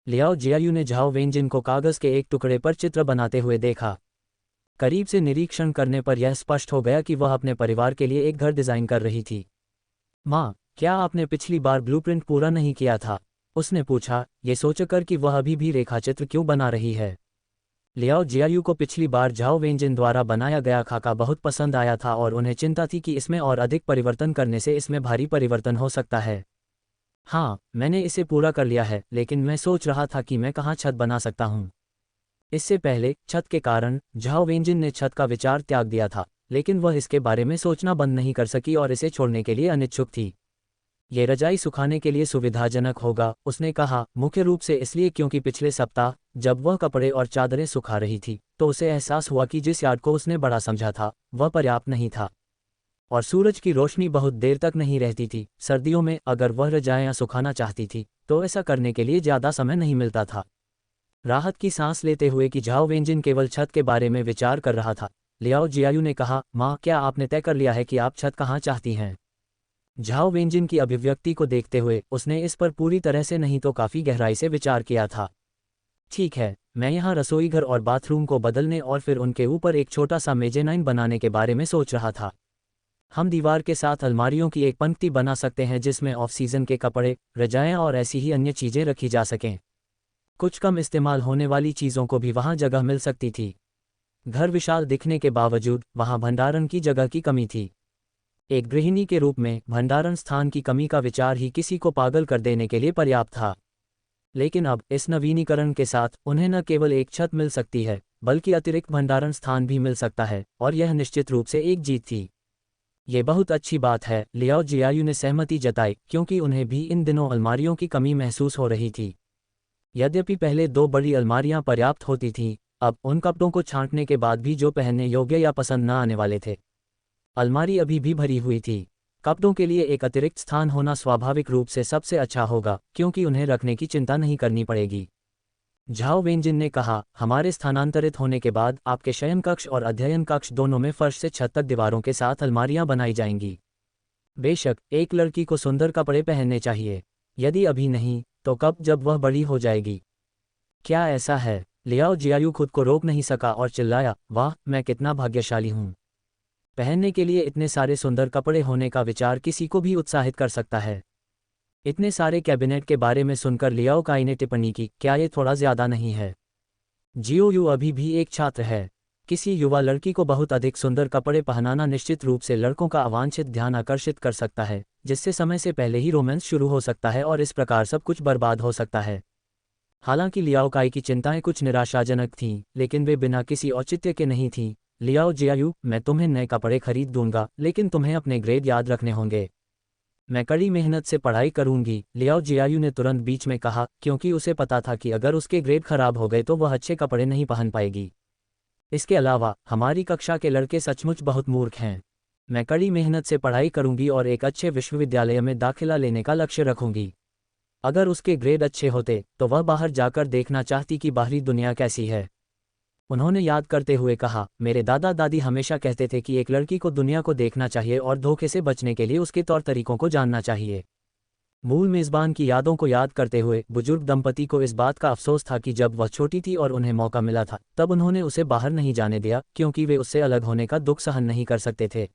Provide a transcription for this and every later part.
लियाओ जियायू ने झाओ वेंजिन को कागज़ के एक टुकड़े पर चित्र बनाते हुए देखा। करीब से निरीक्षण करने पर यह स्पष्ट हो गया कि वह अपने परिवार के लिए एक घर डिज़ाइन कर रही थी। माँ, क्या आपने पिछली बार ब्लूप्रिंट पूरा नहीं किया था? उसने पूछा, ये सोचकर कि वह अभी भी रेखाचित्र क्यों बना रही है। लियाओ जियायू को पिछली बार झाओ वेंजिन द्वारा बनाया गया खाका बहुत पसंद आया था और उन्हें चिंता थी कि इसमें और अधिक परिवर्तन करने से इसमें भारी परिवर्तन हो सकता है। हाँ, मैंने इसे पूरा कर लिया है, लेकिन मैं सोच रहा था कि मैं कहाँ छत बना सकता हूँ। इससे पहले छत के कारण झाओ वेंजिन ने छत का विचार त्याग दिया था, लेकिन वह इसके बारे में सोचना बंद नहीं कर सकी और इसे छोड़ने के लिए अनिच्छुक थी। ये रजाई सुखाने के लिए सुविधाजनक होगा, उसने कहा, मुख्य रूप से इसलिए क्योंकि पिछले सप्ताह जब वह कपड़े और चादरें सुखा रही थी तो उसे एहसास हुआ कि जिस यार्ड को उसने बड़ा समझा था वह पर्याप्त नहीं था और सूरज की रोशनी बहुत देर तक नहीं रहती थी। सर्दियों में अगर वह रजाइयाँ सुखाना चाहती थी तो ऐसा करने के लिए ज़्यादा समय नहीं मिलता था। राहत की सांस लेते हुए कि झाओ वेंजिन केवल छत के बारे में विचार कर रहा था, लियाओ जियायू ने कहा, माँ, क्या आपने तय कर लिया है कि आप छत कहाँ चाहती हैं? झाओ वेंजिन की अभिव्यक्ति को देखते हुए उसने इस पर पूरी तरह से नहीं तो काफ़ी गहराई से विचार किया था। ठीक है, मैं यहाँ रसोईघर और बाथरूम को बदलने और फिर उनके ऊपर एक छोटा सा मेजेनाइन बनाने के बारे में सोच रहा था। हम दीवार के साथ अलमारियों की एक पंक्ति बना सकते हैं जिसमें ऑफ सीजन के कपड़े, रजाइयाँ और ऐसी ही अन्य चीज़ें रखी जा सकें। कुछ कम इस्तेमाल होने वाली चीज़ों को भी वहाँ जगह मिल सकती थी। घर विशाल दिखने के बावजूद वहाँ भंडारण की जगह की कमी थी। एक गृहिणी के रूप में भंडारण स्थान की कमी का विचार ही किसी को पागल कर देने के लिए पर्याप्त था। लेकिन अब इस नवीनीकरण के साथ उन्हें न केवल एक छत मिल सकती है बल्कि अतिरिक्त भंडारण स्थान भी मिल सकता है और यह निश्चित रूप से एक जीत थी। ये बहुत अच्छी बात है, लियाओ जियायू ने सहमति जताई, क्योंकि उन्हें भी इन दिनों अलमारियों की कमी महसूस हो रही थी। यद्यपि पहले दो बड़ी अलमारियां पर्याप्त होती थीं, अब उन कपड़ों को छांटने के बाद भी जो पहनने योग्य या पसंद न आने वाले थे। अलमारी अभी भी भरी हुई थी। कपड़ों के लिए एक अतिरिक्त स्थान होना स्वाभाविक रूप से सबसे अच्छा होगा क्योंकि उन्हें रखने की चिंता नहीं करनी पड़ेगी। झाओ वेंजिन ने कहा, हमारे स्थानांतरित होने के बाद आपके शयन कक्ष और अध्ययन कक्ष दोनों में फर्श से छत तक दीवारों के साथ अलमारियां बनाई जाएंगी। बेशक एक लड़की को सुंदर कपड़े पहनने चाहिए, यदि अभी नहीं तो कब, जब वह बड़ी हो जाएगी। क्या ऐसा है? लियाओ जियायू खुद को रोक नहीं सका और चिल्लाया, वाह, मैं कितना भाग्यशाली हूँ। पहनने के लिए इतने सारे सुंदर कपड़े होने का विचार किसी को भी उत्साहित कर सकता है। इतने सारे कैबिनेट के बारे में सुनकर लियाओ काई ने टिप्पणी की, क्या ये थोड़ा ज़्यादा नहीं है? जियो यू अभी भी एक छात्र है। किसी युवा लड़की को बहुत अधिक सुंदर कपड़े पहनाना निश्चित रूप से लड़कों का अवांछित ध्यान आकर्षित कर सकता है, जिससे समय से पहले ही रोमांस शुरू हो सकता है और इस प्रकार सब कुछ बर्बाद हो सकता है। हालांकि लियाओ काई की चिंताएं कुछ निराशाजनक थीं, लेकिन वे बिना किसी औचित्य के नहीं थीं। लियाओ जियायू, मैं तुम्हें नए कपड़े खरीद दूंगा, लेकिन तुम्हें अपने ग्रेड याद रखने होंगे। मैं कड़ी मेहनत से पढ़ाई करूंगी, लियाओ जियायू ने तुरंत बीच में कहा, क्योंकि उसे पता था कि अगर उसके ग्रेड खराब हो गए तो वह अच्छे कपड़े नहीं पहन पाएगी। इसके अलावा हमारी कक्षा के लड़के सचमुच बहुत मूर्ख हैं। मैं कड़ी मेहनत से पढ़ाई करूंगी और एक अच्छे विश्वविद्यालय में दाखिला लेने का लक्ष्य रखूंगी। अगर उसके ग्रेड अच्छे होते तो वह बाहर जाकर देखना चाहती कि बाहरी दुनिया कैसी है। उन्होंने याद करते हुए कहा, मेरे दादा दादी हमेशा कहते थे कि एक लड़की को दुनिया को देखना चाहिए और धोखे से बचने के लिए उसके तौर तरीकों को जानना चाहिए। मूल मेज़बान की यादों को याद करते हुए बुजुर्ग दंपति को इस बात का अफसोस था कि जब वह छोटी थी और उन्हें मौका मिला था तब उन्होंने उसे बाहर नहीं जाने दिया, क्योंकि वे उससे अलग होने का दुख सहन नहीं कर सकते थे।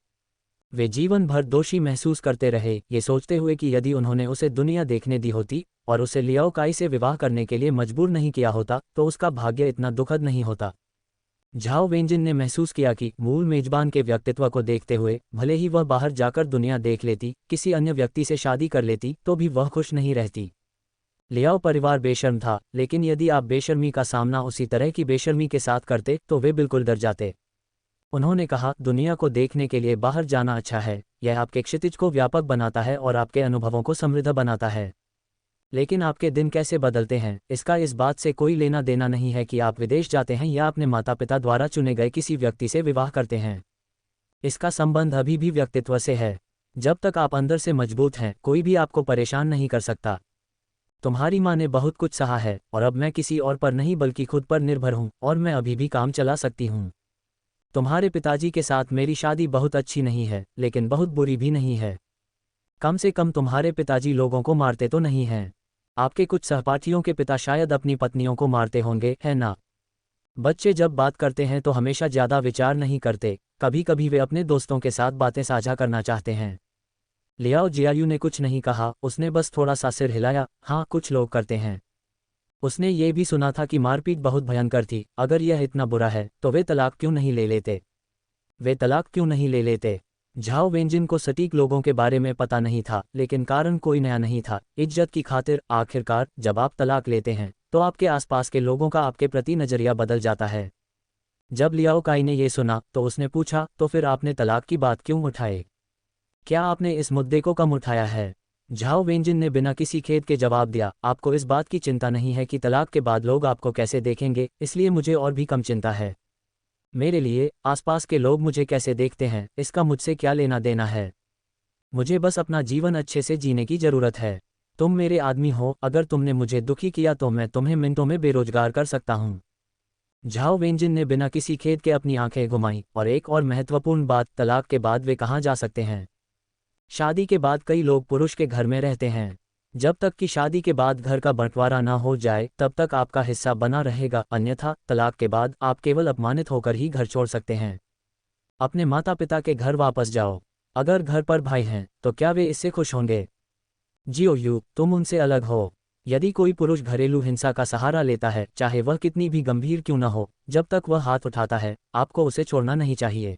वे जीवन भर दोषी महसूस करते रहे, ये सोचते हुए कि यदि उन्होंने उसे दुनिया देखने दी होती और उसे लियाओ काई से विवाह करने के लिए मजबूर नहीं किया होता तो उसका भाग्य इतना दुखद नहीं होता। झाओ वेंजिन ने महसूस किया कि मूल मेजबान के व्यक्तित्व को देखते हुए भले ही वह बाहर जाकर दुनिया देख लेती, किसी अन्य व्यक्ति से शादी कर लेती, तो भी वह खुश नहीं रहती। लियाओ परिवार बेशर्म था, लेकिन यदि आप बेशर्मी का सामना उसी तरह की बेशर्मी के साथ करते तो वे बिल्कुल डर जाते। उन्होंने कहा, दुनिया को देखने के लिए बाहर जाना अच्छा है, यह आपके क्षितिज को व्यापक बनाता है और आपके अनुभवों को समृद्ध बनाता है। लेकिन आपके दिन कैसे बदलते हैं, इसका इस बात से कोई लेना देना नहीं है कि आप विदेश जाते हैं या अपने माता पिता द्वारा चुने गए किसी व्यक्ति से विवाह करते हैं। इसका संबंध अभी भी व्यक्तित्व से है। जब तक आप अंदर से मजबूत हैं, कोई भी आपको परेशान नहीं कर सकता। तुम्हारी माँ ने बहुत कुछ सहा है और अब मैं किसी और पर नहीं बल्कि खुद पर निर्भर हूँ और मैं अभी भी काम चला सकती हूँ। तुम्हारे पिताजी के साथ मेरी शादी बहुत अच्छी नहीं है, लेकिन बहुत बुरी भी नहीं है। कम से कम तुम्हारे पिताजी लोगों को मारते तो नहीं हैं। आपके कुछ सहपाठियों के पिता शायद अपनी पत्नियों को मारते होंगे, है ना? बच्चे जब बात करते हैं तो हमेशा ज़्यादा विचार नहीं करते, कभी कभी वे अपने दोस्तों के साथ बातें साझा करना चाहते हैं। लियाओ जियायू ने कुछ नहीं कहा, उसने बस थोड़ा सा सिर हिलाया। हाँ, कुछ लोग करते हैं। उसने ये भी सुना था कि मारपीट बहुत भयंकर थी। अगर यह इतना बुरा है तो वे तलाक क्यों नहीं ले लेते? वे तलाक क्यों नहीं ले लेते? झाओ वेंजिन को सटीक लोगों के बारे में पता नहीं था, लेकिन कारण कोई नया नहीं था। इज्जत की खातिर आखिरकार जब आप तलाक लेते हैं तो आपके आसपास के लोगों का आपके प्रति नज़रिया बदल जाता है। जब लियाओ काई ने ये सुना तो उसने पूछा, तो फिर आपने तलाक की बात क्यों उठाई? क्या आपने इस मुद्दे को कम उठाया है? झाओ वेंजिन ने बिना किसी खेद के जवाब दिया, आपको इस बात की चिंता नहीं है कि तलाक के बाद लोग आपको कैसे देखेंगे, इसलिए मुझे और भी कम चिंता है। मेरे लिए आसपास के लोग मुझे कैसे देखते हैं इसका मुझसे क्या लेना देना है। मुझे बस अपना जीवन अच्छे से जीने की ज़रूरत है। तुम मेरे आदमी हो, अगर तुमने मुझे दुखी किया तो मैं तुम्हें मिनटों में बेरोजगार कर सकता हूँ। झाओ वेंजिन ने बिना किसी खेद के अपनी आंखें घुमाईं। और एक और महत्वपूर्ण बात, तलाक के बाद वे कहाँ जा सकते हैं? शादी के बाद कई लोग पुरुष के घर में रहते हैं। जब तक कि शादी के बाद घर का बंटवारा ना हो जाए तब तक आपका हिस्सा बना रहेगा, अन्यथा तलाक के बाद आप केवल अपमानित होकर ही घर छोड़ सकते हैं। अपने माता पिता के घर वापस जाओ। अगर घर पर भाई हैं तो क्या वे इससे खुश होंगे? जियो यू, तुम उनसे अलग हो। यदि कोई पुरुष घरेलू हिंसा का सहारा लेता है, चाहे वह कितनी भी गंभीर क्यों न हो, जब तक वह हाथ उठाता है आपको उसे छोड़ना नहीं चाहिए।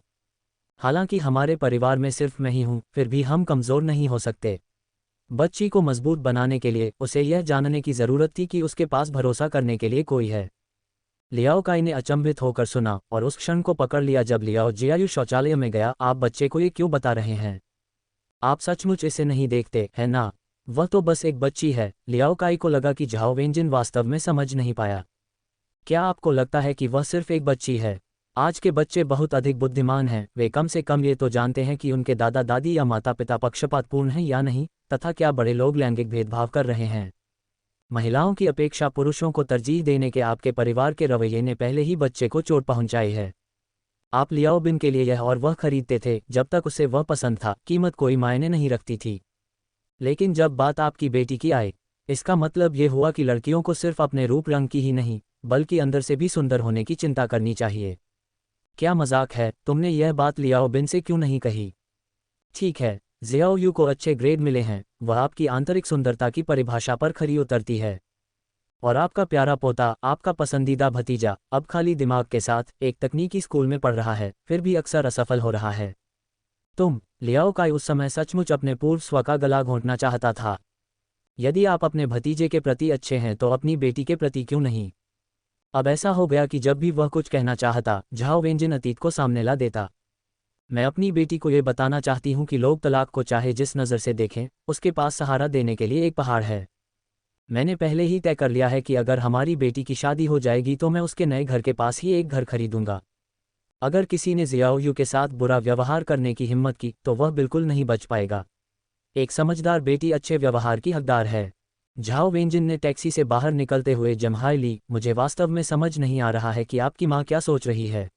हालांकि हमारे परिवार में सिर्फ मैं ही हूं, फिर भी हम कमज़ोर नहीं हो सकते। बच्ची को मजबूत बनाने के लिए उसे यह जानने की ज़रूरत थी कि उसके पास भरोसा करने के लिए कोई है। लियाओ काई ने अचंभित होकर सुना और उस क्षण को पकड़ लिया जब लियाओ जियायू शौचालय में गया। आप बच्चे को ये क्यों बता रहे हैं? आप सचमुच इसे नहीं देखते, है ना? वह तो बस एक बच्ची है। लियाओ काई को लगा कि झाओ वेंजिन वास्तव में समझ नहीं पाया। क्या आपको लगता है कि वह सिर्फ एक बच्ची है? आज के बच्चे बहुत अधिक बुद्धिमान हैं, वे कम से कम ये तो जानते हैं कि उनके दादा दादी या माता पिता पक्षपातपूर्ण हैं या नहीं, तथा क्या बड़े लोग लैंगिक भेदभाव कर रहे हैं। महिलाओं की अपेक्षा पुरुषों को तरजीह देने के आपके परिवार के रवैये ने पहले ही बच्चे को चोट पहुंचाई है। आप लियाओ बिन के लिए यह और वह खरीदते थे जब तक उसे वह पसंद था, कीमत कोई मायने नहीं रखती थी। लेकिन जब बात आपकी बेटी की आई, इसका मतलब ये हुआ कि लड़कियों को सिर्फ अपने रूप रंग की ही नहीं बल्कि अंदर से भी सुंदर होने की चिंता करनी चाहिए। क्या मजाक है? तुमने यह बात लियाओ बिन से क्यों नहीं कही? ठीक है, जियाओ यू को अच्छे ग्रेड मिले हैं, वह आपकी आंतरिक सुंदरता की परिभाषा पर खरी उतरती है। और आपका प्यारा पोता, आपका पसंदीदा भतीजा, अब खाली दिमाग के साथ एक तकनीकी स्कूल में पढ़ रहा है, फिर भी अक्सर असफल हो रहा है। लियाओ काई उस समय सचमुच अपने पूर्व स्व का गला घोंटना चाहता था। यदि आप अपने भतीजे के प्रति अच्छे हैं तो अपनी बेटी के प्रति क्यों नहीं? अब ऐसा हो गया कि जब भी वह कुछ कहना चाहता, झाओ वेंजिन अतीत को सामने ला देता। मैं अपनी बेटी को ये बताना चाहती हूँ कि लोग तलाक को चाहे जिस नज़र से देखें, उसके पास सहारा देने के लिए एक पहाड़ है। मैंने पहले ही तय कर लिया है कि अगर हमारी बेटी की शादी हो जाएगी तो मैं उसके नए घर के पास ही एक घर खरीदूंगा। अगर किसी ने जियाओ यू के साथ बुरा व्यवहार करने की हिम्मत की तो वह बिल्कुल नहीं बच पाएगा। एक समझदार बेटी अच्छे व्यवहार की हकदार है। झाओ वेंजिन ने टैक्सी से बाहर निकलते हुए जम्हाई ली। मुझे वास्तव में समझ नहीं आ रहा है कि आपकी माँ क्या सोच रही है।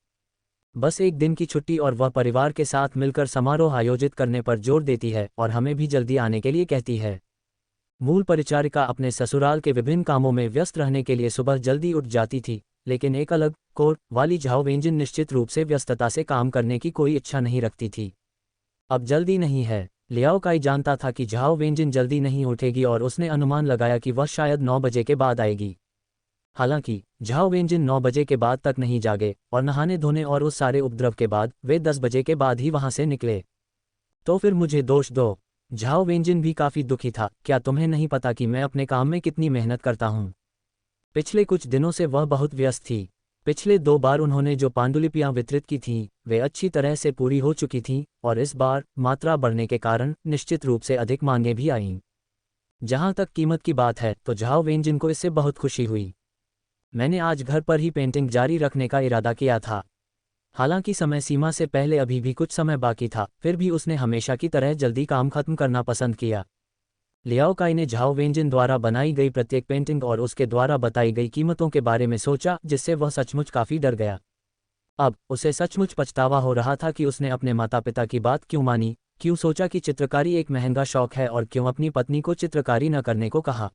बस एक दिन की छुट्टी और वह परिवार के साथ मिलकर समारोह आयोजित करने पर जोर देती है और हमें भी जल्दी आने के लिए कहती है। मूल परिचारिका अपने ससुराल के विभिन्न कामों में व्यस्त रहने के लिए सुबह जल्दी उठ जाती थी, लेकिन एक अलग कोर वाली झाओ वेंजिन निश्चित रूप से व्यस्तता से काम करने की कोई इच्छा नहीं रखती थी। अब जल्दी नहीं है। लियाओ काई जानता था कि झाओ वेंजिन जल्दी नहीं उठेगी और उसने अनुमान लगाया कि वह शायद 9 बजे के बाद आएगी। हालांकि झाओ वेंजिन 9 बजे के बाद तक नहीं जागे और नहाने धोने और उस सारे उपद्रव के बाद वे 10 बजे के बाद ही वहां से निकले। तो फिर मुझे दोष दो। झाओ वेंजिन भी काफी दुखी था। क्या तुम्हें नहीं पता कि मैं अपने काम में कितनी मेहनत करता हूँ? पिछले कुछ दिनों से वह बहुत व्यस्त थी। पिछले 2 बार उन्होंने जो पांडुलिपियां वितरित की थीं वे अच्छी तरह से पूरी हो चुकी थीं और इस बार मात्रा बढ़ने के कारण निश्चित रूप से अधिक मांगें भी आईं। जहां तक कीमत की बात है तो झाओ वेंजिन को इससे बहुत खुशी हुई। मैंने आज घर पर ही पेंटिंग जारी रखने का इरादा किया था। हालांकि समय सीमा से पहले अभी भी कुछ समय बाकी था, फिर भी उसने हमेशा की तरह जल्दी काम खत्म करना पसंद किया। लियाओ काई ने झाओ वेंजिन द्वारा बनाई गई प्रत्येक पेंटिंग और उसके द्वारा बताई गई कीमतों के बारे में सोचा, जिससे वह सचमुच काफ़ी डर गया। अब उसे सचमुच पछतावा हो रहा था कि उसने अपने माता पिता की बात क्यों मानी, क्यों सोचा कि चित्रकारी एक महंगा शौक है और क्यों अपनी पत्नी को चित्रकारी न करने को कहा।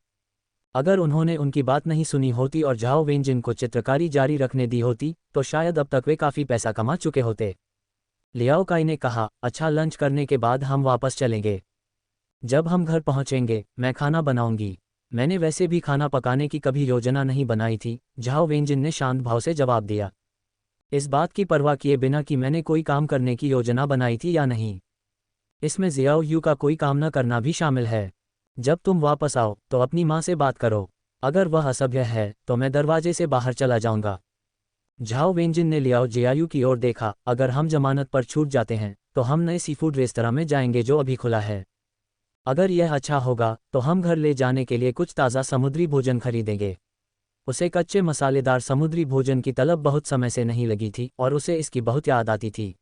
अगर उन्होंने उनकी बात नहीं सुनी होती और झाओ वेंजिन को चित्रकारी जारी रखने दी होती तो शायद अब तक वे काफ़ी पैसा कमा चुके होते। लियाओ काई ने कहा, अच्छा लंच करने के बाद हम वापस चलेंगे। जब हम घर पहुंचेंगे मैं खाना बनाऊंगी। मैंने वैसे भी खाना पकाने की कभी योजना नहीं बनाई थी, झाओ वेंजिन ने शांत भाव से जवाब दिया, इस बात की परवाह किए बिना कि मैंने कोई काम करने की योजना बनाई थी या नहीं। इसमें जियाओ यू का कोई काम न करना भी शामिल है। जब तुम वापस आओ तो अपनी माँ से बात करो। अगर वह असभ्य है तो मैं दरवाजे से बाहर चला जाऊंगा। झाओ वेंजिन ने लियाओ जियायू की ओर देखा, अगर हम जमानत पर छूट जाते हैं तो हम नए सीफूड रेस्तरां में जाएंगे जो अभी खुला है। अगर यह अच्छा होगा तो हम घर ले जाने के लिए कुछ ताज़ा समुद्री भोजन खरीदेंगे। उसे कच्चे मसालेदार समुद्री भोजन की तलब बहुत समय से नहीं लगी थी और उसे इसकी बहुत याद आती थी।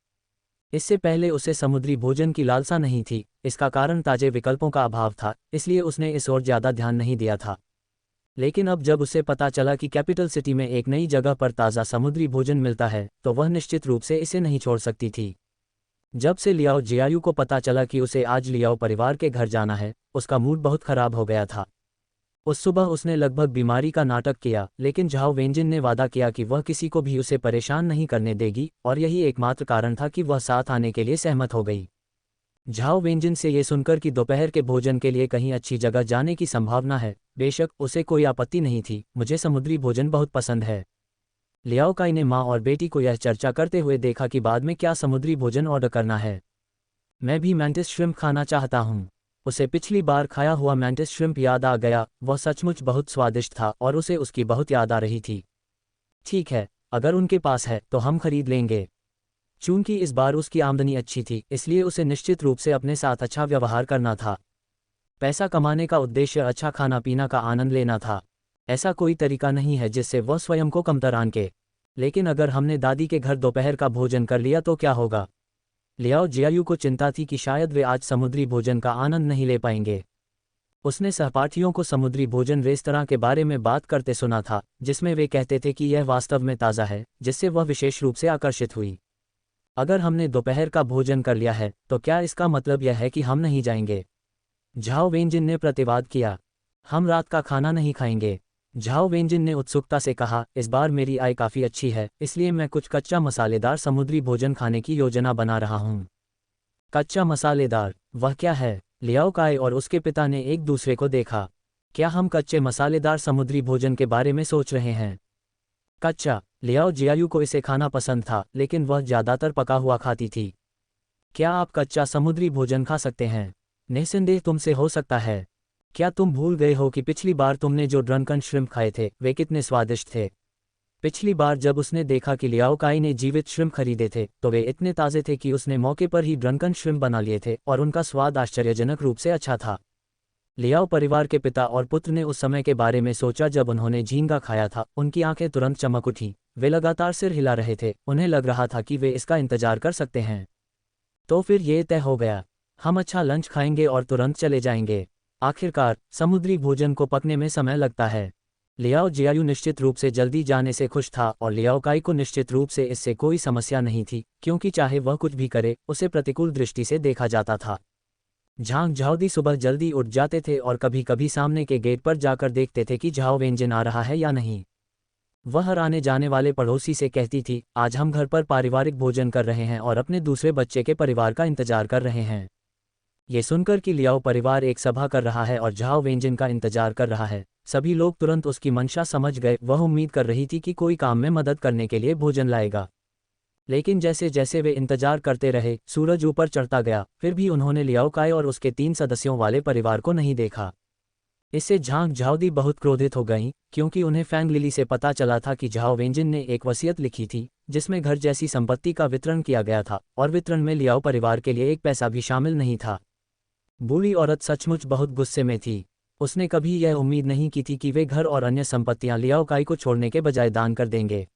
इससे पहले उसे समुद्री भोजन की लालसा नहीं थी, इसका कारण ताजे विकल्पों का अभाव था, इसलिए उसने इस ओर ज़्यादा ध्यान नहीं दिया था। लेकिन अब जब उसे पता चला कि कैपिटल सिटी में एक नई जगह पर ताज़ा समुद्री भोजन मिलता है तो वह निश्चित रूप से इसे नहीं छोड़ सकती थी। जब से लियाओ जियायू को पता चला कि उसे आज लियाओ परिवार के घर जाना है, उसका मूड बहुत खराब हो गया था। उस सुबह उसने लगभग बीमारी का नाटक किया, लेकिन झाओ वेंजिन ने वादा किया कि वह किसी को भी उसे परेशान नहीं करने देगी और यही एकमात्र कारण था कि वह साथ आने के लिए सहमत हो गई। झाओ वेंजिन से ये सुनकर कि दोपहर के भोजन के लिए कहीं अच्छी जगह जाने की संभावना है, बेशक उसे कोई आपत्ति नहीं थी, मुझे समुद्री भोजन बहुत पसंद है। लियाओ काई ने माँ और बेटी को यह चर्चा करते हुए देखा कि बाद में क्या समुद्री भोजन ऑर्डर करना है। मैं भी मैंटिस श्रिम्प खाना चाहता हूँ। उसे पिछली बार खाया हुआ मैंटिस श्रिम्प याद आ गया, वह सचमुच बहुत स्वादिष्ट था और उसे उसकी बहुत याद आ रही थी। ठीक है, अगर उनके पास है तो हम खरीद लेंगे। चूंकि इस बार उसकी आमदनी अच्छी थी, इसलिए उसे निश्चित रूप से अपने साथ अच्छा व्यवहार करना था। पैसा कमाने का उद्देश्य अच्छा खाना पीना का आनंद लेना था। ऐसा कोई तरीका नहीं है जिससे वह स्वयं को कमतर आंके। लेकिन अगर हमने दादी के घर दोपहर का भोजन कर लिया तो क्या होगा? लियाओ जियायू को चिंता थी कि शायद वे आज समुद्री भोजन का आनंद नहीं ले पाएंगे। उसने सहपाठियों को समुद्री भोजन रेस्तरां के बारे में बात करते सुना था, जिसमें वे कहते थे कि यह वास्तव में ताज़ा है, जिससे वह विशेष रूप से आकर्षित हुई। अगर हमने दोपहर का भोजन कर लिया है तो क्या इसका मतलब यह है कि हम नहीं जाएंगे? झाओ वेंजिन ने प्रतिवाद किया, हम रात का खाना नहीं खाएंगे। झाओ वेंजिन ने उत्सुकता से कहा, इस बार मेरी आय काफ़ी अच्छी है, इसलिए मैं कुछ कच्चा मसालेदार समुद्री भोजन खाने की योजना बना रहा हूँ। कच्चा मसालेदार, वह क्या है? लियाओ काई और उसके पिता ने एक दूसरे को देखा। क्या हम कच्चे मसालेदार समुद्री भोजन के बारे में सोच रहे हैं? कच्चा? लियाओ जियायू को इसे खाना पसंद था, लेकिन वह ज़्यादातर पका हुआ खाती थी। क्या आप कच्चा समुद्री भोजन खा सकते हैं? निस्संदेह तुमसे हो सकता है। क्या तुम भूल गए हो कि पिछली बार तुमने जो ड्रंकन श्रिम्प खाए थे वे कितने स्वादिष्ट थे? पिछली बार जब उसने देखा कि लियाओ काई ने जीवित श्रिम्प खरीदे थे तो वे इतने ताज़े थे कि उसने मौके पर ही ड्रंकन श्रिम्प बना लिए थे और उनका स्वाद आश्चर्यजनक रूप से अच्छा था। लियाओ परिवार के पिता और पुत्र ने उस समय के बारे में सोचा जब उन्होंने झींगा खाया था, उनकी आंखें तुरंत चमक उठी। वे लगातार सिर हिला रहे थे, उन्हें लग रहा था कि वे इसका इंतजार कर सकते हैं। तो फिर ये तय हो गया, हम अच्छा लंच खाएंगे और तुरंत चले जाएंगे। आखिरकार समुद्री भोजन को पकने में समय लगता है। लियाओ जियायू निश्चित रूप से जल्दी जाने से खुश था और लियाओ काई को निश्चित रूप से इससे कोई समस्या नहीं थी, क्योंकि चाहे वह कुछ भी करे उसे प्रतिकूल दृष्टि से देखा जाता था। झांग झाओदी सुबह जल्दी उठ जाते थे और कभी कभी सामने के गेट पर जाकर देखते थे कि झाओ वेंजिन आ रहा है या नहीं। वह हर आने जाने वाले पड़ोसी से कहती थी, आज हम घर पर पारिवारिक भोजन कर रहे हैं और अपने दूसरे बच्चे के परिवार का इंतजार कर रहे हैं। ये सुनकर कि लियाओ परिवार एक सभा कर रहा है और झाओ वेंजिन का इंतजार कर रहा है, सभी लोग तुरंत उसकी मंशा समझ गए। वह उम्मीद कर रही थी कि कोई काम में मदद करने के लिए भोजन लाएगा। लेकिन जैसे जैसे वे इंतजार करते रहे, सूरज ऊपर चढ़ता गया, फिर भी उन्होंने लियाओ काई और उसके 3 सदस्यों वाले परिवार को नहीं देखा। इससे झांग झाओदी बहुत क्रोधित हो गईं, क्योंकि उन्हें फैंग लिली से पता चला था कि झाओ वेंजिन ने एक वसीयत लिखी थी जिसमें घर जैसी संपत्ति का वितरण किया गया था और वितरण में लियाओ परिवार के लिए एक पैसा भी शामिल नहीं था। बूढ़ी औरत सचमुच बहुत गुस्से में थी। उसने कभी यह उम्मीद नहीं की थी कि वे घर और अन्य संपत्तियां लियाओ काई को छोड़ने के बजाय दान कर देंगे।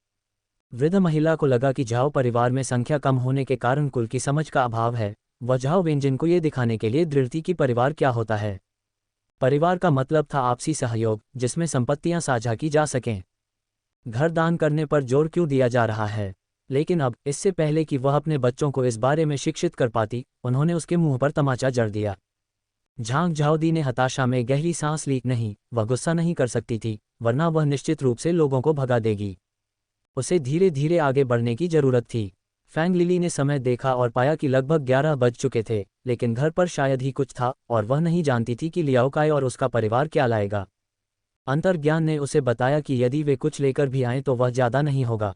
वृद्ध महिला को लगा कि झाओ परिवार में संख्या कम होने के कारण कुल की समझ का अभाव है। वह झाओ वेंजिन को ये दिखाने के लिए दृढ़ थी कि परिवार क्या होता है। परिवार का मतलब था आपसी सहयोग, जिसमें संपत्तियां साझा की जा सकें। घर दान करने पर जोर क्यों दिया जा रहा है? लेकिन अब, इससे पहले कि वह अपने बच्चों को इस बारे में शिक्षित कर पाती, उन्होंने उसके मुंह पर तमाचा जड़ दिया। झांग झाओदी ने हताशा में गहरी सांस ली। नहीं, वह गुस्सा नहीं कर सकती थी, वरना वह निश्चित रूप से लोगों को भगा देगी। उसे धीरे धीरे आगे बढ़ने की जरूरत थी। फैंग लिली ने समय देखा और पाया कि लगभग 11 बज चुके थे, लेकिन घर पर शायद ही कुछ था और वह नहीं जानती थी कि लियाओ काय और उसका परिवार क्या लाएगा। अंतर्ज्ञान ने उसे बताया कि यदि वे कुछ लेकर भी आएं तो वह ज़्यादा नहीं होगा।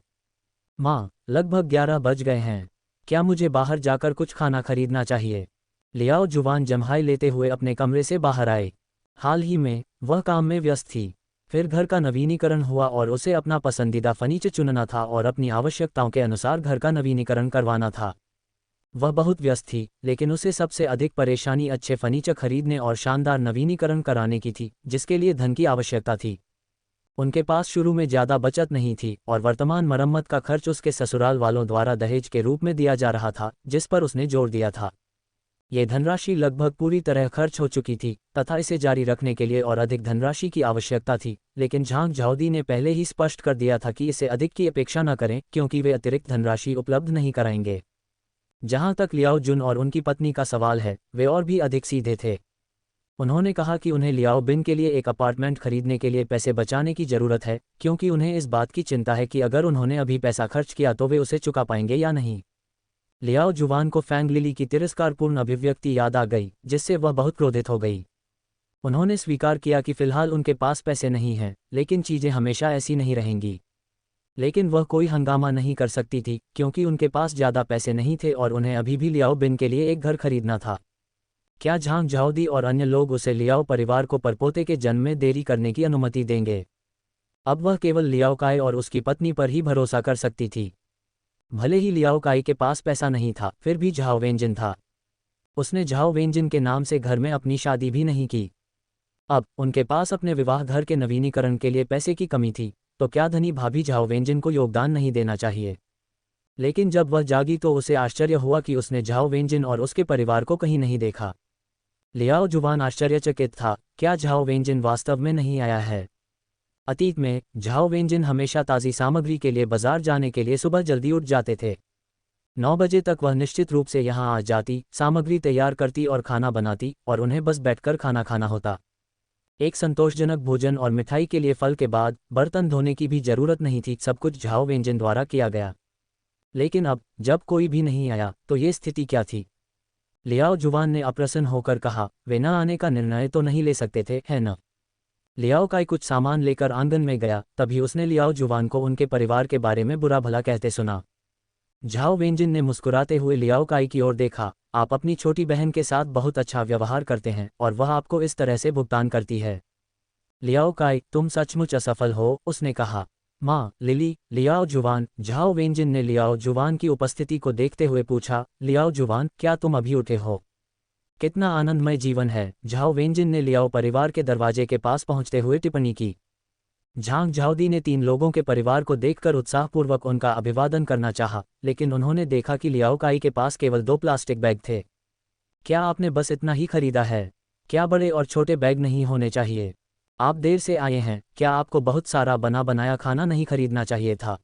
माँ, लगभग 11 बज गए हैं। क्या मुझे बाहर जाकर कुछ खाना खरीदना चाहिए? लियाओ जुवान जम्हाई लेते हुए अपने कमरे से बाहर आए। हाल ही में वह काम में व्यस्त थी। फिर घर का नवीनीकरण हुआ और उसे अपना पसंदीदा फर्नीचर चुनना था और अपनी आवश्यकताओं के अनुसार घर का नवीनीकरण करवाना था। वह बहुत व्यस्त थी, लेकिन उसे सबसे अधिक परेशानी अच्छे फर्नीचर खरीदने और शानदार नवीनीकरण कराने की थी, जिसके लिए धन की आवश्यकता थी। उनके पास शुरू में ज़्यादा बचत नहीं थी और वर्तमान मरम्मत का खर्च उसके ससुराल वालों द्वारा दहेज के रूप में दिया जा रहा था, जिस पर उसने जोर दिया था। ये धनराशि लगभग पूरी तरह खर्च हो चुकी थी तथा इसे जारी रखने के लिए और अधिक धनराशि की आवश्यकता थी, लेकिन झांग झाओदी ने पहले ही स्पष्ट कर दिया था कि इसे अधिक की अपेक्षा न करें क्योंकि वे अतिरिक्त धनराशि उपलब्ध नहीं कराएंगे। जहां तक लियाओ जुन और उनकी पत्नी का सवाल है, वे और भी अधिक सीधे थे। उन्होंने कहा कि उन्हें लियाओ बिन के लिए एक अपार्टमेंट खरीदने के लिए पैसे बचाने की ज़रूरत है, क्योंकि उन्हें इस बात की चिंता है कि अगर उन्होंने अभी पैसा खर्च किया तो वे उसे चुका पाएंगे या नहीं। लियाओ जुवान को फैंग लिली की तिरस्कारपूर्ण अभिव्यक्ति याद आ गई, जिससे वह बहुत क्रोधित हो गई। उन्होंने स्वीकार किया कि फिलहाल उनके पास पैसे नहीं हैं, लेकिन चीज़ें हमेशा ऐसी नहीं रहेंगी। लेकिन वह कोई हंगामा नहीं कर सकती थी क्योंकि उनके पास ज़्यादा पैसे नहीं थे और उन्हें अभी भी लियाओ बिन के लिए एक घर खरीदना था। क्या झांग झाओदी और अन्य लोग उसे लियाओ परिवार को परपोते के जन्म में देरी करने की अनुमति देंगे? अब वह केवल लियाओ काय और उसकी पत्नी पर ही भरोसा कर सकती थी। भले ही लियाओ काई के पास पैसा नहीं था, फिर भी झाओ वेंजिन था। उसने झाओ वेंजिन के नाम से घर में अपनी शादी भी नहीं की। अब उनके पास अपने विवाह घर के नवीनीकरण के लिए पैसे की कमी थी, तो क्या धनी भाभी झाओ वेंजिन को योगदान नहीं देना चाहिए? लेकिन जब वह जागी तो उसे आश्चर्य हुआ कि उसने झाओ वेंजिन और उसके परिवार को कहीं नहीं देखा। लियाओ जुवान आश्चर्यचकित था, क्या झाओ वेंजिन वास्तव में नहीं आया है? अतीत में झाओ वेंजिन हमेशा ताज़ी सामग्री के लिए बाजार जाने के लिए सुबह जल्दी उठ जाते थे। 9 बजे तक वह निश्चित रूप से यहाँ आ जाती, सामग्री तैयार करती और खाना बनाती, और उन्हें बस बैठकर खाना खाना होता। एक संतोषजनक भोजन और मिठाई के लिए फल के बाद बर्तन धोने की भी जरूरत नहीं थी। सब कुछ झाओ वेंजिन द्वारा किया गया। लेकिन अब जब कोई भी नहीं आया तो ये स्थिति क्या थी? लियाओ जुवान ने अप्रसन्न होकर कहा, वे न आने का निर्णय तो नहीं ले सकते थे, है न? लियाओ काई कुछ सामान लेकर आंगन में गया, तभी उसने लियाओ जुवान को उनके परिवार के बारे में बुरा भला कहते सुना। झाओ वेंजिन ने मुस्कुराते हुए लियाओ काई की ओर देखा, आप अपनी छोटी बहन के साथ बहुत अच्छा व्यवहार करते हैं और वह आपको इस तरह से भुगतान करती है। लियाओ काई, तुम सचमुच असफल हो, उसने कहा। माँ, लिली, लियाओ जुवान। झाओ वेंजिन ने लियाओ जुवान की उपस्थिति को देखते हुए पूछा, लियाओ जुवान, क्या तुम अभी उठे हो? कितना आनंदमय जीवन है। झाओ वेंजिन ने लियाओ परिवार के दरवाजे के पास पहुंचते हुए टिप्पणी की। झांग झाओदी ने 3 लोगों के परिवार को देखकर उत्साहपूर्वक उनका अभिवादन करना चाहा, लेकिन उन्होंने देखा कि लियाओ काई के पास केवल 2 प्लास्टिक बैग थे। क्या आपने बस इतना ही खरीदा है? क्या बड़े और छोटे बैग नहीं होने चाहिए? आप देर से आए हैं, क्या आपको बहुत सारा बना बनाया खाना नहीं खरीदना चाहिए था?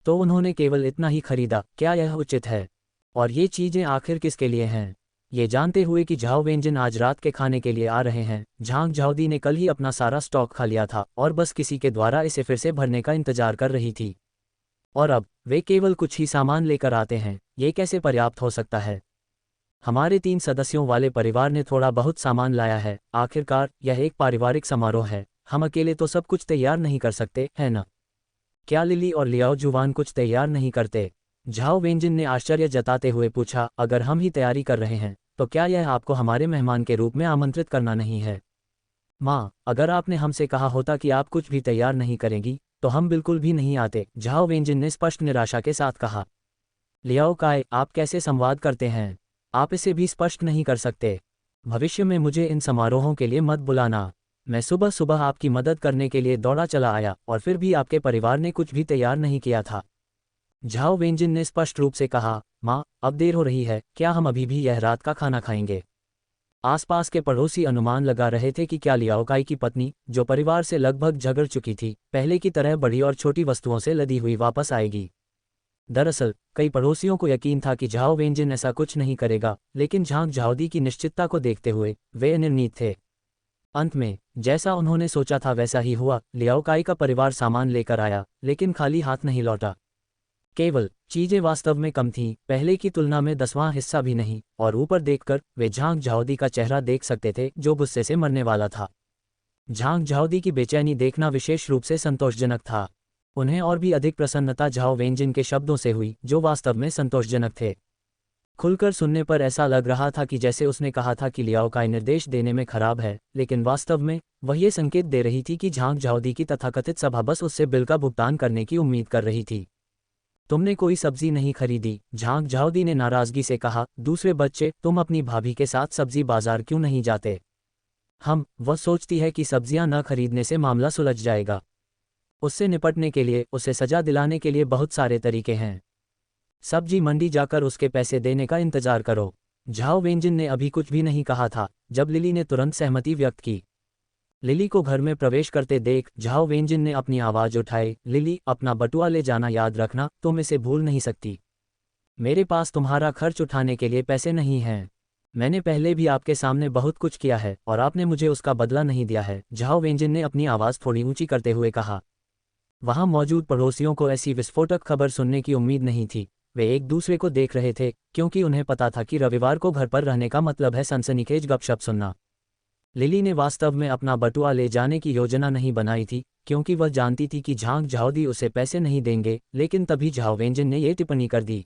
तो उन्होंने केवल इतना ही खरीदा, क्या यह उचित है? और ये चीज़ें आखिर किसके लिए हैं? ये जानते हुए कि झाओ वेंजिन आज रात के खाने के लिए आ रहे हैं, झांग झाओदी ने कल ही अपना सारा स्टॉक खा लिया था और बस किसी के द्वारा इसे फिर से भरने का इंतजार कर रही थी। और अब वे केवल कुछ ही सामान लेकर आते हैं, ये कैसे पर्याप्त हो सकता है? हमारे 3 सदस्यों वाले परिवार ने थोड़ा बहुत सामान लाया है। आखिरकार यह एक पारिवारिक समारोह है, हम अकेले तो सब कुछ तैयार नहीं कर सकते, है न? क्या लिली और लियाओ जुवान कुछ तैयार नहीं करते? झाओ वेंजिन ने आश्चर्य जताते हुए पूछा, अगर हम ही तैयारी कर रहे हैं तो क्या यह आपको हमारे मेहमान के रूप में आमंत्रित करना नहीं है? माँ, अगर आपने हमसे कहा होता कि आप कुछ भी तैयार नहीं करेंगी तो हम बिल्कुल भी नहीं आते, झाओ वेंजिन ने स्पष्ट निराशा के साथ कहा। लियाओ काय, आप कैसे संवाद करते हैं? आप इसे भी स्पष्ट नहीं कर सकते। भविष्य में मुझे इन समारोहों के लिए मत बुलाना। मैं सुबह सुबह आपकी मदद करने के लिए दौड़ा चला आया और फिर भी आपके परिवार ने कुछ भी तैयार नहीं किया था। झाओ वेंजिन ने स्पष्ट रूप से कहा, माँ, अब देर हो रही है, क्या हम अभी भी यह रात का खाना खाएंगे? आसपास के पड़ोसी अनुमान लगा रहे थे कि क्या लियाओ काई की पत्नी, जो परिवार से लगभग झगड़ चुकी थी, पहले की तरह बड़ी और छोटी वस्तुओं से लदी हुई वापस आएगी। दरअसल कई पड़ोसियों को यकीन था कि झाओ वेंजिन ऐसा कुछ नहीं करेगा, लेकिन झांग झाओदी की निश्चितता को देखते हुए वे निर्णीत थे। अंत में जैसा उन्होंने सोचा था वैसा ही हुआ। लियाओ काई का परिवार सामान लेकर आया, लेकिन खाली हाथ नहीं लौटा। केवल चीजें वास्तव में कम थीं, पहले की तुलना में 10वां हिस्सा भी नहीं, और ऊपर देखकर वे झांग झाओदी का चेहरा देख सकते थे जो गुस्से से मरने वाला था। झांग झाओदी की बेचैनी देखना विशेष रूप से संतोषजनक था। उन्हें और भी अधिक प्रसन्नता झाओ वेंजिन के शब्दों से हुई, जो वास्तव में संतोषजनक थे। खुलकर सुनने पर ऐसा लग रहा था कि जैसे उसने कहा था कि लियाओ काई निर्देश देने में खराब है, लेकिन वास्तव में वह ये संकेत दे रही थी कि झांग झाओदी की तथाकथित सभा बस उससे बिल का भुगतान करने की उम्मीद कर रही थी। तुमने कोई सब्जी नहीं खरीदी, झांग झाओदी ने नाराजगी से कहा। दूसरे बच्चे, तुम अपनी भाभी के साथ सब्जी बाजार क्यों नहीं जाते? वह सोचती है कि सब्जियां न खरीदने से मामला सुलझ जाएगा। उससे निपटने के लिए, उसे सजा दिलाने के लिए बहुत सारे तरीके हैं। सब्जी मंडी जाकर उसके पैसे देने का इंतजार करो। झाओ वेंजिन ने अभी कुछ भी नहीं कहा था जब लिली ने तुरंत सहमति व्यक्त की। लिली को घर में प्रवेश करते देख झाओ वेंजिन ने अपनी आवाज उठाई, लिली, अपना बटुआ ले जाना याद रखना, तुम इसे भूल नहीं सकती। मेरे पास तुम्हारा खर्च उठाने के लिए पैसे नहीं हैं। मैंने पहले भी आपके सामने बहुत कुछ किया है और आपने मुझे उसका बदला नहीं दिया है, झाओ वेंजिन ने अपनी आवाज़ थोड़ी ऊंची करते हुए कहा। वहां मौजूद पड़ोसियों को ऐसी विस्फोटक खबर सुनने की उम्मीद नहीं थी। वे एक दूसरे को देख रहे थे, क्योंकि उन्हें पता था कि रविवार को घर पर रहने का मतलब है सनसनीखेज गपशप सुनना। लिली ने वास्तव में अपना बटुआ ले जाने की योजना नहीं बनाई थी, क्योंकि वह जानती थी कि झांग झाओदी उसे पैसे नहीं देंगे, लेकिन तभी झाओ वेंजिन ने यह टिप्पणी कर दी।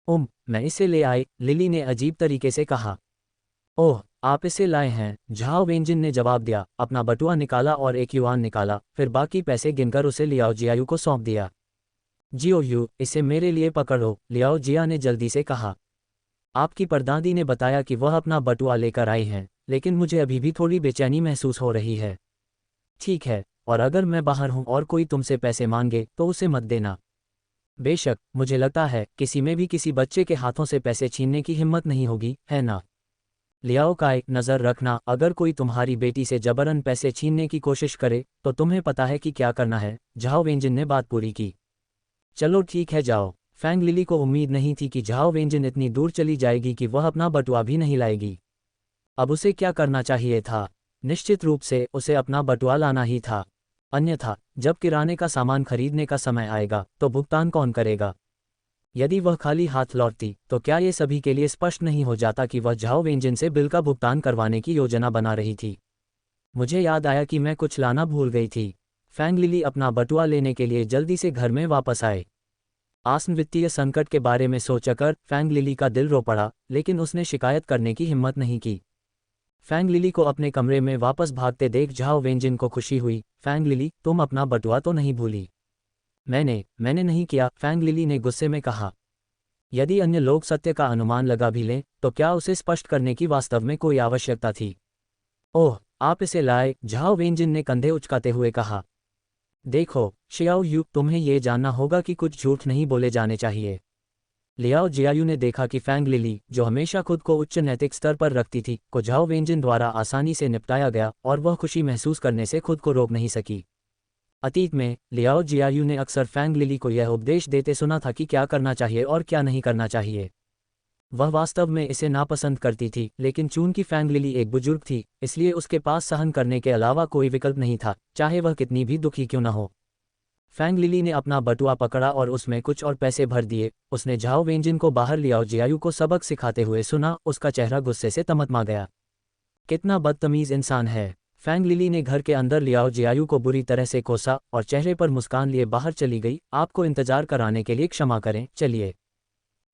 मैं इसे ले आई, लिली ने अजीब तरीके से कहा। ओह, आप इसे लाए हैं, झाओ वेंजिन ने जवाब दिया, अपना बटुआ निकाला और एक युआन निकाला, फिर बाकी पैसे गिनकर उसे लियाओ जियायू को सौंप दिया। जियो यू, इसे मेरे लिए पकड़ो, लियाओ जिया ने जल्दी से कहा। आपकी परदादी ने बताया कि वह अपना बटुआ लेकर आई हैं, लेकिन मुझे अभी भी थोड़ी बेचैनी महसूस हो रही है। ठीक है, और अगर मैं बाहर हूं और कोई तुमसे पैसे मांगे तो उसे मत देना। बेशक, मुझे लगता है किसी में भी किसी बच्चे के हाथों से पैसे छीनने की हिम्मत नहीं होगी, है ना? लियाओ काई, नज़र रखना, अगर कोई तुम्हारी बेटी से जबरन पैसे छीनने की कोशिश करे तो तुम्हें पता है कि क्या करना है। झाओ वेंजिन ने बात पूरी की। चलो ठीक है, जाओ। फैंग लिली को उम्मीद नहीं थी कि झाओ वेंजिन इतनी दूर चली जाएगी कि वह अपना बटुआ भी नहीं लाएगी। अब उसे क्या करना चाहिए था? निश्चित रूप से उसे अपना बटुआ लाना ही था। अन्यथा जब किराने का सामान खरीदने का समय आएगा तो भुगतान कौन करेगा? यदि वह खाली हाथ लौटती तो क्या ये सभी के लिए स्पष्ट नहीं हो जाता कि वह झाओ वेंजिन से बिल का भुगतान करवाने की योजना बना रही थी? मुझे याद आया कि मैं कुछ लाना भूल गई थी। फैंग लिली अपना बटुआ लेने के लिए जल्दी से घर में वापस आए। आसन वित्तीय संकट के बारे में सोचकर फैंग लिली का दिल रो पड़ा, लेकिन उसने शिकायत करने की हिम्मत नहीं की। फैंग लिली को अपने कमरे में वापस भागते देख झाओ वेंजिन को खुशी हुई। फैंग लिली, तुम अपना बटुआ तो नहीं भूली? मैंने नहीं किया, फैंग लिली ने गुस्से में कहा। यदि अन्य लोग सत्य का अनुमान लगा भी लें तो क्या उसे स्पष्ट करने की वास्तव में कोई आवश्यकता थी? ओह, आप इसे लाए, झाओ वेंजिन ने कंधे उचकाते हुए कहा। देखो शियाओ यू, तुम्हें ये जानना होगा कि कुछ झूठ नहीं बोले जाने चाहिए। लियाओ जियायू ने देखा कि फैंग लिली, जो हमेशा खुद को उच्च नैतिक स्तर पर रखती थी, को झाओ वेंजिन द्वारा आसानी से निपटाया गया और वह खुशी महसूस करने से खुद को रोक नहीं सकी। अतीत में लियाओ जियायू ने अक्सर फैंग लिली को यह उपदेश देते सुना था कि क्या करना चाहिए और क्या नहीं करना चाहिए। वह वास्तव में इसे नापसंद करती थी, लेकिन चूंकि फैंग लिली एक बुजुर्ग थी, इसलिए उसके पास सहन करने के अलावा कोई विकल्प नहीं था, चाहे वह कितनी भी दुखी क्यों न हो। फैंग लिली ने अपना बटुआ पकड़ा और उसमें कुछ और पैसे भर दिए। उसने झाओ वेंजिन को बाहर लियाओ जियायू को सबक सिखाते हुए सुना। उसका चेहरा गुस्से से तमतमा गया। कितना बदतमीज इंसान है! फैंग लिली ने घर के अंदर लियाओ जियायू को बुरी तरह से कोसा और चेहरे पर मुस्कान लिए बाहर चली गई। आपको इंतजार कराने के लिए क्षमा करें, चलिए।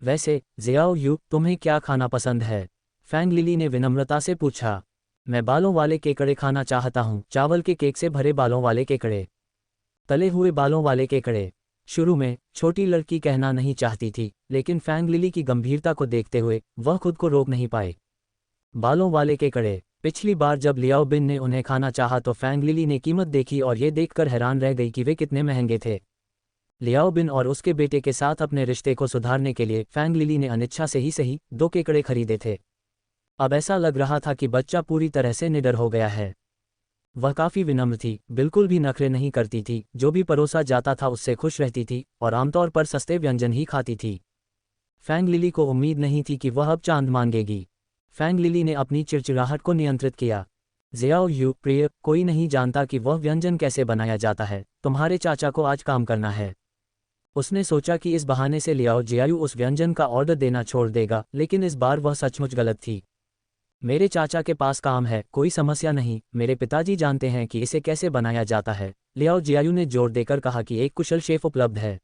वैसे जियाओ यू, तुम्हें क्या खाना पसंद है? फैंग लिली ने विनम्रता से पूछा। मैं बालों वाले केकड़े खाना चाहता हूँ, चावल के केक से भरे बालों वाले केकड़े, तले हुए बालों वाले केकड़े। शुरू में छोटी लड़की कहना नहीं चाहती थी, लेकिन फैंग लिली की गंभीरता को देखते हुए वह खुद को रोक नहीं पाए। बालों वाले केकड़े। पिछली बार जब लियाओ बिन ने उन्हें खाना चाहा तो फैंग लिली ने कीमत देखी और ये देखकर हैरान रह गई कि वे कितने महंगे थे। लियाओ बिन और उसके बेटे के साथ अपने रिश्ते को सुधारने के लिए फैंग लिली ने अनिच्छा से ही सही 2 केकड़े खरीदे थे। अब ऐसा लग रहा था कि बच्चा पूरी तरह से निडर हो गया है। वह काफ़ी विनम्र थी, बिल्कुल भी नखरे नहीं करती थी, जो भी परोसा जाता था उससे खुश रहती थी और आमतौर पर सस्ते व्यंजन ही खाती थी। फैंग लिली को उम्मीद नहीं थी कि वह अब चांद मांगेगी। फैंग लिली ने अपनी चिड़चिड़ाहट को नियंत्रित किया। ज़ियाओ यू प्रिय, कोई नहीं जानता कि वह व्यंजन कैसे बनाया जाता है, तुम्हारे चाचा को आज काम करना है। उसने सोचा कि इस बहाने से लियाओ जियायू उस व्यंजन का ऑर्डर देना छोड़ देगा, लेकिन इस बार वह सचमुच गलत थी। मेरे चाचा के पास काम है, कोई समस्या नहीं, मेरे पिताजी जानते हैं कि इसे कैसे बनाया जाता है, लियाओ जियायू ने जोर देकर कहा कि एक कुशल शेफ उपलब्ध है।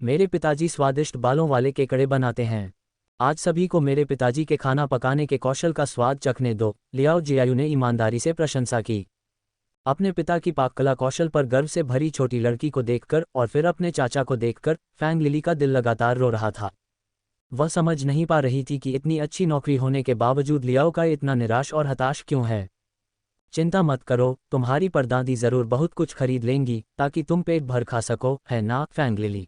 मेरे पिताजी स्वादिष्ट बालों वाले केकड़े बनाते हैं। आज सभी को मेरे पिताजी के खाना पकाने के कौशल का स्वाद चखने दो, लियाओ जियायू ने ईमानदारी से प्रशंसा की। अपने पिता की पाककला कौशल पर गर्व से भरी छोटी लड़की को देखकर और फिर अपने चाचा को देखकर फैंग लिली का दिल लगातार रो रहा था। वह समझ नहीं पा रही थी कि इतनी अच्छी नौकरी होने के बावजूद लियाओ का इतना निराश और हताश क्यों है। चिंता मत करो, तुम्हारी परदादी जरूर बहुत कुछ खरीद लेंगी ताकि तुम पेट भर खा सको, है ना फैंग लिली।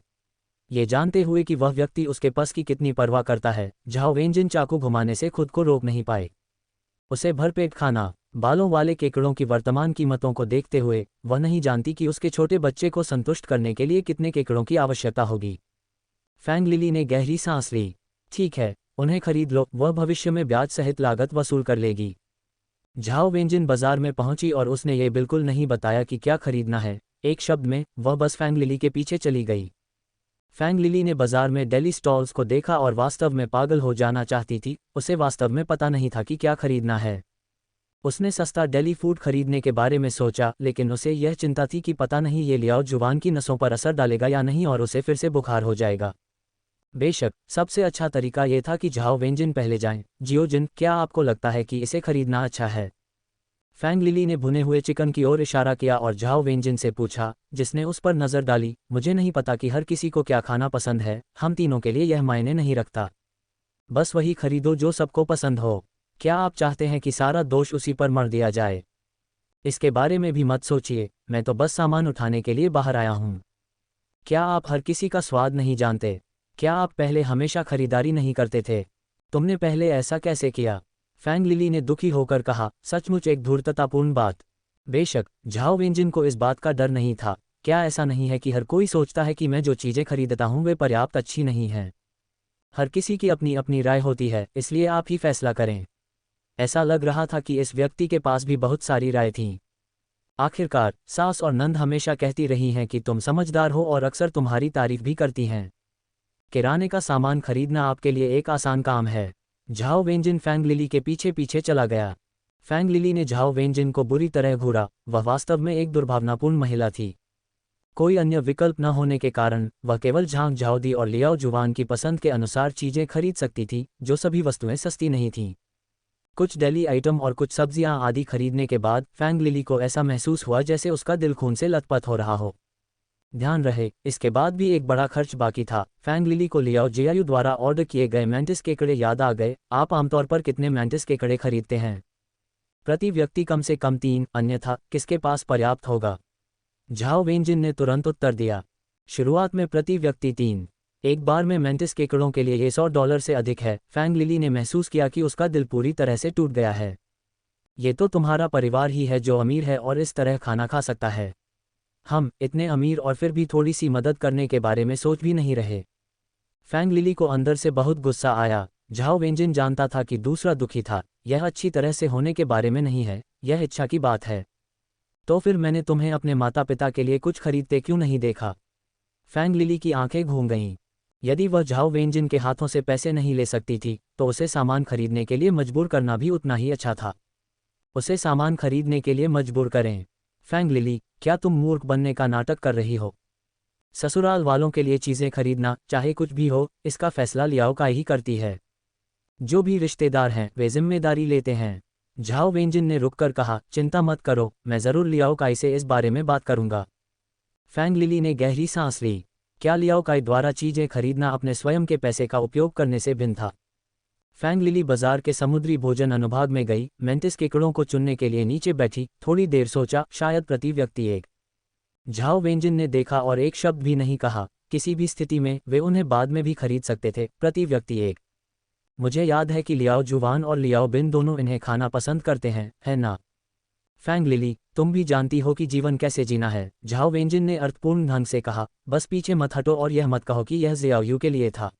ये जानते हुए कि वह व्यक्ति उसके पस की कितनी परवाह करता है, झाओ वेंजिन चाकू घुमाने से खुद को रोक नहीं पाए। उसे भरपेट खाना, बालों वाले केकड़ों की वर्तमान कीमतों को देखते हुए वह नहीं जानती कि उसके छोटे बच्चे को संतुष्ट करने के लिए कितने केकड़ों की आवश्यकता होगी। फैंग लिली ने गहरी सांस ली। ठीक है, उन्हें खरीद लो, वह भविष्य में ब्याज सहित लागत वसूल कर लेगी। झाओ वेंजिन बाजार में पहुंची और उसने ये बिल्कुल नहीं बताया कि क्या खरीदना है। एक शब्द में वह बस फैंग लिली के पीछे चली गई। फैंग लिली ने बाजार में डेली स्टॉल्स को देखा और वास्तव में पागल हो जाना चाहती थी। उसे वास्तव में पता नहीं था कि क्या खरीदना है। उसने सस्ता डेली फूड खरीदने के बारे में सोचा, लेकिन उसे यह चिंता थी कि पता नहीं ये लियाओ जुबान की नसों पर असर डालेगा या नहीं और उसे फिर से बुखार हो जाएगा। बेशक सबसे अच्छा तरीका यह था कि झाओ वेंजिन पहले जाएं। जियोजिन, क्या आपको लगता है कि इसे खरीदना अच्छा है? फैंग लिली ने भुने हुए चिकन की ओर इशारा किया और झाओ वेंजिन से पूछा, जिसने उस पर नज़र डाली। मुझे नहीं पता कि हर किसी को क्या खाना पसंद है, हम तीनों के लिए यह मायने नहीं रखता। बस वही खरीदो जो सबको पसंद हो। क्या आप चाहते हैं कि सारा दोष उसी पर मर दिया जाए? इसके बारे में भी मत सोचिए, मैं तो बस सामान उठाने के लिए बाहर आया हूँ। क्या आप हर किसी का स्वाद नहीं जानते? क्या आप पहले हमेशा खरीदारी नहीं करते थे? तुमने पहले ऐसा कैसे किया? फैंग लिली ने दुखी होकर कहा, सचमुच एक धूर्ततापूर्ण बात। बेशक झाओ वेंजिन को इस बात का डर नहीं था। क्या ऐसा नहीं है कि हर कोई सोचता है कि मैं जो चीज़ें खरीदता हूँ वे पर्याप्त अच्छी नहीं हैं? हर किसी की अपनी अपनी राय होती है, इसलिए आप ही फैसला करें। ऐसा लग रहा था कि इस व्यक्ति के पास भी बहुत सारी राय थीं। आखिरकार सास और नंद हमेशा कहती रही हैं कि तुम समझदार हो और अक्सर तुम्हारी तारीफ भी करती हैं। किराने का सामान खरीदना आपके लिए एक आसान काम है। झाओ वेंजिन फैंग लिली के पीछे पीछे चला गया। फैंग लिली ने झाओ वेंजिन को बुरी तरह घूरा। वह वास्तव में एक दुर्भावनापूर्ण महिला थी। कोई अन्य विकल्प न होने के कारण वह केवल झांग झाओदी और लियाओ जुवान की पसंद के अनुसार चीजें खरीद सकती थी, जो सभी वस्तुएं सस्ती नहीं थीं। कुछ डेली आइटम और कुछ सब्जियां आदि खरीदने के बाद फैंग लिली को ऐसा महसूस हुआ जैसे उसका दिल खून से लथपथ हो रहा हो। ध्यान रहे, इसके बाद भी एक बड़ा खर्च बाकी था। फैंग लिली को लियाओ जियायू द्वारा ऑर्डर किए गए मैंटिस केकड़े याद आ गए। आप आमतौर पर कितने मैंटिस केकड़े खरीदते हैं? प्रति व्यक्ति कम से कम 3, अन्यथा किसके पास पर्याप्त होगा? झाओ वेंजिन ने तुरंत उत्तर दिया। शुरुआत में प्रति व्यक्ति 3। एक बार में मैंटिस केकड़ों के लिए ये $100 से अधिक है। फैंग लिली ने महसूस किया कि उसका दिल पूरी तरह से टूट गया है। ये तो तुम्हारा परिवार ही है जो अमीर है और इस तरह खाना खा सकता है। हम इतने अमीर और फिर भी थोड़ी सी मदद करने के बारे में सोच भी नहीं रहे। फैंग लिली को अंदर से बहुत गुस्सा आया। झाओ वेंजिन जानता था कि दूसरा दुखी था। यह अच्छी तरह से होने के बारे में नहीं है, यह इच्छा की बात है। तो फिर मैंने तुम्हें अपने माता पिता के लिए कुछ खरीदते क्यों नहीं देखा? फैंग लिली की आंखें घूम गईं। यदि वह झाओ वेंजिन के हाथों से पैसे नहीं ले सकती थी तो उसे सामान खरीदने के लिए मजबूर करना भी उतना ही अच्छा था। उसे सामान खरीदने के लिए मजबूर करें। फैंग लिली, क्या तुम मूर्ख बनने का नाटक कर रही हो? ससुराल वालों के लिए चीज़ें खरीदना, चाहे कुछ भी हो, इसका फैसला लियाओ का ही करती है। जो भी रिश्तेदार हैं वे जिम्मेदारी लेते हैं। झाओ वेंजिन ने रुककर कहा, चिंता मत करो, मैं ज़रूर लियाओ काई से इस बारे में बात करूंगा। फैंग लिली ने गहरी सांस ली। क्या लियाओ काई द्वारा चीज़ें खरीदना अपने स्वयं के पैसे का उपयोग करने से भिन्न था? फैंग लिली बाजार के समुद्री भोजन अनुभाग में गई, मेंटिस केकड़ों को चुनने के लिए नीचे बैठी, थोड़ी देर सोचा, शायद प्रति व्यक्ति 1। झाओ वेंजिन ने देखा और एक शब्द भी नहीं कहा। किसी भी स्थिति में वे उन्हें बाद में भी खरीद सकते थे। प्रति व्यक्ति 1। मुझे याद है कि लियाओ जुवान और लियाओ बिन दोनों इन्हें खाना पसंद करते हैं, है ना? फैंग लिली, तुम भी जानती हो कि जीवन कैसे जीना है, झाओ वेंजिन ने अर्थपूर्ण ढंग से कहा। बस पीछे मत हटो और यह मत कहो कि यह ज़ियाओयू के लिए था।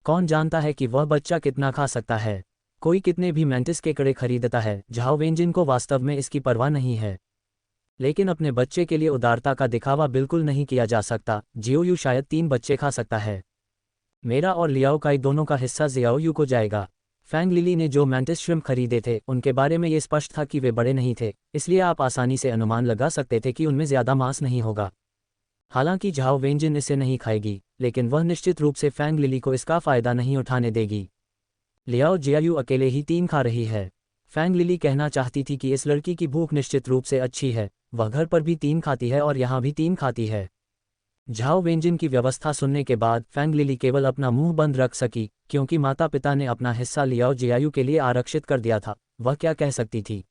कौन जानता है कि वह बच्चा कितना खा सकता है। कोई कितने भी मेंटिस के कड़े खरीदता है। झाओ वेंजिन को वास्तव में इसकी परवाह नहीं है, लेकिन अपने बच्चे के लिए उदारता का दिखावा बिल्कुल नहीं किया जा सकता। जियाओयू शायद 3 बच्चे खा सकता है। मेरा और लियाओ काई दोनों का हिस्सा ज़ियाओयू को जाएगा। फैंग लिली ने जो मैंटिस श्रिम्प खरीदे थे उनके बारे में ये स्पष्ट था कि वे बड़े नहीं थे, इसलिए आप आसानी से अनुमान लगा सकते थे कि उनमें ज़्यादा मांस नहीं होगा। हालांकि झाओ वेंजिन इसे नहीं खाएगी, लेकिन वह निश्चित रूप से फैंग लिली को इसका फ़ायदा नहीं उठाने देगी। लियाओ जियायू अकेले ही 3 खा रही है। फैंग लिली कहना चाहती थी कि इस लड़की की भूख निश्चित रूप से अच्छी है, वह घर पर भी 3 खाती है और यहाँ भी 3 खाती है। झाओ वेंजिन की व्यवस्था सुनने के बाद फैंग लिली केवल अपना मुंह बंद रख सकी, क्योंकि माता पिता ने अपना हिस्सा लियाओ जियायू के लिए आरक्षित कर दिया था। वह क्या कह सकती थी।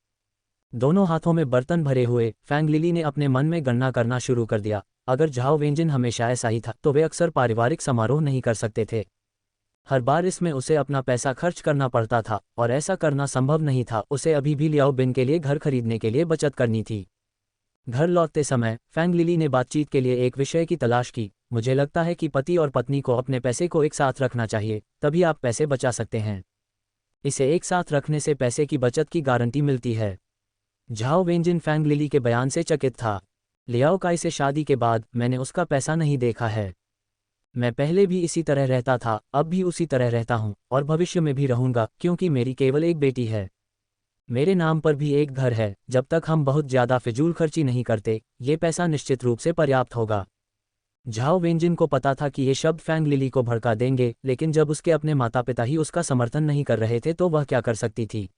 दोनों हाथों में बर्तन भरे हुए फैंग लिली ने अपने मन में गणना करना शुरू कर दिया। अगर झाओ वेंजिन हमेशा ऐसा ही था तो वे अक्सर पारिवारिक समारोह नहीं कर सकते थे। हर बार इसमें उसे अपना पैसा खर्च करना पड़ता था और ऐसा करना संभव नहीं था। उसे अभी भी लियाओ बिन के लिए घर खरीदने के लिए बचत करनी थी। घर लौटते समय फैंग लिली ने बातचीत के लिए एक विषय की तलाश की। मुझे लगता है कि पति और पत्नी को अपने पैसे को एक साथ रखना चाहिए, तभी आप पैसे बचा सकते हैं। इसे एक साथ रखने से पैसे की बचत की गारंटी मिलती है। झाओ वेंजिन फैंग लिली के बयान से चकित था। लियाओ काई से शादी के बाद मैंने उसका पैसा नहीं देखा है। मैं पहले भी इसी तरह रहता था, अब भी उसी तरह रहता हूँ और भविष्य में भी रहूंगा, क्योंकि मेरी केवल एक बेटी है। मेरे नाम पर भी एक घर है। जब तक हम बहुत ज़्यादा फिजूल खर्ची नहीं करते, ये पैसा निश्चित रूप से पर्याप्त होगा। झाओ वेंजिन को पता था कि ये शब्द फैंग लिली को भड़का देंगे, लेकिन जब उसके अपने माता पिता ही उसका समर्थन नहीं कर रहे थे तो वह क्या कर सकती थी।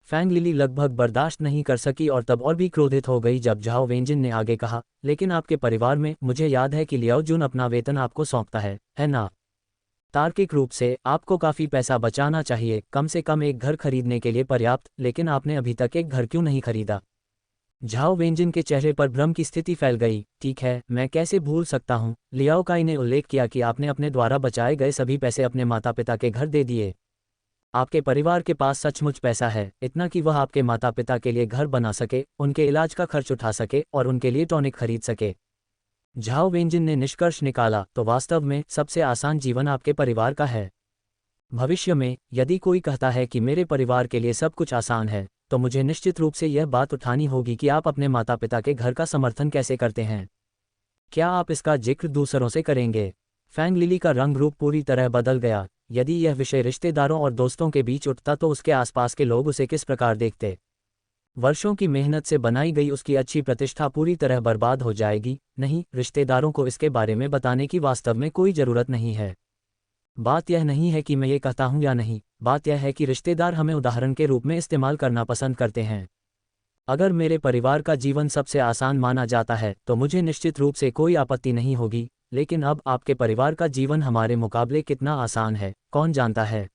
फैंग लिली लगभग बर्दाश्त नहीं कर सकी और तब और भी क्रोधित हो गई जब झाओ वेंजिन ने आगे कहा, लेकिन आपके परिवार में मुझे याद है कि लियाओ जुन अपना वेतन आपको सौंपता है ना। तार्किक रूप से आपको काफ़ी पैसा बचाना चाहिए, कम से कम एक घर खरीदने के लिए पर्याप्त, लेकिन आपने अभी तक एक घर क्यों नहीं खरीदा। झाओ वेंजिन के चेहरे पर भ्रम की स्थिति फैल गई। ठीक है, मैं कैसे भूल सकता हूँ। लियाओ काई ने उल्लेख किया कि आपने अपने द्वारा बचाए गए सभी पैसे अपने माता पिता के घर दे दिए। आपके परिवार के पास सचमुच पैसा है, इतना कि वह आपके माता पिता के लिए घर बना सके, उनके इलाज का खर्च उठा सके और उनके लिए टॉनिक खरीद सके। झाओ वेंजिन ने निष्कर्ष निकाला, तो वास्तव में सबसे आसान जीवन आपके परिवार का है। भविष्य में यदि कोई कहता है कि मेरे परिवार के लिए सब कुछ आसान है, तो मुझे निश्चित रूप से यह बात उठानी होगी कि आप अपने माता पिता के घर का समर्थन कैसे करते हैं। क्या आप इसका जिक्र दूसरों से करेंगे। फैंग लिली का रंग रूप पूरी तरह बदल गया। यदि यह विषय रिश्तेदारों और दोस्तों के बीच उठता तो उसके आसपास के लोग उसे किस प्रकार देखते। वर्षों की मेहनत से बनाई गई उसकी अच्छी प्रतिष्ठा पूरी तरह बर्बाद हो जाएगी। नहीं, रिश्तेदारों को इसके बारे में बताने की वास्तव में कोई ज़रूरत नहीं है। बात यह नहीं है कि मैं ये कहता हूँ या नहीं, बात यह है कि रिश्तेदार हमें उदाहरण के रूप में इस्तेमाल करना पसंद करते हैं। अगर मेरे परिवार का जीवन सबसे आसान माना जाता है तो मुझे निश्चित रूप से कोई आपत्ति नहीं होगी, लेकिन अब आपके परिवार का जीवन हमारे मुकाबले कितना आसान है, कौन जानता है।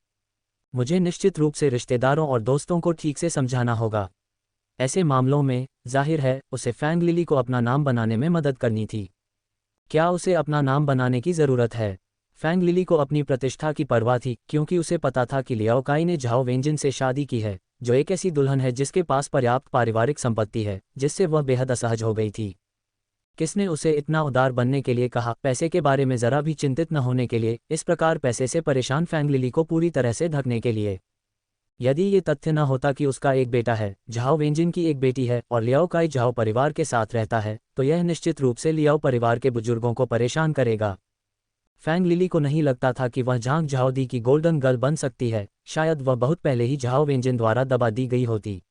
मुझे निश्चित रूप से रिश्तेदारों और दोस्तों को ठीक से समझाना होगा। ऐसे मामलों में जाहिर है उसे फैंग लिली को अपना नाम बनाने में मदद करनी थी। क्या उसे अपना नाम बनाने की ज़रूरत है। फैंग लिली को अपनी प्रतिष्ठा की परवाह थी, क्योंकि उसे पता था कि लियाओ काई ने झाओ वेंजिन से शादी की है, जो एक ऐसी दुल्हन है जिसके पास पर्याप्त पारिवारिक संपत्ति है, जिससे वह बेहद असहज हो गई थी। किसने उसे इतना उदार बनने के लिए कहा, पैसे के बारे में ज़रा भी चिंतित न होने के लिए, इस प्रकार पैसे से परेशान फैंग लिली को पूरी तरह से ढकने के लिए। यदि ये तथ्य न होता कि उसका एक बेटा है, झाओ वेंजिन की एक बेटी है और लियाओ काई झाओ परिवार के साथ रहता है, तो यह निश्चित रूप से लियाओ परिवार के बुजुर्गों को परेशान करेगा। फैंग लिली को नहीं लगता था कि वह झांग झाओ दी की गोल्डन गर्ल बन सकती है, शायद वह बहुत पहले ही झाओ वेंजिन द्वारा दबा दी गई होती।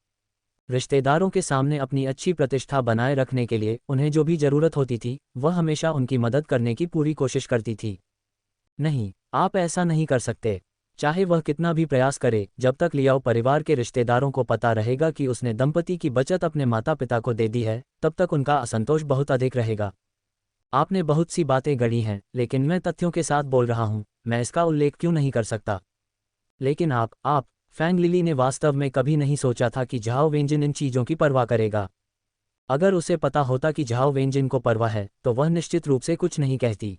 रिश्तेदारों के सामने अपनी अच्छी प्रतिष्ठा बनाए रखने के लिए उन्हें जो भी ज़रूरत होती थी, वह हमेशा उनकी मदद करने की पूरी कोशिश करती थी। नहीं, आप ऐसा नहीं कर सकते। चाहे वह कितना भी प्रयास करे, जब तक लियाओ परिवार के रिश्तेदारों को पता रहेगा कि उसने दंपति की बचत अपने माता पिता को दे दी है, तब तक उनका असंतोष बहुत अधिक रहेगा। आपने बहुत सी बातें गढ़ी हैं, लेकिन मैं तथ्यों के साथ बोल रहा हूँ, मैं इसका उल्लेख क्यों नहीं कर सकता। लेकिन आप फैंग लिली ने वास्तव में कभी नहीं सोचा था कि झाओ वेंजिन इन चीज़ों की परवाह करेगा। अगर उसे पता होता कि झाओ वेंजिन को परवाह है, तो वह निश्चित रूप से कुछ नहीं कहती।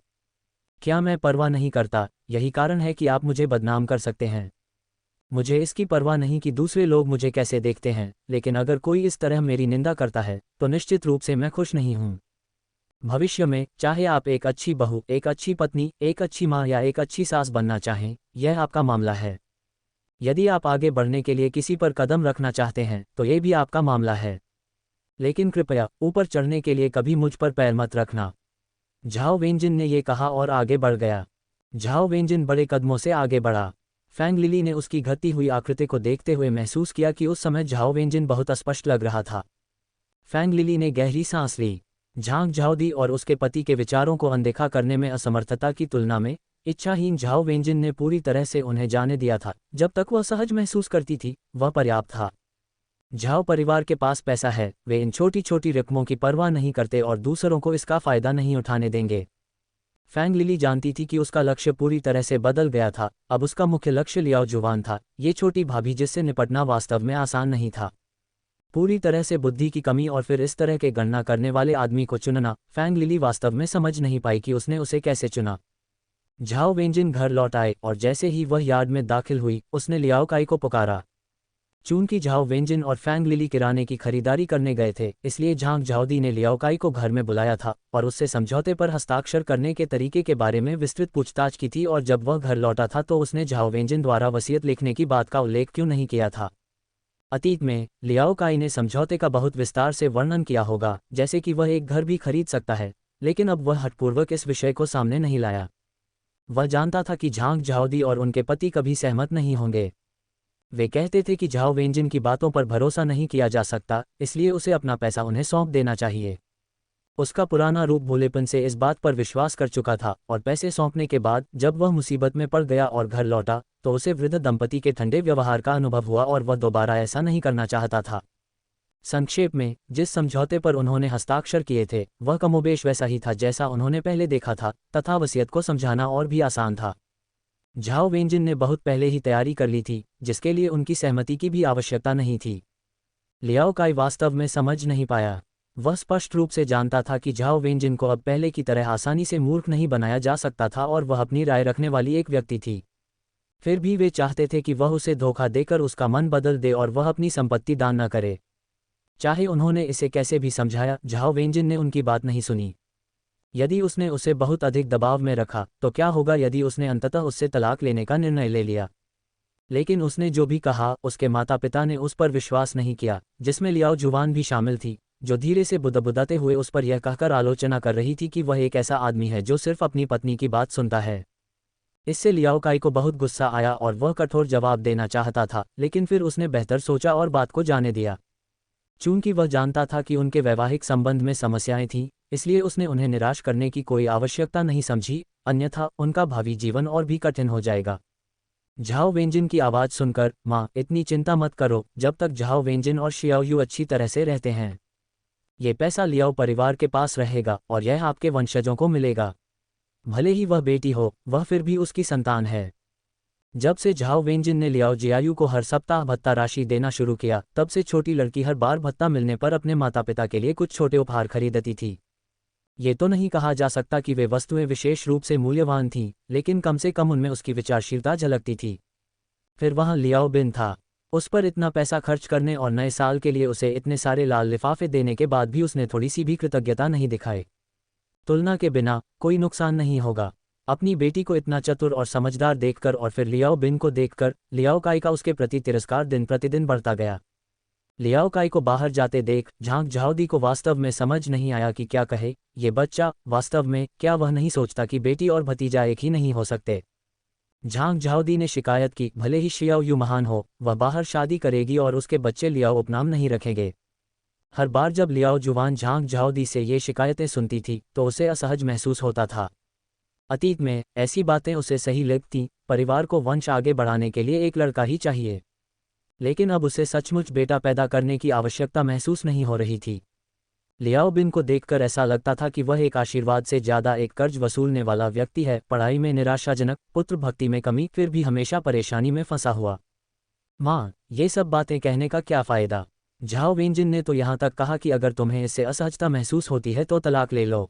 क्या मैं परवाह नहीं करता, यही कारण है कि आप मुझे बदनाम कर सकते हैं। मुझे इसकी परवाह नहीं कि दूसरे लोग मुझे कैसे देखते हैं, लेकिन अगर कोई इस तरह मेरी निंदा करता है तो निश्चित रूप से मैं खुश नहीं हूँ। भविष्य में चाहे आप एक अच्छी बहू, एक अच्छी पत्नी, एक अच्छी माँ या एक अच्छी सास बनना चाहें, यह आपका मामला है। यदि आप आगे बढ़ने के लिए किसी पर कदम रखना चाहते हैं तो ये भी आपका मामला है। लेकिन कृपया ऊपर चढ़ने के लिए कभी मुझ पर पैर मत रखना। झाओ वेंजिन ने ये कहा और आगे बढ़ गया। झाओ वेंजिन बड़े कदमों से आगे बढ़ा। फैंग लिली ने उसकी घटती हुई आकृति को देखते हुए महसूस किया कि उस समय झाओ वेंजिन बहुत अस्पष्ट लग रहा था। फैंग लिली ने गहरी सांस ली। झांग झाओदी और उसके पति के विचारों को अनदेखा करने में असमर्थता की तुलना में इच्छाहीन झाओ वेंजिन ने पूरी तरह से उन्हें जाने दिया था। जब तक वह सहज महसूस करती थी वह पर्याप्त था। झाओ परिवार के पास पैसा है, वे इन छोटी छोटी रकमों की परवाह नहीं करते और दूसरों को इसका फायदा नहीं उठाने देंगे। फैंग लिली जानती थी कि उसका लक्ष्य पूरी तरह से बदल गया था। अब उसका मुख्य लक्ष्य लियाओ जुवान था, ये छोटी भाभी जिससे निपटना वास्तव में आसान नहीं था। पूरी तरह से बुद्धि की कमी और फिर इस तरह के गणना करने वाले आदमी को चुनना, फैंग लिली वास्तव में समझ नहीं पाई कि उसने उसे कैसे चुना। झाओ वेंजिन घर लौट आए और जैसे ही वह यार्ड में दाखिल हुई उसने लियाओ काई को पुकारा। चूंकि झाओ वेंजिन और फैंग लिली किराने की खरीदारी करने गए थे, इसलिए झांग झाओदी ने लियाओ काई को घर में बुलाया था और उससे समझौते पर हस्ताक्षर करने के तरीके के बारे में विस्तृत पूछताछ की थी। और जब वह घर लौटा था तो उसने झाओ वेंजिन द्वारा वसीयत लिखने की बात का उल्लेख क्यों नहीं किया था। अतीत में लियाओ काई ने समझौते का बहुत विस्तार से वर्णन किया होगा, जैसे कि वह एक घर भी खरीद सकता है, लेकिन अब वह हठपूर्वक इस विषय को सामने नहीं लाया। वह जानता था कि झांग झाओदी और उनके पति कभी सहमत नहीं होंगे। वे कहते थे कि झाओ वेंजिन की बातों पर भरोसा नहीं किया जा सकता, इसलिए उसे अपना पैसा उन्हें सौंप देना चाहिए। उसका पुराना रूप भोलेपन से इस बात पर विश्वास कर चुका था और पैसे सौंपने के बाद जब वह मुसीबत में पड़ गया और घर लौटा तो उसे वृद्ध दंपति के ठंडे व्यवहार का अनुभव हुआ और वह दोबारा ऐसा नहीं करना चाहता था। संक्षेप में, जिस समझौते पर उन्होंने हस्ताक्षर किए थे वह कमोबेश वैसा ही था जैसा उन्होंने पहले देखा था, तथा वसीयत को समझाना और भी आसान था। झाओ वेंजिन ने बहुत पहले ही तैयारी कर ली थी, जिसके लिए उनकी सहमति की भी आवश्यकता नहीं थी। लियाओ काई वास्तव में समझ नहीं पाया। वह स्पष्ट रूप से जानता था कि झाओ वेंजिन को अब पहले की तरह आसानी से मूर्ख नहीं बनाया जा सकता था और वह अपनी राय रखने वाली एक व्यक्ति थी। फिर भी वे चाहते थे कि वह उसे धोखा देकर उसका मन बदल दे और वह अपनी संपत्ति दान न करे। चाहे उन्होंने इसे कैसे भी समझाया, झाओ वेंजिन ने उनकी बात नहीं सुनी। यदि उसने उसे बहुत अधिक दबाव में रखा तो क्या होगा यदि उसने अंततः उससे तलाक लेने का निर्णय ले लिया। लेकिन उसने जो भी कहा उसके माता पिता ने उस पर विश्वास नहीं किया, जिसमें लियाओ जुवान भी शामिल थी, जो धीरे से बुदबुदाते हुए उस पर यह कहकर आलोचना कर रही थी कि वह एक ऐसा आदमी है जो सिर्फ अपनी पत्नी की बात सुनता है। इससे लियाओ काई को बहुत गुस्सा आया और वह कठोर जवाब देना चाहता था, लेकिन फिर उसने बेहतर सोचा और बात को जाने दिया। चूंकि वह जानता था कि उनके वैवाहिक संबंध में समस्याएं थीं, इसलिए उसने उन्हें निराश करने की कोई आवश्यकता नहीं समझी, अन्यथा उनका भावी जीवन और भी कठिन हो जाएगा। झाओ वेंजिन की आवाज़ सुनकर, माँ इतनी चिंता मत करो, जब तक झाओ वेंजिन और शियाओयू अच्छी तरह से रहते हैं ये पैसा लियाओ परिवार के पास रहेगा और यह आपके वंशजों को मिलेगा। भले ही वह बेटी हो, वह फिर भी उसकी संतान है। जब से झाओ वेंजिन ने लियाओ जियायू को हर सप्ताह भत्ता राशि देना शुरू किया, तब से छोटी लड़की हर बार भत्ता मिलने पर अपने माता पिता के लिए कुछ छोटे उपहार खरीदती थी। ये तो नहीं कहा जा सकता कि वे वस्तुएं विशेष रूप से मूल्यवान थीं, लेकिन कम से कम उनमें उसकी विचारशीलता झलकती थी। फिर वहाँ लियाओ बिन था। उस पर इतना पैसा खर्च करने और नए साल के लिए उसे इतने सारे लाल लिफाफे देने के बाद भी उसने थोड़ी सी भी कृतज्ञता नहीं दिखाई। तुलना के बिना कोई नुकसान नहीं होगा। अपनी बेटी को इतना चतुर और समझदार देखकर और फिर लियाओ बिन को देखकर लियाओ काई का उसके प्रति तिरस्कार दिन प्रतिदिन बढ़ता गया। लियाओ काई को बाहर जाते देख झांग झाओदी को वास्तव में समझ नहीं आया कि क्या कहे। ये बच्चा, वास्तव में क्या वह नहीं सोचता कि बेटी और भतीजा एक ही नहीं हो सकते। झांग झाओदी ने शिकायत की, भले ही शियाओयू महान हो, वह बाहर शादी करेगी और उसके बच्चे लियाओ उपनाम नहीं रखेंगे। हर बार जब लियाओ जुवान झांग झाओदी से ये शिकायतें सुनती थी तो उसे असहज महसूस होता था। अतीत में ऐसी बातें उसे सही लगतीं, परिवार को वंश आगे बढ़ाने के लिए एक लड़का ही चाहिए। लेकिन अब उसे सचमुच बेटा पैदा करने की आवश्यकता महसूस नहीं हो रही थी। लियाओ बिन को देखकर ऐसा लगता था कि वह एक आशीर्वाद से ज़्यादा एक कर्ज वसूलने वाला व्यक्ति है। पढ़ाई में निराशाजनक, पुत्र भक्ति में कमी, फिर भी हमेशा परेशानी में फंसा हुआ। माँ, ये सब बातें कहने का क्या फ़ायदा। झाओ वेंजिन ने तो यहाँ तक कहा कि अगर तुम्हें इससे असहजता महसूस होती है तो तलाक ले लो।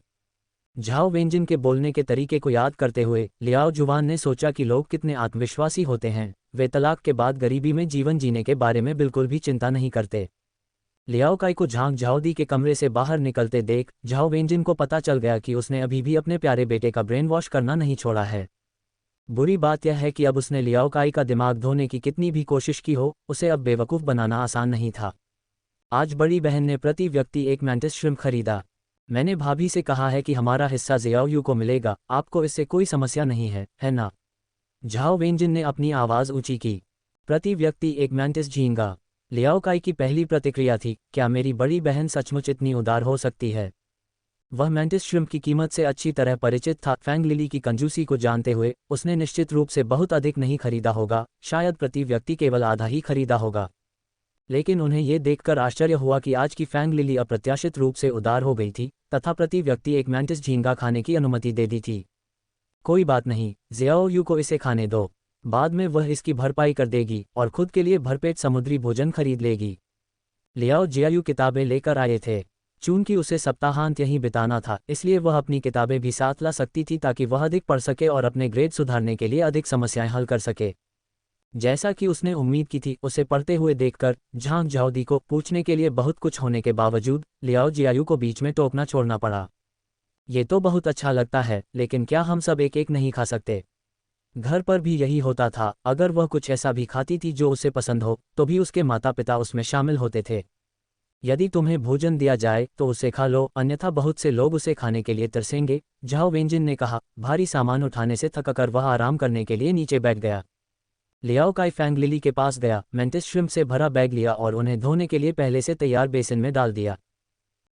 झाओ वेंजिन के बोलने के तरीके को याद करते हुए लियाओ जुवान ने सोचा कि लोग कितने आत्मविश्वासी होते हैं, वे तलाक के बाद गरीबी में जीवन जीने के बारे में बिल्कुल भी चिंता नहीं करते। लियाओ काई को झांग झाओदी के कमरे से बाहर निकलते देख झाओ वेंजिन को पता चल गया कि उसने अभी भी अपने प्यारे बेटे का ब्रेन वॉश करना नहीं छोड़ा है। बुरी बात यह है कि अब उसने लियाओ काई का दिमाग धोने की कितनी भी कोशिश की हो, उसे अब बेवकूफ़ बनाना आसान नहीं था। आज बड़ी बहन ने प्रति व्यक्ति एक मैंटिस श्रिम्प खरीदा। मैंने भाभी से कहा है कि हमारा हिस्सा जियाओयू को मिलेगा, आपको इससे कोई समस्या नहीं है ना? झाओ वेंजिन ने अपनी आवाज़ ऊंची की। प्रति व्यक्ति एक मैंटिस झींगा। लियाओ काई की पहली प्रतिक्रिया थी, क्या मेरी बड़ी बहन सचमुच इतनी उदार हो सकती है? वह मैंटिस श्रिम्प की कीमत से अच्छी तरह परिचित था। फैंग लिली की कंजूसी को जानते हुए उसने निश्चित रूप से बहुत अधिक नहीं खरीदा होगा, शायद प्रति व्यक्ति केवल आधा ही खरीदा होगा। लेकिन उन्हें ये देखकर आश्चर्य हुआ कि आज की फैंग लिली अप्रत्याशित रूप से उदार हो गई थी तथा प्रति व्यक्ति एक मैंटिस झींगा खाने की अनुमति दे दी थी। कोई बात नहीं, जियाओयू को इसे खाने दो, बाद में वह इसकी भरपाई कर देगी और खुद के लिए भरपेट समुद्री भोजन खरीद लेगी। लियाओ जियायू किताबें लेकर आए थे। चूंकि उसे सप्ताहांत यहीं बिताना था, इसलिए वह अपनी किताबें भी साथ ला सकती थी ताकि वह अधिक पढ़ सके और अपने ग्रेड सुधारने के लिए अधिक समस्याएं हल कर सके। जैसा कि उसने उम्मीद की थी, उसे पढ़ते हुए देखकर झांग झाओदी को पूछने के लिए बहुत कुछ होने के बावजूद लियाओ जियायू को बीच में टोकना छोड़ना पड़ा। ये तो बहुत अच्छा लगता है, लेकिन क्या हम सब एक एक नहीं खा सकते? घर पर भी यही होता था, अगर वह कुछ ऐसा भी खाती थी जो उसे पसंद हो तो भी उसके माता पिता उसमें शामिल होते थे। यदि तुम्हें भोजन दिया जाए तो उसे खा लो, अन्यथा बहुत से लोग उसे खाने के लिए तरसेंगे, झाओ वेंजिन ने कहा। भारी सामान उठाने से थककर वह आराम करने के लिए नीचे बैठ गया। लियाओ काई फैंग लिली के पास गया, मैंटिस श्रिम्प से भरा बैग लिया और उन्हें धोने के लिए पहले से तैयार बेसिन में डाल दिया।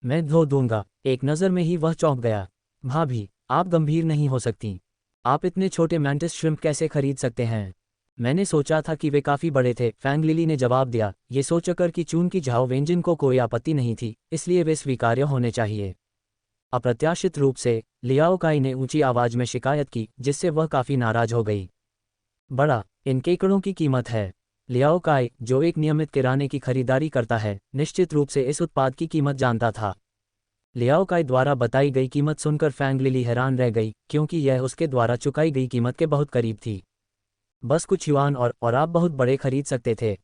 मैं धो दूंगा। एक नज़र में ही वह चौंक गया। भाभी, आप गंभीर नहीं हो सकती। आप इतने छोटे मैंटिस श्रिम्प कैसे खरीद सकते हैं? मैंने सोचा था कि वे काफ़ी बड़े थे, फैंग लिली ने जवाब दिया, ये सोचकर कि चूंकि झाओ वेंजिन को कोई आपत्ति नहीं थी, इसलिए वे स्वीकार्य होने चाहिए। अप्रत्याशित रूप से लियाओ काई ने ऊंची आवाज़ में शिकायत की, जिससे वह काफ़ी नाराज हो गई। बड़ा, इन केकड़ों की कीमत है। लियाओ काई, जो एक नियमित किराने की खरीदारी करता है, निश्चित रूप से इस उत्पाद की कीमत जानता था। लियाओ काई द्वारा बताई गई कीमत सुनकर फैंग लिली हैरान रह गई, क्योंकि यह उसके द्वारा चुकाई गई कीमत के बहुत करीब थी। बस कुछ युआन और आप बहुत बड़े खरीद सकते थे।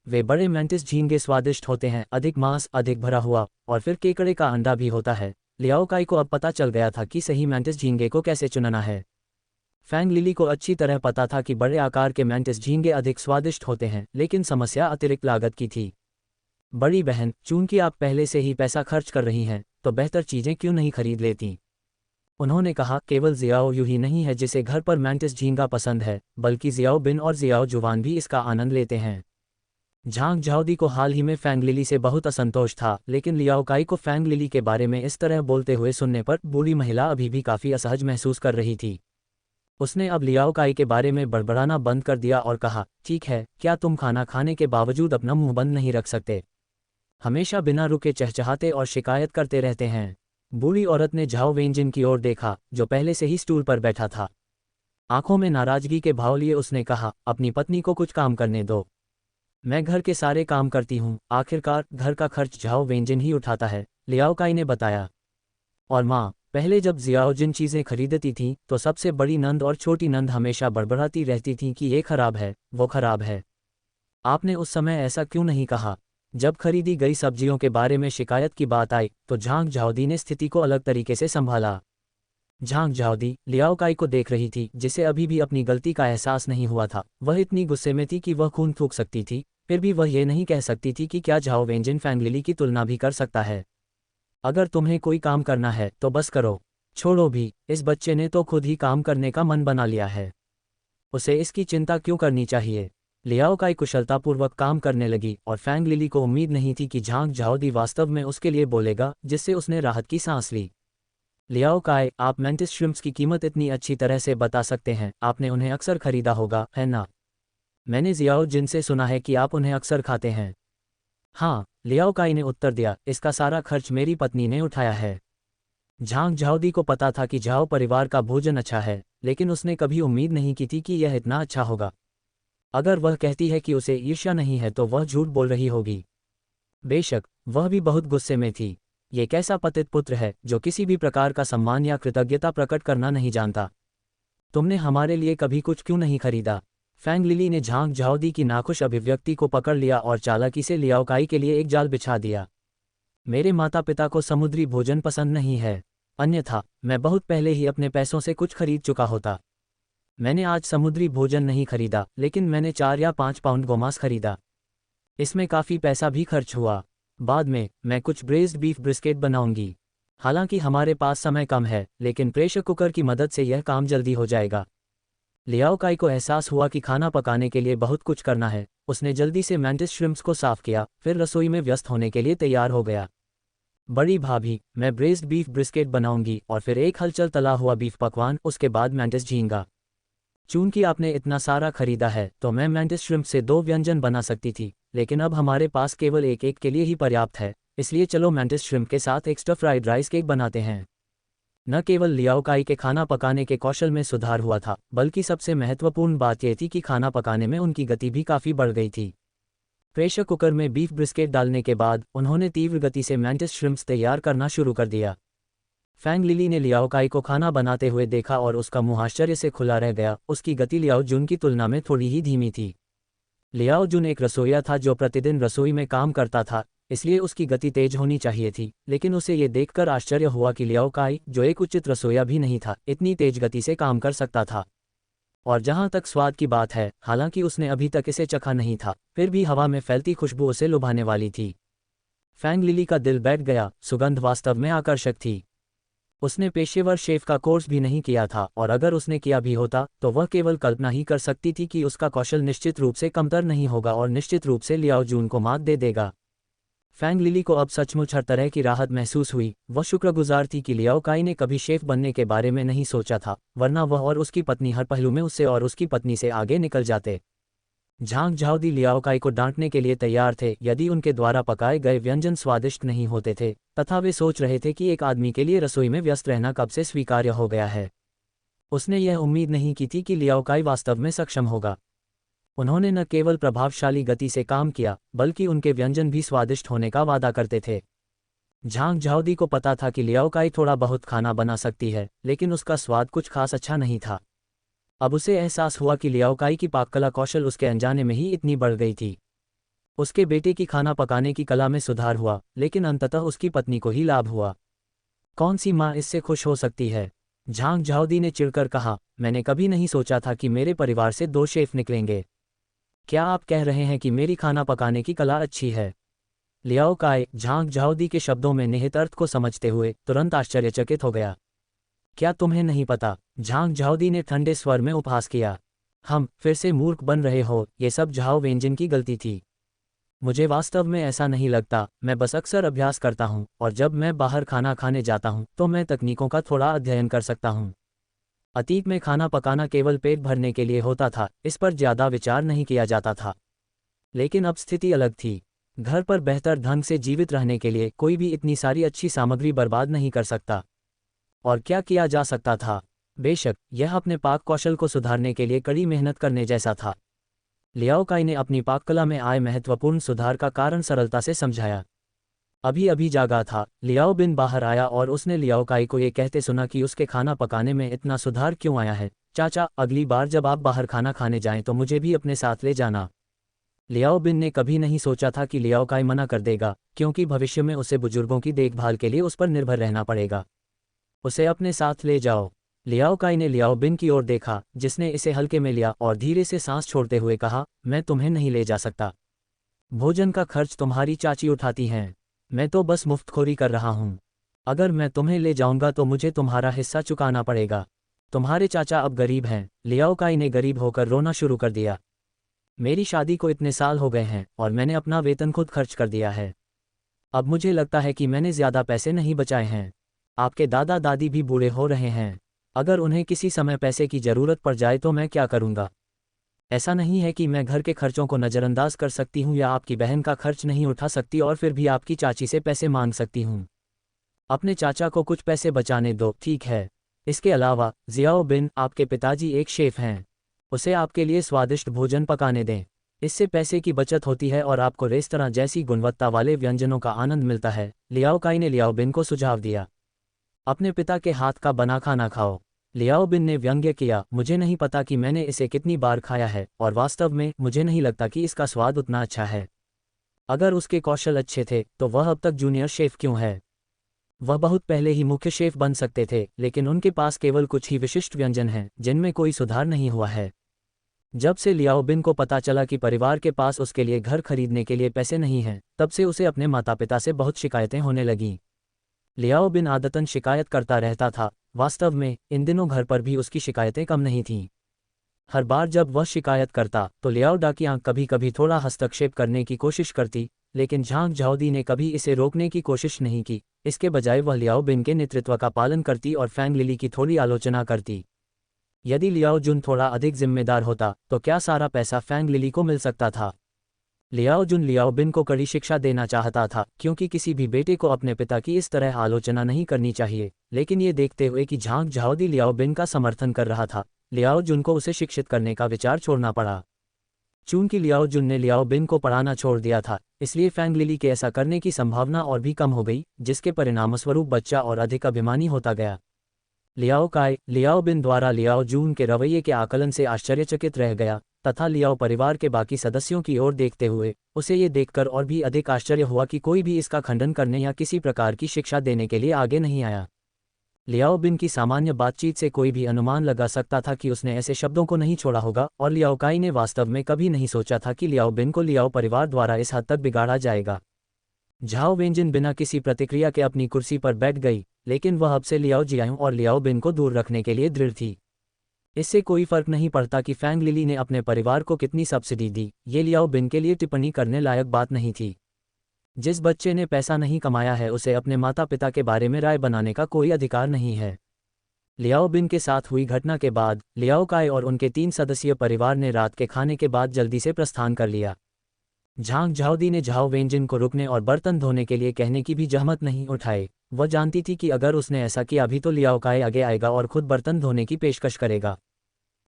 वे बड़े मैंटिस झींगे स्वादिष्ट होते हैं, अधिक मांस, अधिक भरा हुआ, और फिर केकड़े का अंडा भी होता है। लियाओ काई को अब पता चल गया था कि सही मैंटिस झींगे को कैसे चुनना है। फैंग लिली को अच्छी तरह पता था कि बड़े आकार के मैंटिस झींगे अधिक स्वादिष्ट होते हैं, लेकिन समस्या अतिरिक्त लागत की थी। बड़ी बहन, चूंकि आप पहले से ही पैसा खर्च कर रही हैं, तो बेहतर चीज़ें क्यों नहीं खरीद लेती? उन्होंने कहा, केवल जियाओ यू ही नहीं है जिसे घर पर मैंटिस झींगा पसंद है, बल्कि जियाओ बिन और जियाओ जुवान भी इसका आनंद लेते हैं। झांग झाओदी को हाल ही में फैंग लिली से बहुत असंतोष था, लेकिन लियाओ काई को फैंग लिली के बारे में इस तरह बोलते हुए सुनने पर बूढ़ी महिला अभी भी काफ़ी असहज महसूस कर रही थी। उसने अब लियाओ काई के बारे में बड़बड़ाना बंद कर दिया और कहा, ठीक है, क्या तुम खाना खाने के बावजूद अपना मुंह बंद नहीं रख सकते? हमेशा बिना रुके चहचहाते और शिकायत करते रहते हैं। बूढ़ी औरत ने झाओ वेंजिन की ओर देखा, जो पहले से ही स्टूल पर बैठा था। आंखों में नाराजगी के भाव लिए उसने कहा, अपनी पत्नी को कुछ काम करने दो। मैं घर के सारे काम करती हूँ, आखिरकार घर का खर्च झाओ वेंजिन ही उठाता है, लियाओ काई ने बताया। और माँ, पहले जब जियाओ जिन चीज़ें खरीदती थीं तो सबसे बड़ी नंद और छोटी नंद हमेशा बड़बड़ाती रहती थीं कि ये खराब है, वो खराब है। आपने उस समय ऐसा क्यों नहीं कहा? जब खरीदी गई सब्जियों के बारे में शिकायत की बात आई तो झांग झाओदी ने स्थिति को अलग तरीके से संभाला। झांग झाओदी लियाओ काई को देख रही थी, जिसे अभी भी अपनी गलती का एहसास नहीं हुआ था। वह इतनी गुस्से में थी कि वह खून थूक सकती थी, फिर भी वह ये नहीं कह सकती थी कि क्या झाओ वेंजिन फैंग लिली की तुलना भी कर सकता है। अगर तुम्हें कोई काम करना है तो बस करो, छोड़ो भी, इस बच्चे ने तो खुद ही काम करने का मन बना लिया है, उसे इसकी चिंता क्यों करनी चाहिए? लियाओ काई कुशलतापूर्वक काम करने लगी और फैंग लिली को उम्मीद नहीं थी कि झांग झाओदी वास्तव में उसके लिए बोलेगा, जिससे उसने राहत की सांस ली। लियाओ काई, आप मैंटिस श्रिम्प्स की कीमत इतनी अच्छी तरह से बता सकते हैं, आपने उन्हें अक्सर खरीदा होगा, है ना? मैंने जियाओ जिन से सुना है कि आप उन्हें अक्सर खाते हैं। हाँ, लियाओ काई ने उत्तर दिया, इसका सारा खर्च मेरी पत्नी ने उठाया है। झांग झाओदी को पता था कि झाओ परिवार का भोजन अच्छा है, लेकिन उसने कभी उम्मीद नहीं की थी कि यह इतना अच्छा होगा। अगर वह कहती है कि उसे ईर्ष्या नहीं है तो वह झूठ बोल रही होगी। बेशक, वह भी बहुत गुस्से में थी। ये कैसा पतित पुत्र है जो किसी भी प्रकार का सम्मान या कृतज्ञता प्रकट करना नहीं जानता। तुमने हमारे लिए कभी कुछ क्यों नहीं खरीदा? फैंग लिली ने झांग झाओदी की नाखुश अभिव्यक्ति को पकड़ लिया और चालाकी से लियाओ काई के लिए एक जाल बिछा दिया। मेरे माता पिता को समुद्री भोजन पसंद नहीं है, अन्यथा मैं बहुत पहले ही अपने पैसों से कुछ खरीद चुका होता। मैंने आज समुद्री भोजन नहीं खरीदा, लेकिन मैंने 4 या 5 पाउंड गोमांस खरीदा। इसमें काफ़ी पैसा भी खर्च हुआ। बाद में मैं कुछ ब्रेस्ड बीफ ब्रिस्केट बनाऊंगी। हालांकि हमारे पास समय कम है, लेकिन प्रेशर कुकर की मदद से यह काम जल्दी हो जाएगा। लियाओ काई को एहसास हुआ कि खाना पकाने के लिए बहुत कुछ करना है। उसने जल्दी से मैंटिस श्रिम्प्स को साफ किया, फिर रसोई में व्यस्त होने के लिए तैयार हो गया। बड़ी भाभी, मैं ब्रेस्ड बीफ ब्रिस्केट बनाऊंगी और फिर एक हलचल तला हुआ बीफ पकवान, उसके बाद मैंटिस झींगा। चूंकि आपने इतना सारा खरीदा है तो मैं मैंटिस श्रिम्प से 2 व्यंजन बना सकती थी, लेकिन अब हमारे पास केवल एक के लिए ही पर्याप्त है, इसलिए चलो मैंटिस श्रिम्प के साथ एक स्टर फ्राइड राइस केक बनाते हैं। न केवल लियाओ काई के खाना पकाने के कौशल में सुधार हुआ था, बल्कि सबसे महत्वपूर्ण बात यह थी कि खाना पकाने में उनकी गति भी काफ़ी बढ़ गई थी। प्रेशर कुकर में बीफ ब्रिस्केट डालने के बाद उन्होंने तीव्र गति से मैंटिस श्रिम्प्स तैयार करना शुरू कर दिया। फैंग लिली ने लियाओ काई को खाना बनाते हुए देखा और उसका मुंह आश्चर्य से खुला रह गया। उसकी गति लियाओ जुन की तुलना में थोड़ी ही धीमी थी। लियाओ जुन एक रसोइया था जो प्रतिदिन रसोई में काम करता था, इसलिए उसकी गति तेज होनी चाहिए थी, लेकिन उसे ये देखकर आश्चर्य हुआ कि लियाओ काई, जो एक उचित रसोइया भी नहीं था, इतनी तेज गति से काम कर सकता था। और जहाँ तक स्वाद की बात है, हालांकि उसने अभी तक इसे चखा नहीं था, फिर भी हवा में फैलती खुशबू उसे लुभाने वाली थी। फैंग लिली का दिल बैठ गया। सुगंध वास्तव में आकर्षक थी। उसने पेशेवर शेफ का कोर्स भी नहीं किया था, और अगर उसने किया भी होता तो वह केवल कल्पना ही कर सकती थी कि उसका कौशल निश्चित रूप से कमतर नहीं होगा और निश्चित रूप से लियाओ जून को मात दे देगा। फैंग लिली को अब सचमुच हर तरह की राहत महसूस हुई। वह शुक्रगुजार थी कि लियाओ काई ने कभी शेफ बनने के बारे में नहीं सोचा था, वरना वह और उसकी पत्नी हर पहलू में उससे और उसकी पत्नी से आगे निकल जाते। झांग झाओदी लियाओ काई को डांटने के लिए तैयार थे यदि उनके द्वारा पकाए गए व्यंजन स्वादिष्ट नहीं होते थे, तथा वे सोच रहे थे कि एक आदमी के लिए रसोई में व्यस्त रहना कब से स्वीकार्य हो गया है। उसने यह उम्मीद नहीं की थी कि लियाओ काई वास्तव में सक्षम होगा। उन्होंने न केवल प्रभावशाली गति से काम किया, बल्कि उनके व्यंजन भी स्वादिष्ट होने का वादा करते थे। झांग झाओदी को पता था कि लियाओ काई थोड़ा बहुत खाना बना सकती है, लेकिन उसका स्वाद कुछ खास अच्छा नहीं था। अब उसे एहसास हुआ कि लियाओ काई की पाककला कौशल उसके अनजाने में ही इतनी बढ़ गई थी। उसके बेटे की खाना पकाने की कला में सुधार हुआ, लेकिन अंततः उसकी पत्नी को ही लाभ हुआ। कौन सी माँ इससे खुश हो सकती है? झांग झाओदी ने चिढ़कर कहा, मैंने कभी नहीं सोचा था कि मेरे परिवार से 2 शेफ निकलेंगे। क्या आप कह रहे हैं कि मेरी खाना पकाने की कला अच्छी है? लियाओ काई, झांग झाओदी के शब्दों में निहित अर्थ को समझते हुए, तुरंत आश्चर्यचकित हो गया। क्या तुम्हें नहीं पता? झांग झाओदी ने ठंडे स्वर में उपहास किया। हम फिर से मूर्ख बन रहे हो, ये सब झाओ वेंजिन की गलती थी। मुझे वास्तव में ऐसा नहीं लगता, मैं बस अक्सर अभ्यास करता हूँ, और जब मैं बाहर खाना खाने जाता हूँ तो मैं तकनीकों का थोड़ा अध्ययन कर सकता हूँ। अतीत में खाना पकाना केवल पेट भरने के लिए होता था, इस पर ज़्यादा विचार नहीं किया जाता था। लेकिन अब स्थिति अलग थी। घर पर बेहतर ढंग से जीवित रहने के लिए कोई भी इतनी सारी अच्छी सामग्री बर्बाद नहीं कर सकता। और क्या किया जा सकता था? बेशक, यह अपने पाक कौशल को सुधारने के लिए कड़ी मेहनत करने जैसा था। लियाओ काई ने अपनी पाककला में आए महत्वपूर्ण सुधार का कारण सरलता से समझाया। अभी अभी जागा था, लियाओ बिन बाहर आया और उसने लियाओ काई को ये कहते सुना कि उसके खाना पकाने में इतना सुधार क्यों आया है। चाचा, अगली बार जब आप बाहर खाना खाने जाएं तो मुझे भी अपने साथ ले जाना। लियाओ बिन ने कभी नहीं सोचा था कि लियाओ काई मना कर देगा, क्योंकि भविष्य में उसे बुजुर्गों की देखभाल के लिए उस पर निर्भर रहना पड़ेगा। उसे अपने साथ ले जाओ। लियाओ काई ने लियाओ बिन की ओर देखा, जिसने इसे हल्के में लिया और धीरे से सांस छोड़ते हुए कहा, मैं तुम्हें नहीं ले जा सकता। भोजन का खर्च तुम्हारी चाची उठाती हैं, मैं तो बस मुफ्तखोरी कर रहा हूँ। अगर मैं तुम्हें ले जाऊंगा तो मुझे तुम्हारा हिस्सा चुकाना पड़ेगा। तुम्हारे चाचा अब गरीब हैं। लियाओ काई ने गरीब होकर रोना शुरू कर दिया। मेरी शादी को इतने साल हो गए हैं और मैंने अपना वेतन खुद खर्च कर दिया है। अब मुझे लगता है कि मैंने ज़्यादा पैसे नहीं बचाए हैं। आपके दादा दादी भी बूढ़े हो रहे हैं। अगर उन्हें किसी समय पैसे की ज़रूरत पड़ जाए तो मैं क्या करूँगा? ऐसा नहीं है कि मैं घर के खर्चों को नज़रअंदाज कर सकती हूँ या आपकी बहन का खर्च नहीं उठा सकती और फिर भी आपकी चाची से पैसे मांग सकती हूँ। अपने चाचा को कुछ पैसे बचाने दो, ठीक है? इसके अलावा ज़ियाओ बिन, आपके पिताजी एक शेफ़ हैं। उसे आपके लिए स्वादिष्ट भोजन पकाने दें। इससे पैसे की बचत होती है और आपको रेस्तरां जैसी गुणवत्ता वाले व्यंजनों का आनंद मिलता है। लियाओ काई ने लियाओ बिन को सुझाव दिया। अपने पिता के हाथ का बना खाना खाओ। लियाओ बिन ने व्यंग्य किया, मुझे नहीं पता कि मैंने इसे कितनी बार खाया है, और वास्तव में मुझे नहीं लगता कि इसका स्वाद उतना अच्छा है। अगर उसके कौशल अच्छे थे तो वह अब तक जूनियर शेफ क्यों है? वह बहुत पहले ही मुख्य शेफ बन सकते थे, लेकिन उनके पास केवल कुछ ही विशिष्ट व्यंजन हैं जिनमें कोई सुधार नहीं हुआ है। जब से लियाओ बिन को पता चला कि परिवार के पास उसके लिए घर खरीदने के लिए पैसे नहीं हैं, तब से उसे अपने माता पिता से बहुत शिकायतें होने लगीं। लियाओ बिन आदतन शिकायत करता रहता था। वास्तव में इन दिनों घर पर भी उसकी शिकायतें कम नहीं थीं। हर बार जब वह शिकायत करता तो लियाओ डा की आंख कभी कभी थोड़ा हस्तक्षेप करने की कोशिश करती, लेकिन झांग झाओदी ने कभी इसे रोकने की कोशिश नहीं की। इसके बजाय वह लियाओ बिन के नेतृत्व का पालन करती और फैंग लिली की थोड़ी आलोचना करती। यदि लियाओ जुन थोड़ा अधिक जिम्मेदार होता तो क्या सारा पैसा फैंग लिली को मिल सकता था? लियाओ जुन लियाओ बिन को कड़ी शिक्षा देना चाहता था, क्योंकि किसी भी बेटे को अपने पिता की इस तरह आलोचना नहीं करनी चाहिए, लेकिन ये देखते हुए कि झांग झाओदी लियाओ बिन का समर्थन कर रहा था, लियाओ जुन को उसे शिक्षित करने का विचार छोड़ना पड़ा। चूंकि लियाओ जुन ने लियाओ बिन को पढ़ाना छोड़ दिया था, इसलिए फैंग लिली के ऐसा करने की संभावना और भी कम हो गई, जिसके परिणामस्वरूप बच्चा और अधिक अभिमानी होता गया। लियाओ काय लियाओ बिन द्वारा लियाओ जून के रवैये के आकलन से आश्चर्यचकित रह गया, तथा लियाओ परिवार के बाकी सदस्यों की ओर देखते हुए उसे ये देखकर और भी अधिक आश्चर्य हुआ कि कोई भी इसका खंडन करने या किसी प्रकार की शिक्षा देने के लिए आगे नहीं आया। लियाओ बिन की सामान्य बातचीत से कोई भी अनुमान लगा सकता था कि उसने ऐसे शब्दों को नहीं छोड़ा होगा, और लियाओ काई ने वास्तव में कभी नहीं सोचा था कि लियाओ बिन को लियाओ परिवार द्वारा इस हद तक बिगाड़ा जाएगा। झाओ वेंजिन बिना किसी प्रतिक्रिया के अपनी कुर्सी पर बैठ गई, लेकिन वह अब से लियाओ जियाओ और लियाओ बिन को दूर रखने के लिए दृढ़ थी। इससे कोई फर्क नहीं पड़ता कि फैंग लिली ने अपने परिवार को कितनी सब्सिडी दी, ये लियाओ बिन के लिए टिप्पणी करने लायक बात नहीं थी। जिस बच्चे ने पैसा नहीं कमाया है उसे अपने माता पिता के बारे में राय बनाने का कोई अधिकार नहीं है। लियाओ बिन के साथ हुई घटना के बाद लियाओ काय और उनके 3 सदस्यीय परिवार ने रात के खाने के बाद जल्दी से प्रस्थान कर लिया। झांग झाओदी ने झाओ वेंजिन को रुकने और बर्तन धोने के लिए कहने की भी जहमत नहीं उठाई। वह जानती थी कि अगर उसने ऐसा किया भी तो लियाओ काय आगे आएगा और खुद बर्तन धोने की पेशकश करेगा।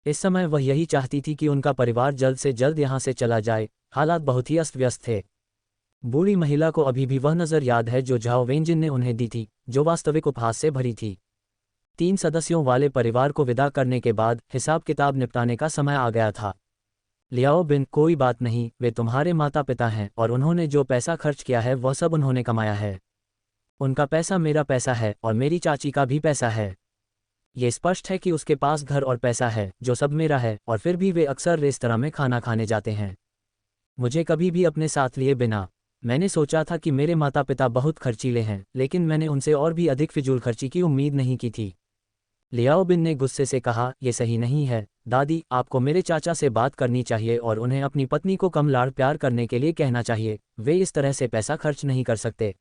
इस समय वह यही चाहती थी कि उनका परिवार जल्द से जल्द यहाँ से चला जाए। हालात बहुत ही अस्त व्यस्त थे। बूढ़ी महिला को अभी भी वह नज़र याद है जो झाओ वेंजिन ने उन्हें दी थी, जो वास्तविक उपहास से भरी थी। 3 सदस्यों वाले परिवार को विदा करने के बाद हिसाब किताब निपटाने का समय आ गया था। लियाओ बिन, कोई बात नहीं, वे तुम्हारे माता पिता हैं और उन्होंने जो पैसा खर्च किया है वह सब उन्होंने कमाया है। उनका पैसा मेरा पैसा है और मेरी चाची का भी पैसा है। ये स्पष्ट है कि उसके पास घर और पैसा है जो सब मेरा है, और फिर भी वे अक्सर रेस्तरां में खाना खाने जाते हैं, मुझे कभी भी अपने साथ लिए बिना। मैंने सोचा था कि मेरे माता पिता बहुत खर्चीले हैं, लेकिन मैंने उनसे और भी अधिक फिजूल खर्ची की उम्मीद नहीं की थी। लियाओ बिन ने गुस्से से कहा, यह सही नहीं है दादी, आपको मेरे चाचा से बात करनी चाहिए और उन्हें अपनी पत्नी को कम लाड़ प्यार करने के लिए कहना चाहिए। वे इस तरह से पैसा खर्च नहीं कर सकते।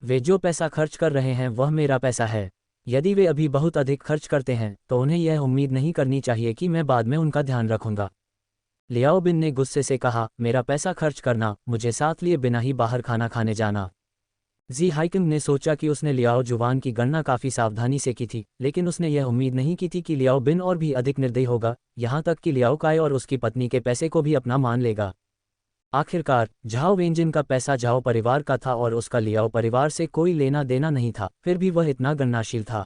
वे जो पैसा खर्च कर रहे हैं वह मेरा पैसा है। यदि वे अभी बहुत अधिक खर्च करते हैं तो उन्हें यह उम्मीद नहीं करनी चाहिए कि मैं बाद में उनका ध्यान रखूंगा। लियाओ बिन ने गुस्से से कहा, मेरा पैसा खर्च करना, मुझे साथ लिए बिना ही बाहर खाना खाने जाना। जी हाइकिंग ने सोचा कि उसने लियाओ जुवान की गणना काफ़ी सावधानी से की थी, लेकिन उसने यह उम्मीद नहीं की थी कि लियाओ बिन और भी अधिक निर्दयी होगा, यहाँ तक कि लियाओ काय और उसकी पत्नी के पैसे को भी अपना मान लेगा। आखिरकार झाओ वेंजिन का पैसा झाओ परिवार का था और उसका लियाओ परिवार से कोई लेना देना नहीं था, फिर भी वह इतना गणनाशील था।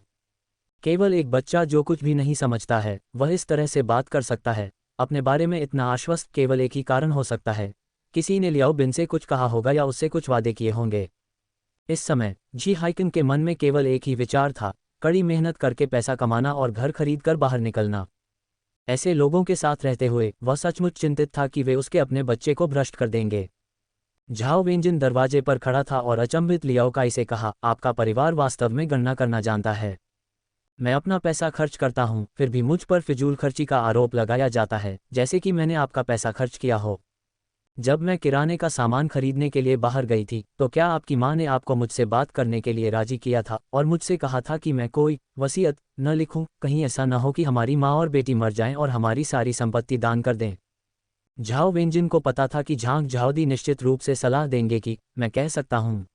केवल एक बच्चा जो कुछ भी नहीं समझता है वह इस तरह से बात कर सकता है। अपने बारे में इतना आश्वस्त केवल एक ही कारण हो सकता है, किसी ने लियाओ बिन से कुछ कहा होगा या उससे कुछ वादे किए होंगे। इस समय जी हाइकिन के मन में केवल एक ही विचार था, कड़ी मेहनत करके पैसा कमाना और घर खरीद कर बाहर निकलना। ऐसे लोगों के साथ रहते हुए वह सचमुच चिंतित था कि वे उसके अपने बच्चे को भ्रष्ट कर देंगे। झाओ वेंजिन दरवाजे पर खड़ा था और अचंभित लियाओ काई से कहा, आपका परिवार वास्तव में गणना करना जानता है। मैं अपना पैसा खर्च करता हूँ, फिर भी मुझ पर फिजूल खर्ची का आरोप लगाया जाता है, जैसे कि मैंने आपका पैसा खर्च किया हो। जब मैं किराने का सामान खरीदने के लिए बाहर गई थी तो क्या आपकी माँ ने आपको मुझसे बात करने के लिए राजी किया था और मुझसे कहा था कि मैं कोई वसीयत न लिखूं? कहीं ऐसा न हो कि हमारी माँ और बेटी मर जाएं और हमारी सारी संपत्ति दान कर दें। झाओ वेंजिन को पता था कि झांग झाओदी निश्चित रूप से सलाह देंगे कि मैं कह सकता हूँ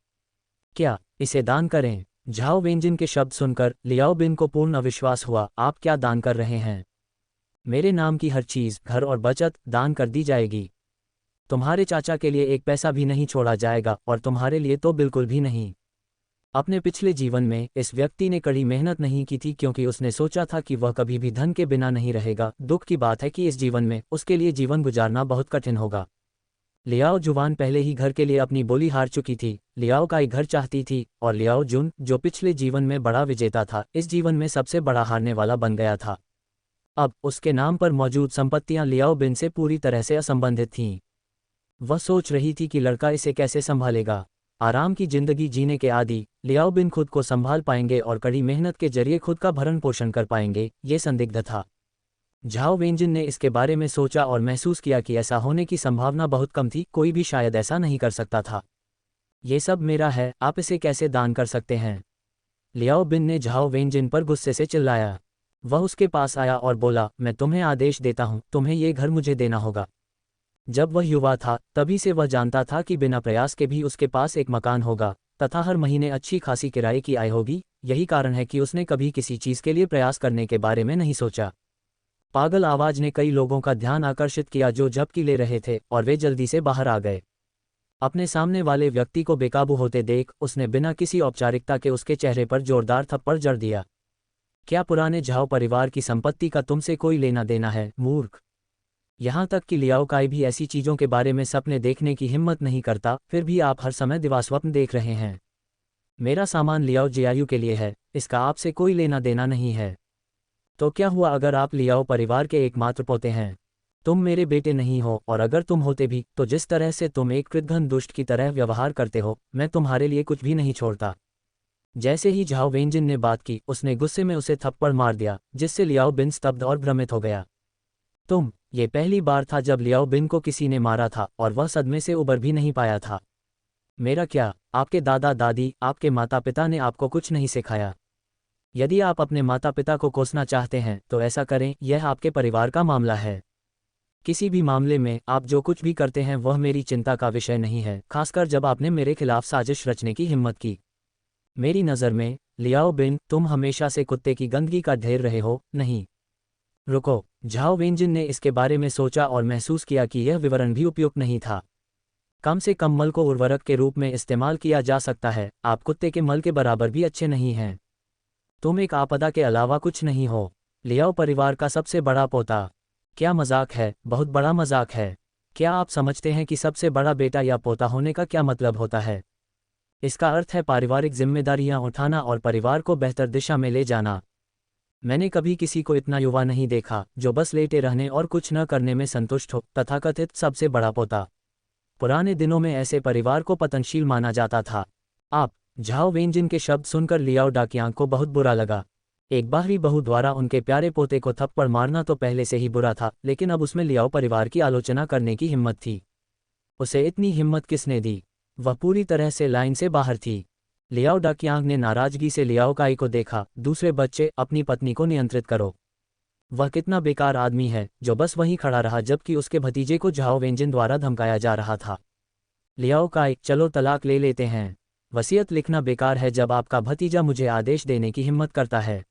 क्या इसे दान करें। झाओ वेंजिन के शब्द सुनकर लियाओ बिन को पूर्ण अविश्वास हुआ। आप क्या दान कर रहे हैं? मेरे नाम की हर चीज़, घर और बचत दान कर दी जाएगी। तुम्हारे चाचा के लिए एक पैसा भी नहीं छोड़ा जाएगा और तुम्हारे लिए तो बिल्कुल भी नहीं। अपने पिछले जीवन में इस व्यक्ति ने कड़ी मेहनत नहीं की थी क्योंकि उसने सोचा था कि वह कभी भी धन के बिना नहीं रहेगा। दुख की बात है कि इस जीवन में उसके लिए जीवन गुजारना बहुत कठिन होगा। लियाओ जुवान पहले ही घर के लिए अपनी बोली हार चुकी थी। लियाओ काई घर चाहती थी और लियाओ जुन, जो पिछले जीवन में बड़ा विजेता था, इस जीवन में सबसे बड़ा हारने वाला बन गया था। अब उसके नाम पर मौजूद संपत्तियां लियाओ बिन से पूरी तरह से असंबंधित थीं। वह सोच रही थी कि लड़का इसे कैसे संभालेगा। आराम की जिंदगी जीने के आदी लियाओ बिन खुद को संभाल पाएंगे और कड़ी मेहनत के जरिए खुद का भरण पोषण कर पाएंगे, ये संदिग्ध था। झाओ वेंजिन ने इसके बारे में सोचा और महसूस किया कि ऐसा होने की संभावना बहुत कम थी, कोई भी शायद ऐसा नहीं कर सकता था। ये सब मेरा है, आप इसे कैसे दान कर सकते हैं? लियाओ बिन ने झाओ वेंजिन पर गुस्से से चिल्लाया। वह उसके पास आया और बोला, मैं तुम्हें आदेश देता हूं, तुम्हें ये घर मुझे देना होगा। जब वह युवा था तभी से वह जानता था कि बिना प्रयास के भी उसके पास एक मकान होगा तथा हर महीने अच्छी खासी किराए की आय होगी। यही कारण है कि उसने कभी किसी चीज के लिए प्रयास करने के बारे में नहीं सोचा। पागल आवाज ने कई लोगों का ध्यान आकर्षित किया जो झपकी ले रहे थे और वे जल्दी से बाहर आ गए। अपने सामने वाले व्यक्ति को बेकाबू होते देख उसने बिना किसी औपचारिकता के उसके चेहरे पर जोरदार थप्पड़ जड़ दिया। क्या पुराने झाओ परिवार की संपत्ति का तुमसे कोई लेना देना है, मूर्ख? यहाँ तक कि लियाओ काई भी ऐसी चीजों के बारे में सपने देखने की हिम्मत नहीं करता, फिर भी आप हर समय दिवास्वप्न देख रहे हैं। मेरा सामान लियाओ जियायु के लिए है, इसका आपसे कोई लेना देना नहीं है। तो क्या हुआ अगर आप लियाओ परिवार के एकमात्र पोते हैं? तुम मेरे बेटे नहीं हो, और अगर तुम होते भी तो जिस तरह से तुम एक कृतघ्न दुष्ट की तरह व्यवहार करते हो, मैं तुम्हारे लिए कुछ भी नहीं छोड़ता। जैसे ही झाओ वेंजिन ने बात की उसने गुस्से में उसे थप्पड़ मार दिया, जिससे लियाओ बिन स्तब्ध और भ्रमित हो गया। ये पहली बार था जब लियाओ बिन को किसी ने मारा था और वह सदमे से उबर भी नहीं पाया था। मेरा क्या, आपके दादा दादी, आपके माता पिता ने आपको कुछ नहीं सिखाया? यदि आप अपने माता पिता को कोसना चाहते हैं तो ऐसा करें, यह आपके परिवार का मामला है। किसी भी मामले में आप जो कुछ भी करते हैं वह मेरी चिंता का विषय नहीं है, खासकर जब आपने मेरे खिलाफ साजिश रचने की हिम्मत की। मेरी नज़र में लियाओ बिन, तुम हमेशा से कुत्ते की गंदगी का ढेर रहे हो। नहीं, रुको। झाओ वेंजिन ने इसके बारे में सोचा और महसूस किया कि यह विवरण भी उपयुक्त नहीं था। कम से कम मल को उर्वरक के रूप में इस्तेमाल किया जा सकता है, आप कुत्ते के मल के बराबर भी अच्छे नहीं हैं। तुम एक आपदा के अलावा कुछ नहीं हो। लियाओ परिवार का सबसे बड़ा पोता। क्या मजाक है, बहुत बड़ा मजाक है। क्या आप समझते हैं कि सबसे बड़ा बेटा या पोता होने का क्या मतलब होता है? इसका अर्थ है पारिवारिक जिम्मेदारियां उठाना और परिवार को बेहतर दिशा में ले जाना। मैंने कभी किसी को इतना युवा नहीं देखा जो बस लेटे रहने और कुछ न करने में संतुष्ट हो। तथाकथित सबसे बड़ा पोता। पुराने दिनों में ऐसे परिवार को पतनशील माना जाता था। आप। झाओ वेंजिन के शब्द सुनकर लियाओ डाकियांग को बहुत बुरा लगा। एक बाहरी बहू द्वारा उनके प्यारे पोते को थप्पड़ मारना तो पहले से ही बुरा था, लेकिन अब उसमें लियाओ परिवार की आलोचना करने की हिम्मत थी। उसे इतनी हिम्मत किसने दी? वह पूरी तरह से लाइन से बाहर थी। लियाओ डाकियांग ने नाराजगी से लियाओ काई को देखा। दूसरे बच्चे, अपनी पत्नी को नियंत्रित करो। वह कितना बेकार आदमी है जो बस वहीं खड़ा रहा जबकि उसके भतीजे को झाओ वेंजिन द्वारा धमकाया जा रहा था। लियाओ काई, चलो तलाक ले लेते हैं। वसीयत लिखना बेकार है जब आपका भतीजा मुझे आदेश देने की हिम्मत करता है।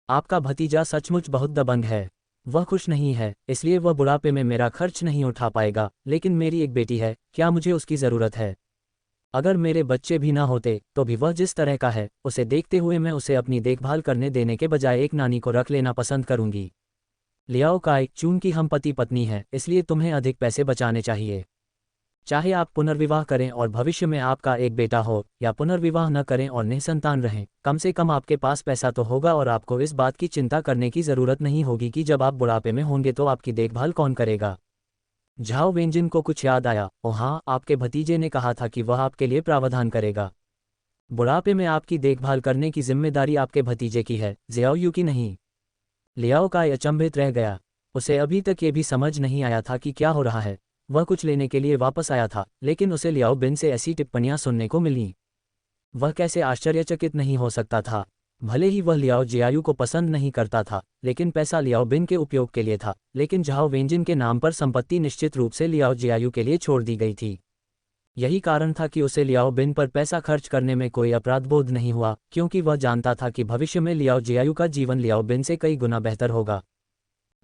आपका भतीजा सचमुच बहुत दबंग है। वह खुश नहीं है, इसलिए वह बुढ़ापे में मेरा खर्च नहीं उठा पाएगा, लेकिन मेरी एक बेटी है, क्या मुझे उसकी ज़रूरत है? अगर मेरे बच्चे भी ना होते तो भी वह जिस तरह का है उसे देखते हुए मैं उसे अपनी देखभाल करने देने के बजाय एक नानी को रख लेना पसंद करूंगी। लियाओ काई, चूंकि हम पति पत्नी हैं इसलिए तुम्हें अधिक पैसे बचाने चाहिए। चाहे आप पुनर्विवाह करें और भविष्य में आपका एक बेटा हो, या पुनर्विवाह न करें और निसंतान रहें, कम से कम आपके पास पैसा तो होगा और आपको इस बात की चिंता करने की ज़रूरत नहीं होगी कि जब आप बुढ़ापे में होंगे तो आपकी देखभाल कौन करेगा। झाओ वेंजिन को कुछ याद आया। ओह हाँ, आपके भतीजे ने कहा था कि वह आपके लिए प्रावधान करेगा। बुढ़ापे में आपकी देखभाल करने की जिम्मेदारी आपके भतीजे की है, ज़ियाओयू की नहीं। लियाओ काई अचंभित रह गया। उसे अभी तक ये भी समझ नहीं आया था कि क्या हो रहा है। वह कुछ लेने के लिए वापस आया था, लेकिन उसे लियाओ बिन से ऐसी टिप्पणियां सुनने को मिलीं। वह कैसे आश्चर्यचकित नहीं हो सकता था। भले ही वह लियाओ जियायु को पसंद नहीं करता था, लेकिन पैसा लियाओ बिन के उपयोग के लिए था। लेकिन झाओ वेंजिन के नाम पर संपत्ति निश्चित रूप से लियाओ जियायु के लिए छोड़ दी गई थी। यही कारण था कि उसे लियाओ बिन पर पैसा खर्च करने में कोई अपराधबोध नहीं हुआ, क्योंकि वह जानता था कि भविष्य में लियाओ जियायु का जीवन लियाओ बिन से कई गुना बेहतर होगा।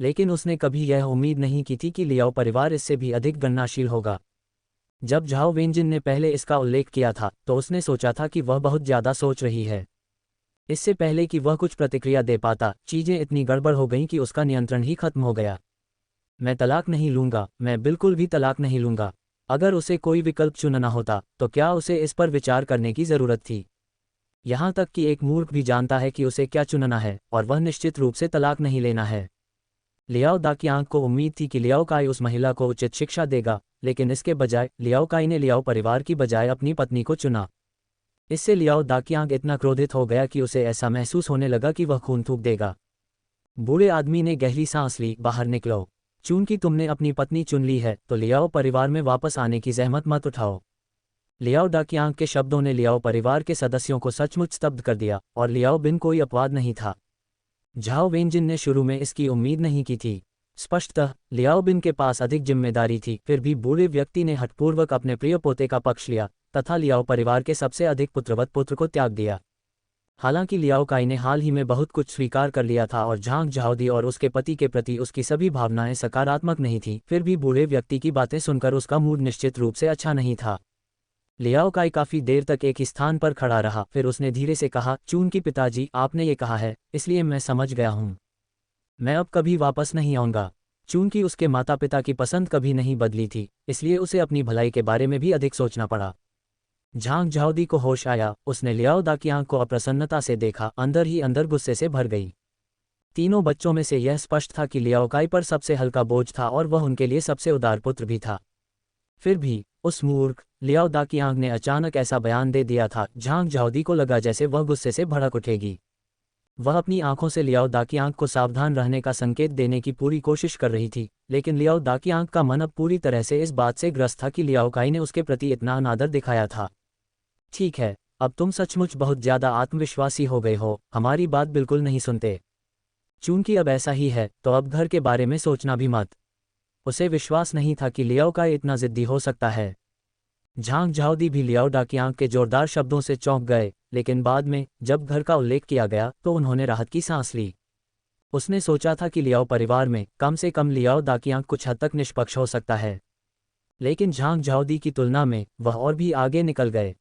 लेकिन उसने कभी यह उम्मीद नहीं की थी कि लियाओ परिवार इससे भी अधिक गणनाशील होगा। जब झाओ वेंजिन ने पहले इसका उल्लेख किया था तो उसने सोचा था कि वह बहुत ज़्यादा सोच रही है। इससे पहले कि वह कुछ प्रतिक्रिया दे पाता, चीज़ें इतनी गड़बड़ हो गईं कि उसका नियंत्रण ही खत्म हो गया। मैं तलाक नहीं लूँगा, मैं बिल्कुल भी तलाक नहीं लूँगा। अगर उसे कोई विकल्प चुनना होता तो क्या उसे इस पर विचार करने की ज़रूरत थी? यहाँ तक कि एक मूर्ख भी जानता है कि उसे क्या चुनना है, और वह निश्चित रूप से तलाक नहीं लेना है। लियाओ दाकियांग को उम्मीद थी कि लियाओ काई उस महिला को उचित शिक्षा देगा, लेकिन इसके बजाय लियाओ काई ने लियाओ परिवार की बजाय अपनी पत्नी को चुना। इससे लियाओ दाकियांग इतना क्रोधित हो गया कि उसे ऐसा महसूस होने लगा कि वह खून थूक देगा। बूढ़े आदमी ने गहरी सांस ली, बाहर निकलो। चूंकि तुमने अपनी पत्नी चुन ली है तो लियाओ परिवार में वापस आने की जहमत मत उठाओ। लियाओ दाकियांग के शब्दों ने लियाओ परिवार के सदस्यों को सचमुच स्तब्ध कर दिया, और लियाओ बिन कोई अपवाद नहीं था। झाओ वेंजिन ने शुरू में इसकी उम्मीद नहीं की थी। स्पष्टतः लियाओ बिन के पास अधिक जिम्मेदारी थी, फिर भी बूढ़े व्यक्ति ने हठपूर्वक अपने प्रिय पोते का पक्ष लिया तथा लियाओ परिवार के सबसे अधिक पुत्रवत पुत्र को त्याग दिया। हालांकि लियाओ काई ने हाल ही में बहुत कुछ स्वीकार कर लिया था और झांग झाओदी और उसके पति के प्रति उसकी सभी भावनाएं सकारात्मक नहीं थीं, फिर भी बूढ़े व्यक्ति की बातें सुनकर उसका मूड निश्चित रूप से अच्छा नहीं था। लियाओ काई काफी देर तक एक ही स्थान पर खड़ा रहा, फिर उसने धीरे से कहा, चूंकि पिताजी आपने ये कहा है, इसलिए मैं समझ गया हूँ। मैं अब कभी वापस नहीं आऊँगा। चूंकि उसके माता पिता की पसंद कभी नहीं बदली थी, इसलिए उसे अपनी भलाई के बारे में भी अधिक सोचना पड़ा। झांग झाओदी को होश आया, उसने लियाओ दाकियांग को अप्रसन्नता से देखा, अंदर ही अंदर गुस्से से भर गई। तीनों बच्चों में से यह स्पष्ट था कि लियाओ काई पर सबसे हल्का बोझ था और वह उनके लिए सबसे उदार पुत्र भी था। फिर भी उस मूर्ख लियाओ दाकियांग ने अचानक ऐसा बयान दे दिया था। झांग झाओदी को लगा जैसे वह गुस्से से भड़क उठेगी। वह अपनी आंखों से लियाओ दाकियांग को सावधान रहने का संकेत देने की पूरी कोशिश कर रही थी, लेकिन लियाओ दाकियांग का मन अब पूरी तरह से इस बात से ग्रस्त था कि लियाओ काई ने उसके प्रति इतना अनादर दिखाया था। ठीक है, अब तुम सचमुच बहुत ज्यादा आत्मविश्वासी हो गए हो, हमारी बात बिल्कुल नहीं सुनते। चूंकि अब ऐसा ही है तो अब घर के बारे में सोचना भी मत। उसे विश्वास नहीं था कि लियाओ काई इतना जिद्दी हो सकता है। झांग झाओदी भी लियाओ दाकियांग के जोरदार शब्दों से चौंक गए, लेकिन बाद में जब घर का उल्लेख किया गया तो उन्होंने राहत की सांस ली। उसने सोचा था कि लियाओ परिवार में कम से कम लियाओ दाकियांग कुछ हद तक निष्पक्ष हो सकता है, लेकिन झांग झाओदी की तुलना में वह और भी आगे निकल गए।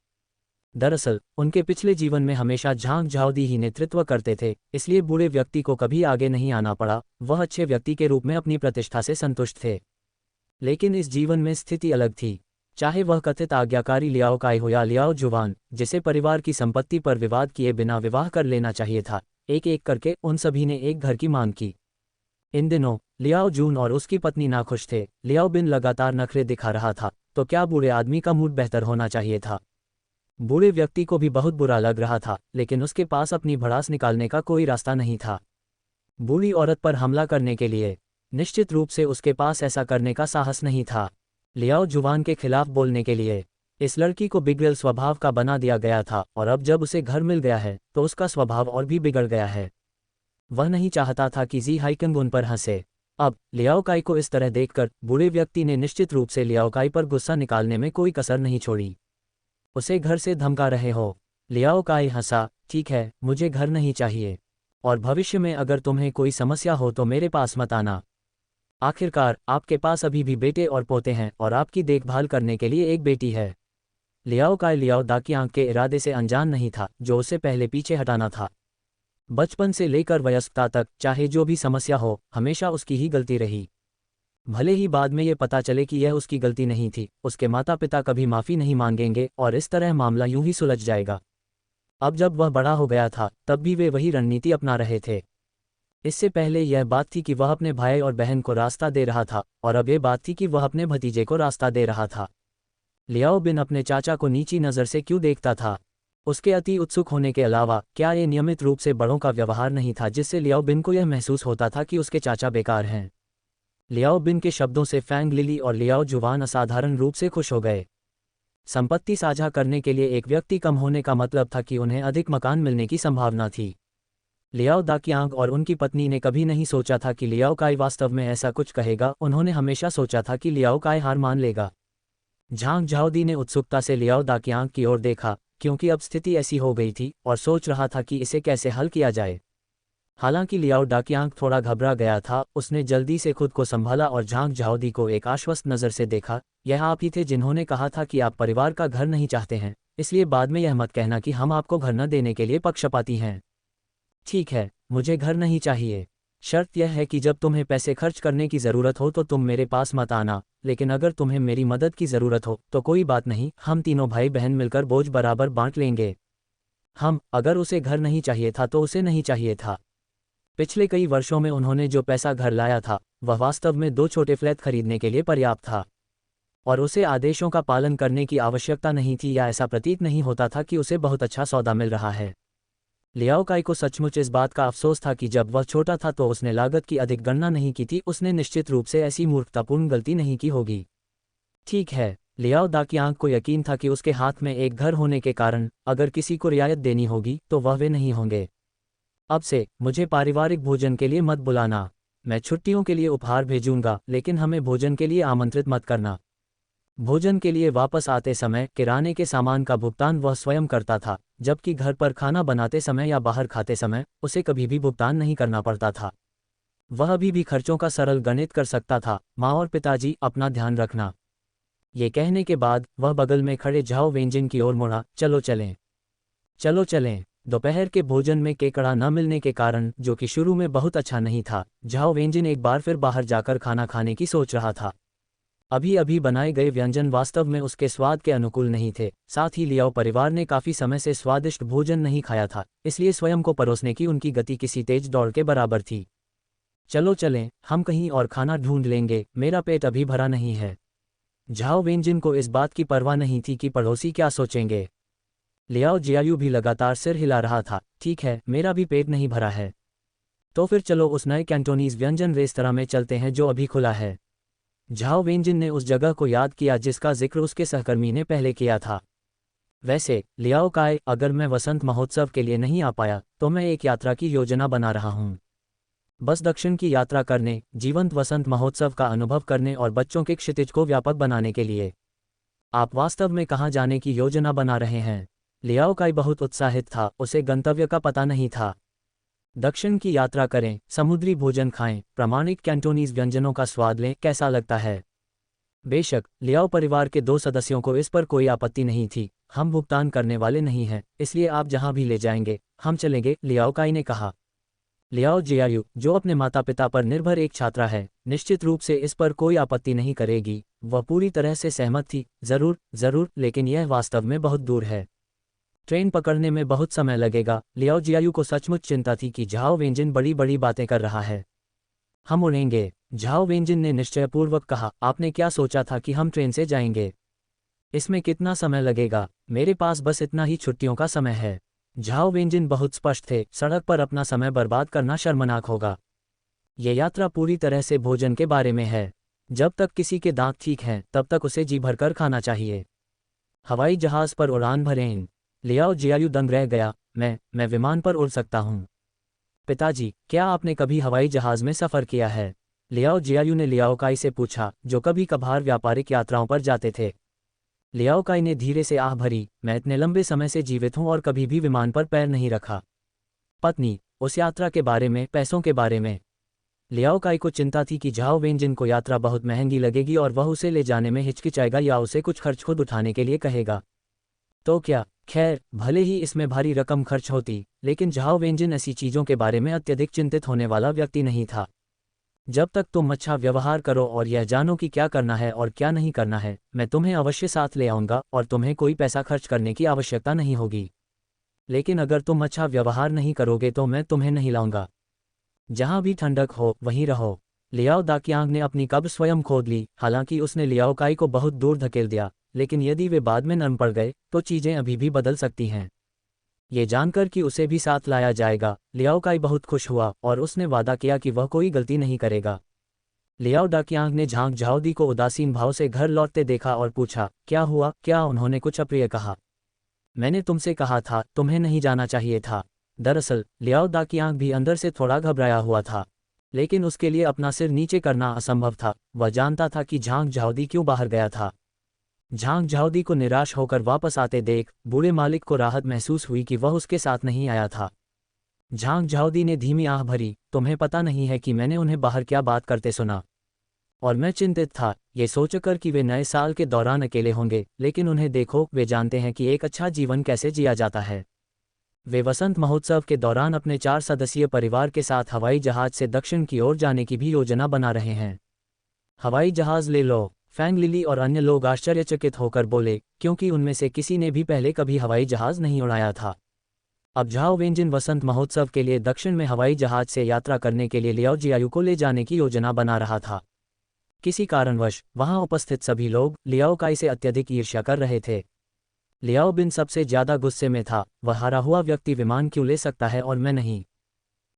दरअसल उनके पिछले जीवन में हमेशा झांग झाओदी ही नेतृत्व करते थे, इसलिए बूढ़े व्यक्ति को कभी आगे नहीं आना पड़ा। वह अच्छे व्यक्ति के रूप में अपनी प्रतिष्ठा से संतुष्ट थे। लेकिन इस जीवन में स्थिति अलग थी। चाहे वह कथित आज्ञाकारी लियाओ काई हो या लियाओ जुवान, जिसे परिवार की संपत्ति पर विवाद किए बिना विवाह कर लेना चाहिए था, एक एक करके उन सभी ने एक घर की मांग की। इन दिनों लियाओ जून और उसकी पत्नी नाखुश थे। लियाओ बिन लगातार नखरे दिखा रहा था, तो क्या बूढ़े आदमी का मूड बेहतर होना चाहिए था? बूढ़े व्यक्ति को भी बहुत बुरा लग रहा था, लेकिन उसके पास अपनी भड़ास निकालने का कोई रास्ता नहीं था। बूढ़ी औरत पर हमला करने के लिए निश्चित रूप से उसके पास ऐसा करने का साहस नहीं था। लियाओ जुवान के खिलाफ बोलने के लिए इस लड़की को बिगड़ेल स्वभाव का बना दिया गया था, और अब जब उसे घर मिल गया है तो उसका स्वभाव और भी बिगड़ गया है। वह नहीं चाहता था कि जी हाइकिंग उन पर हंसे। अब लियाओ काई को इस तरह देखकर बूढ़े व्यक्ति ने निश्चित रूप से लियाओ काई पर गुस्सा निकालने में कोई कसर नहीं छोड़ी। उसे घर से धमका रहे हो? लियाओ काई हंसा, ठीक है, मुझे घर नहीं चाहिए, और भविष्य में अगर तुम्हें कोई समस्या हो तो मेरे पास मत आना। आखिरकार आपके पास अभी भी बेटे और पोते हैं, और आपकी देखभाल करने के लिए एक बेटी है। लियाओ काई लियाओ दाकियांग के इरादे से अनजान नहीं था, जो उसे पहले पीछे हटाना था। बचपन से लेकर वयस्कता तक चाहे जो भी समस्या हो, हमेशा उसकी ही गलती रही। भले ही बाद में ये पता चले कि यह उसकी गलती नहीं थी, उसके माता पिता कभी माफ़ी नहीं मांगेंगे और इस तरह मामला यूं ही सुलझ जाएगा। अब जब वह बड़ा हो गया था तब भी वे वही रणनीति अपना रहे थे। इससे पहले यह बात थी कि वह अपने भाई और बहन को रास्ता दे रहा था, और अब ये बात थी कि वह अपने भतीजे को रास्ता दे रहा था। लियाओ बिन अपने चाचा को नीची नज़र से क्यों देखता था? उसके अति उत्सुक होने के अलावा क्या ये नियमित रूप से बड़ों का व्यवहार नहीं था जिससे लियाओ बिन को यह महसूस होता था कि उसके चाचा बेकार हैं? लियाओ बिन के शब्दों से फैंग लिली और लियाओ जुवान असाधारण रूप से खुश हो गए। संपत्ति साझा करने के लिए एक व्यक्ति कम होने का मतलब था कि उन्हें अधिक मकान मिलने की संभावना थी। लियाओ दाकियांग और उनकी पत्नी ने कभी नहीं सोचा था कि लियाओ काई वास्तव में ऐसा कुछ कहेगा। उन्होंने हमेशा सोचा था कि लियाओ काई हार मान लेगा। झांग झाओदी ने उत्सुकता से लियाओ दाकियांग की ओर देखा, क्योंकि अब स्थिति ऐसी हो गई थी, और सोच रहा था कि इसे कैसे हल किया जाए। हालांकि लियाओ डाकियांग थोड़ा घबरा गया था, उसने जल्दी से खुद को संभाला और झांग झाओदी को एक आश्वस्त नज़र से देखा। यह आप ही थे जिन्होंने कहा था कि आप परिवार का घर नहीं चाहते हैं, इसलिए बाद में यह मत कहना कि हम आपको घर न देने के लिए पक्षपाती हैं। ठीक है, मुझे घर नहीं चाहिए। शर्त यह है कि जब तुम्हें पैसे खर्च करने की ज़रूरत हो तो तुम मेरे पास मत आना, लेकिन अगर तुम्हें मेरी मदद की ज़रूरत हो तो कोई बात नहीं, हम तीनों भाई बहन मिलकर बोझ बराबर बांट लेंगे। अगर उसे घर नहीं चाहिए था तो उसे नहीं चाहिए था। पिछले कई वर्षों में उन्होंने जो पैसा घर लाया था वह वास्तव में 2 छोटे फ्लैट खरीदने के लिए पर्याप्त था, और उसे आदेशों का पालन करने की आवश्यकता नहीं थी, या ऐसा प्रतीत नहीं होता था कि उसे बहुत अच्छा सौदा मिल रहा है। लियाओ काई को सचमुच इस बात का अफसोस था कि जब वह छोटा था तो उसने लागत की अधिक गणना नहीं की थी। उसने निश्चित रूप से ऐसी मूर्खतापूर्ण गलती नहीं की होगी। ठीक है, लियाओ दाकियांग को यकीन था कि उसके हाथ में एक घर होने के कारण अगर किसी को रियायत देनी होगी तो वह वे नहीं होंगे। अब से मुझे पारिवारिक भोजन के लिए मत बुलाना। मैं छुट्टियों के लिए उपहार भेजूंगा, लेकिन हमें भोजन के लिए आमंत्रित मत करना। भोजन के लिए वापस आते समय किराने के सामान का भुगतान वह स्वयं करता था, जबकि घर पर खाना बनाते समय या बाहर खाते समय उसे कभी भी भुगतान नहीं करना पड़ता था। वह अभी भी खर्चों का सरल गणित कर सकता था। माँ और पिताजी, अपना ध्यान रखना। ये कहने के बाद वह बगल में खड़े झाओ वेंजिन की ओर मुड़ा। चलो चलें, चलो चलें। दोपहर के भोजन में केकड़ा न मिलने के कारण, जो कि शुरू में बहुत अच्छा नहीं था, झाओ वेंजिन एक बार फिर बाहर जाकर खाना खाने की सोच रहा था। अभी अभी बनाए गए व्यंजन वास्तव में उसके स्वाद के अनुकूल नहीं थे। साथ ही लियाओ परिवार ने काफ़ी समय से स्वादिष्ट भोजन नहीं खाया था, इसलिए स्वयं को परोसने की उनकी गति किसी तेज दौड़ के बराबर थी। चलो चलें, हम कहीं और खाना ढूंढ लेंगे, मेरा पेट अभी भरा नहीं है। झाओ वेंजिन को इस बात की परवाह नहीं थी कि पड़ोसी क्या सोचेंगे। लियाओ जियायू भी लगातार सिर हिला रहा था। ठीक है, मेरा भी पेट नहीं भरा है। तो फिर चलो उस नए कैंटोनीज व्यंजन रेस्तरां में चलते हैं जो अभी खुला है। झाओ वेंजिन ने उस जगह को याद किया जिसका जिक्र उसके सहकर्मी ने पहले किया था। वैसे लियाओ काय, अगर मैं वसंत महोत्सव के लिए नहीं आ पाया तो मैं एक यात्रा की योजना बना रहा हूँ। बस दक्षिण की यात्रा करने, जीवंत वसंत महोत्सव का अनुभव करने और बच्चों के क्षितिज को व्यापक बनाने के लिए। आप वास्तव में कहाँ जाने की योजना बना रहे हैं? लियाओ काई बहुत उत्साहित था, उसे गंतव्य का पता नहीं था। दक्षिण की यात्रा करें, समुद्री भोजन खाएं, प्रामाणिक कैंटोनीज व्यंजनों का स्वाद लें, कैसा लगता है? बेशक, लियाओ परिवार के 2 सदस्यों को इस पर कोई आपत्ति नहीं थी। हम भुगतान करने वाले नहीं हैं, इसलिए आप जहां भी ले जाएंगे हम चलेंगे, लियाओ काई ने कहा। लियाओ जियायू, जो अपने माता पिता पर निर्भर एक छात्रा है, निश्चित रूप से इस पर कोई आपत्ति नहीं करेगी। वह पूरी तरह से सहमत थी। जरूर जरूर, लेकिन यह वास्तव में बहुत दूर है। ट्रेन पकड़ने में बहुत समय लगेगा। लियाओ जियायू को सचमुच चिंता थी कि झाओ वेंजिन बड़ी बड़ी बातें कर रहा है। हम उड़ेंगे, झाओ वेंजिन ने निश्चयपूर्वक कहा। आपने क्या सोचा था कि हम ट्रेन से जाएंगे? इसमें कितना समय लगेगा? मेरे पास बस इतना ही छुट्टियों का समय है। झाओ वेंजिन बहुत स्पष्ट थे, सड़क पर अपना समय बर्बाद करना शर्मनाक होगा। ये यात्रा पूरी तरह से भोजन के बारे में है। जब तक किसी के दांत ठीक हैं तब तक उसे जी भरकर खाना चाहिए। हवाई जहाज पर उड़ान भरें। लियाओ जियायू दंग रह गया। मैं विमान पर उड़ सकता हूँ? पिताजी, क्या आपने कभी हवाई जहाज में सफ़र किया है? लियाओ जियायू ने लियाओ काई से पूछा, जो कभी कभार व्यापारिक यात्राओं पर जाते थे। लियाओ काई ने धीरे से आह भरी। मैं इतने लंबे समय से जीवित हूँ और कभी भी विमान पर पैर नहीं रखा। पत्नी, उस यात्रा के बारे में, पैसों के बारे में? लियाओ काई को चिंता थी कि झाओ वेंजिन को यात्रा बहुत महंगी लगेगी और वह उसे ले जाने में हिचकिचाएगा या उसे कुछ खर्च खुद उठाने के लिए कहेगा। तो क्या? खैर, भले ही इसमें भारी रकम खर्च होती, लेकिन झाओ वेंजिन ऐसी चीज़ों के बारे में अत्यधिक चिंतित होने वाला व्यक्ति नहीं था। जब तक तुम अच्छा व्यवहार करो और यह जानो कि क्या करना है और क्या नहीं करना है, मैं तुम्हें अवश्य साथ ले आऊँगा और तुम्हें कोई पैसा खर्च करने की आवश्यकता नहीं होगी। लेकिन अगर तुम अच्छा व्यवहार नहीं करोगे तो मैं तुम्हें नहीं लाऊंगा। जहाँ भी ठंडक हो वहीं रहो। लियाओ दाकियांग ने अपनी कब्र स्वयं खोद ली। हालांकि उसने लियाओ काई को बहुत दूर धकेल दिया, लेकिन यदि वे बाद में नरम पड़ गए तो चीज़ें अभी भी बदल सकती हैं। ये जानकर कि उसे भी साथ लाया जाएगा, लियाओ काई बहुत खुश हुआ और उसने वादा किया कि वह कोई गलती नहीं करेगा। लियाओ डाकियांग ने झांग झाओदी को उदासीन भाव से घर लौटते देखा और पूछा, क्या हुआ? क्या उन्होंने कुछ अप्रिय कहा? मैंने तुमसे कहा था, तुम्हें नहीं जाना चाहिए था। दरअसल लियाओ दाकियांग भी अंदर से थोड़ा घबराया हुआ था, लेकिन उसके लिए अपना सिर नीचे करना असंभव था। वह जानता था कि झांग झाओदी क्यों बाहर गया था। झांग झाओदी को निराश होकर वापस आते देख बूढ़े मालिक को राहत महसूस हुई कि वह उसके साथ नहीं आया था। झांग झाओदी ने धीमी आह भरी, तुम्हें पता नहीं है कि मैंने उन्हें बाहर क्या बात करते सुना। और मैं चिंतित था, ये सोचकर कि वे नए साल के दौरान अकेले होंगे, लेकिन उन्हें देखो, वे जानते हैं कि एक अच्छा जीवन कैसे जिया जाता है। वे वसंत महोत्सव के दौरान अपने 4 सदस्यीय परिवार के साथ हवाई जहाज से दक्षिण की ओर जाने की भी योजना बना रहे हैं। हवाई जहाज ले लो, फैंग लिली और अन्य लोग आश्चर्यचकित होकर बोले, क्योंकि उनमें से किसी ने भी पहले कभी हवाई जहाज नहीं उड़ाया था। अब झाओ वेंजिन वसंत महोत्सव के लिए दक्षिण में हवाई जहाज से यात्रा करने के लिए लियाओ जियायू को ले जाने की योजना बना रहा था। किसी कारणवश वहां उपस्थित सभी लोग लियाओ काई से अत्यधिक ईर्ष्या कर रहे थे। लियाओ बिन सबसे ज्यादा गुस्से में था, वह हारा हुआ व्यक्ति विमान क्यों ले सकता है और मैं नहीं?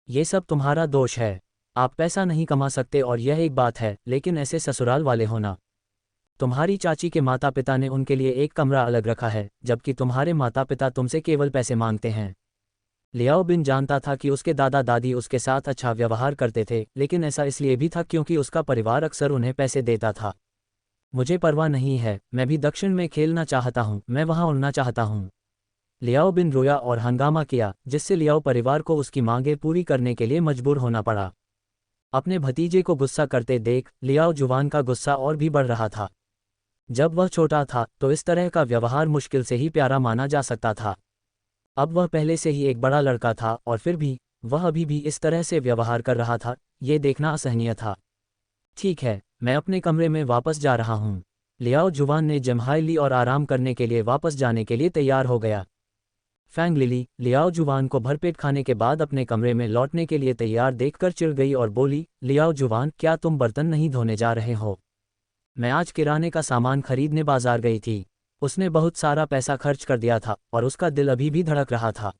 ये सब तुम्हारा दोष है। आप पैसा नहीं कमा सकते और यह एक बात है, लेकिन ऐसे ससुराल वाले होना। तुम्हारी चाची के माता पिता ने उनके लिए एक कमरा अलग रखा है, जबकि तुम्हारे माता पिता तुमसे केवल पैसे मांगते हैं। लियाओ बिन जानता था कि उसके दादा दादी उसके साथ अच्छा व्यवहार करते थे, लेकिन ऐसा इसलिए भी था क्योंकि उसका परिवार अक्सर उन्हें पैसे देता था। मुझे परवाह नहीं है, मैं भी दक्षिण में खेलना चाहता हूँ, मैं वहाँ उड़ना चाहता हूँ। लियाओ बिन रोया और हंगामा किया, जिससे लियाओ परिवार को उसकी मांगें पूरी करने के लिए मजबूर होना पड़ा। अपने भतीजे को गुस्सा करते देख लियाओ जुवान का गुस्सा और भी बढ़ रहा था। जब वह छोटा था तो इस तरह का व्यवहार मुश्किल से ही प्यारा माना जा सकता था। अब वह पहले से ही एक बड़ा लड़का था और फिर भी वह अभी भी इस तरह से व्यवहार कर रहा था, ये देखना असहनीय था। ठीक है, मैं अपने कमरे में वापस जा रहा हूँ। लियाओ जुवान ने जम्हाई ली और आराम करने के लिए वापस जाने के लिए तैयार हो गया। फैंग लिली लियाओ जुवान को भरपेट खाने के बाद अपने कमरे में लौटने के लिए तैयार देखकर चिढ़ गई और बोली, लियाओ जुवान, क्या तुम बर्तन नहीं धोने जा रहे हो? मैं आज किराने का सामान खरीदने बाजार गई थी। उसने बहुत सारा पैसा खर्च कर दिया था और उसका दिल अभी भी धड़क रहा था।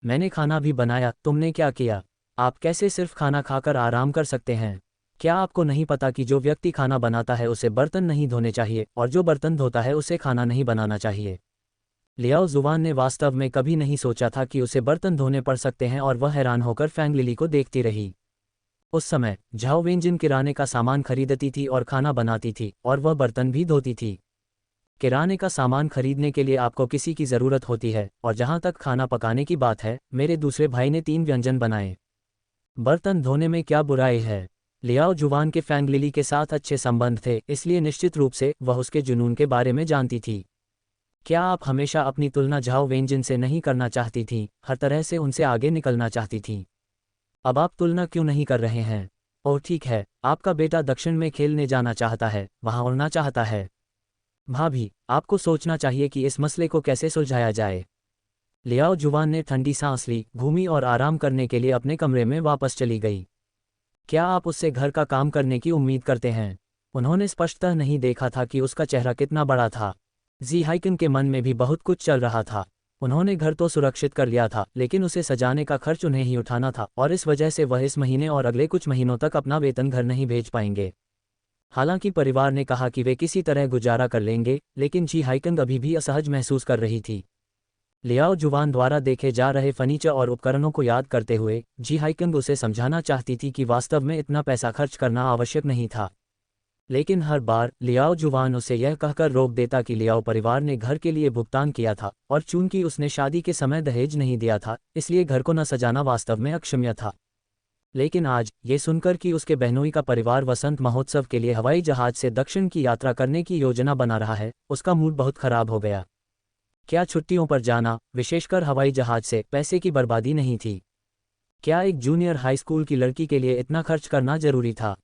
मैंने खाना भी बनाया, तुमने क्या किया? आप कैसे सिर्फ खाना खाकर आराम कर सकते हैं? क्या आपको नहीं पता कि जो व्यक्ति खाना बनाता है उसे बर्तन नहीं धोने चाहिए और जो बर्तन धोता है उसे खाना नहीं बनाना चाहिए? लियाओ जुवान ने वास्तव में कभी नहीं सोचा था कि उसे बर्तन धोने पड़ सकते हैं और वह हैरान होकर फैंग लिली को देखती रही। उस समय झाओ वेंजिन किराने का सामान खरीदती थी और खाना बनाती थी और वह बर्तन भी धोती थी। किराने का सामान खरीदने के लिए आपको किसी की ज़रूरत होती है, और जहाँ तक खाना पकाने की बात है, मेरे दूसरे भाई ने 3 व्यंजन बनाए। बर्तन धोने में क्या बुराई है? लियाओ जुवान के फैंग लिली के साथ अच्छे संबंध थे, इसलिए निश्चित रूप से वह उसके जुनून के बारे में जानती थी। क्या आप हमेशा अपनी तुलना झाओ वेंजिन से नहीं करना चाहती थीं, हर तरह से उनसे आगे निकलना चाहती थीं? अब आप तुलना क्यों नहीं कर रहे हैं? ओह ठीक है, आपका बेटा दक्षिण में खेलने जाना चाहता है, वहाँ उड़ना चाहता है। भाभी, आपको सोचना चाहिए कि इस मसले को कैसे सुलझाया जाए। लियाओ जुवान ने ठंडी सांस ली, घूमी और आराम करने के लिए अपने कमरे में वापस चली गई। क्या आप उससे घर का काम करने की उम्मीद करते हैं? उन्होंने स्पष्टतः नहीं देखा था कि उसका चेहरा कितना बड़ा था। जी हाइकिन के मन में भी बहुत कुछ चल रहा था। उन्होंने घर तो सुरक्षित कर लिया था, लेकिन उसे सजाने का खर्च उन्हें ही उठाना था और इस वजह से वह इस महीने और अगले कुछ महीनों तक अपना वेतन घर नहीं भेज पाएंगे। हालांकि परिवार ने कहा कि वे किसी तरह गुजारा कर लेंगे, लेकिन जी हाइकिंग अभी भी असहज महसूस कर रही थी। लियाओ जुवान द्वारा देखे जा रहे फर्नीचर और उपकरणों को याद करते हुए जी हाइकिंग उसे समझाना चाहती थी कि वास्तव में इतना पैसा खर्च करना आवश्यक नहीं था। लेकिन हर बार लियाओ जुवान उसे यह कहकर रोक देता कि लियाओ परिवार ने घर के लिए भुगतान किया था और चूंकि उसने शादी के समय दहेज नहीं दिया था, इसलिए घर को न सजाना वास्तव में अक्षम्य था। लेकिन आज ये सुनकर कि उसके बहनोई का परिवार वसंत महोत्सव के लिए हवाई जहाज से दक्षिण की यात्रा करने की योजना बना रहा है, उसका मूड बहुत खराब हो गया। क्या छुट्टियों पर जाना, विशेषकर हवाई जहाज से, पैसे की बर्बादी नहीं थी? क्या एक जूनियर हाई स्कूल की लड़की के लिए इतना खर्च करना जरूरी था?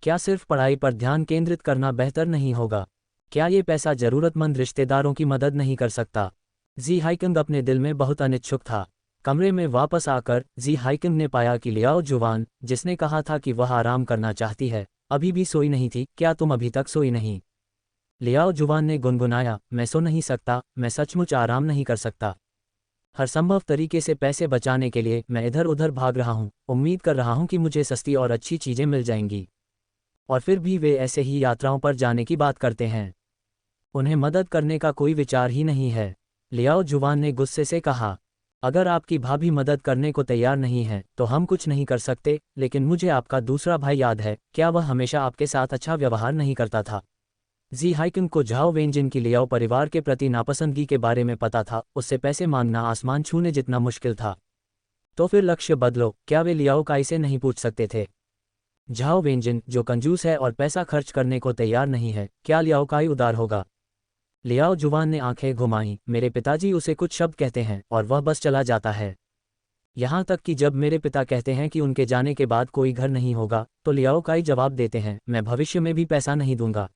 क्या सिर्फ पढ़ाई पर ध्यान केंद्रित करना बेहतर नहीं होगा? क्या ये पैसा जरूरतमंद रिश्तेदारों की मदद नहीं कर सकता? जी हाइकिंग अपने दिल में बहुत अनिच्छुक था। कमरे में वापस आकर जी हाइकिंग ने पाया कि लियाओ जुवान, जिसने कहा था कि वह आराम करना चाहती है, अभी भी सोई नहीं थी। क्या तुम अभी तक सोई नहीं? लियाओ जुवान ने गुनगुनाया, मैं सो नहीं सकता, मैं सचमुच आराम नहीं कर सकता। हर संभव तरीके से पैसे बचाने के लिए मैं इधर उधर भाग रहा हूँ, उम्मीद कर रहा हूँ कि मुझे सस्ती और अच्छी चीज़ें मिल जाएंगी। और फिर भी वे ऐसे ही यात्राओं पर जाने की बात करते हैं। उन्हें मदद करने का कोई विचार ही नहीं है। लियाओ जुवान ने गुस्से से कहा, अगर आपकी भाभी मदद करने को तैयार नहीं है तो हम कुछ नहीं कर सकते, लेकिन मुझे आपका दूसरा भाई याद है, क्या वह हमेशा आपके साथ अच्छा व्यवहार नहीं करता था? जी हाइकिंग को झाओ वेंजिन की लियाओ परिवार के प्रति नापसंदगी के बारे में पता था। उससे पैसे मांगना आसमान छूने जितना मुश्किल था। तो फिर लक्ष्य बदलो। क्या वे लियाओ काई से नहीं पूछ सकते थे? झाओ वेंजिन, जो कंजूस है और पैसा खर्च करने को तैयार नहीं है, क्या लियाओ काई उदार होगा? लियाओ जुवान ने आंखें घुमाईं। मेरे पिताजी उसे कुछ शब्द कहते हैं और वह बस चला जाता है। यहाँ तक कि जब मेरे पिता कहते हैं कि उनके जाने के बाद कोई घर नहीं होगा, तो लियाओ काई जवाब देते हैं, मैं भविष्य में भी पैसा नहीं दूंगा।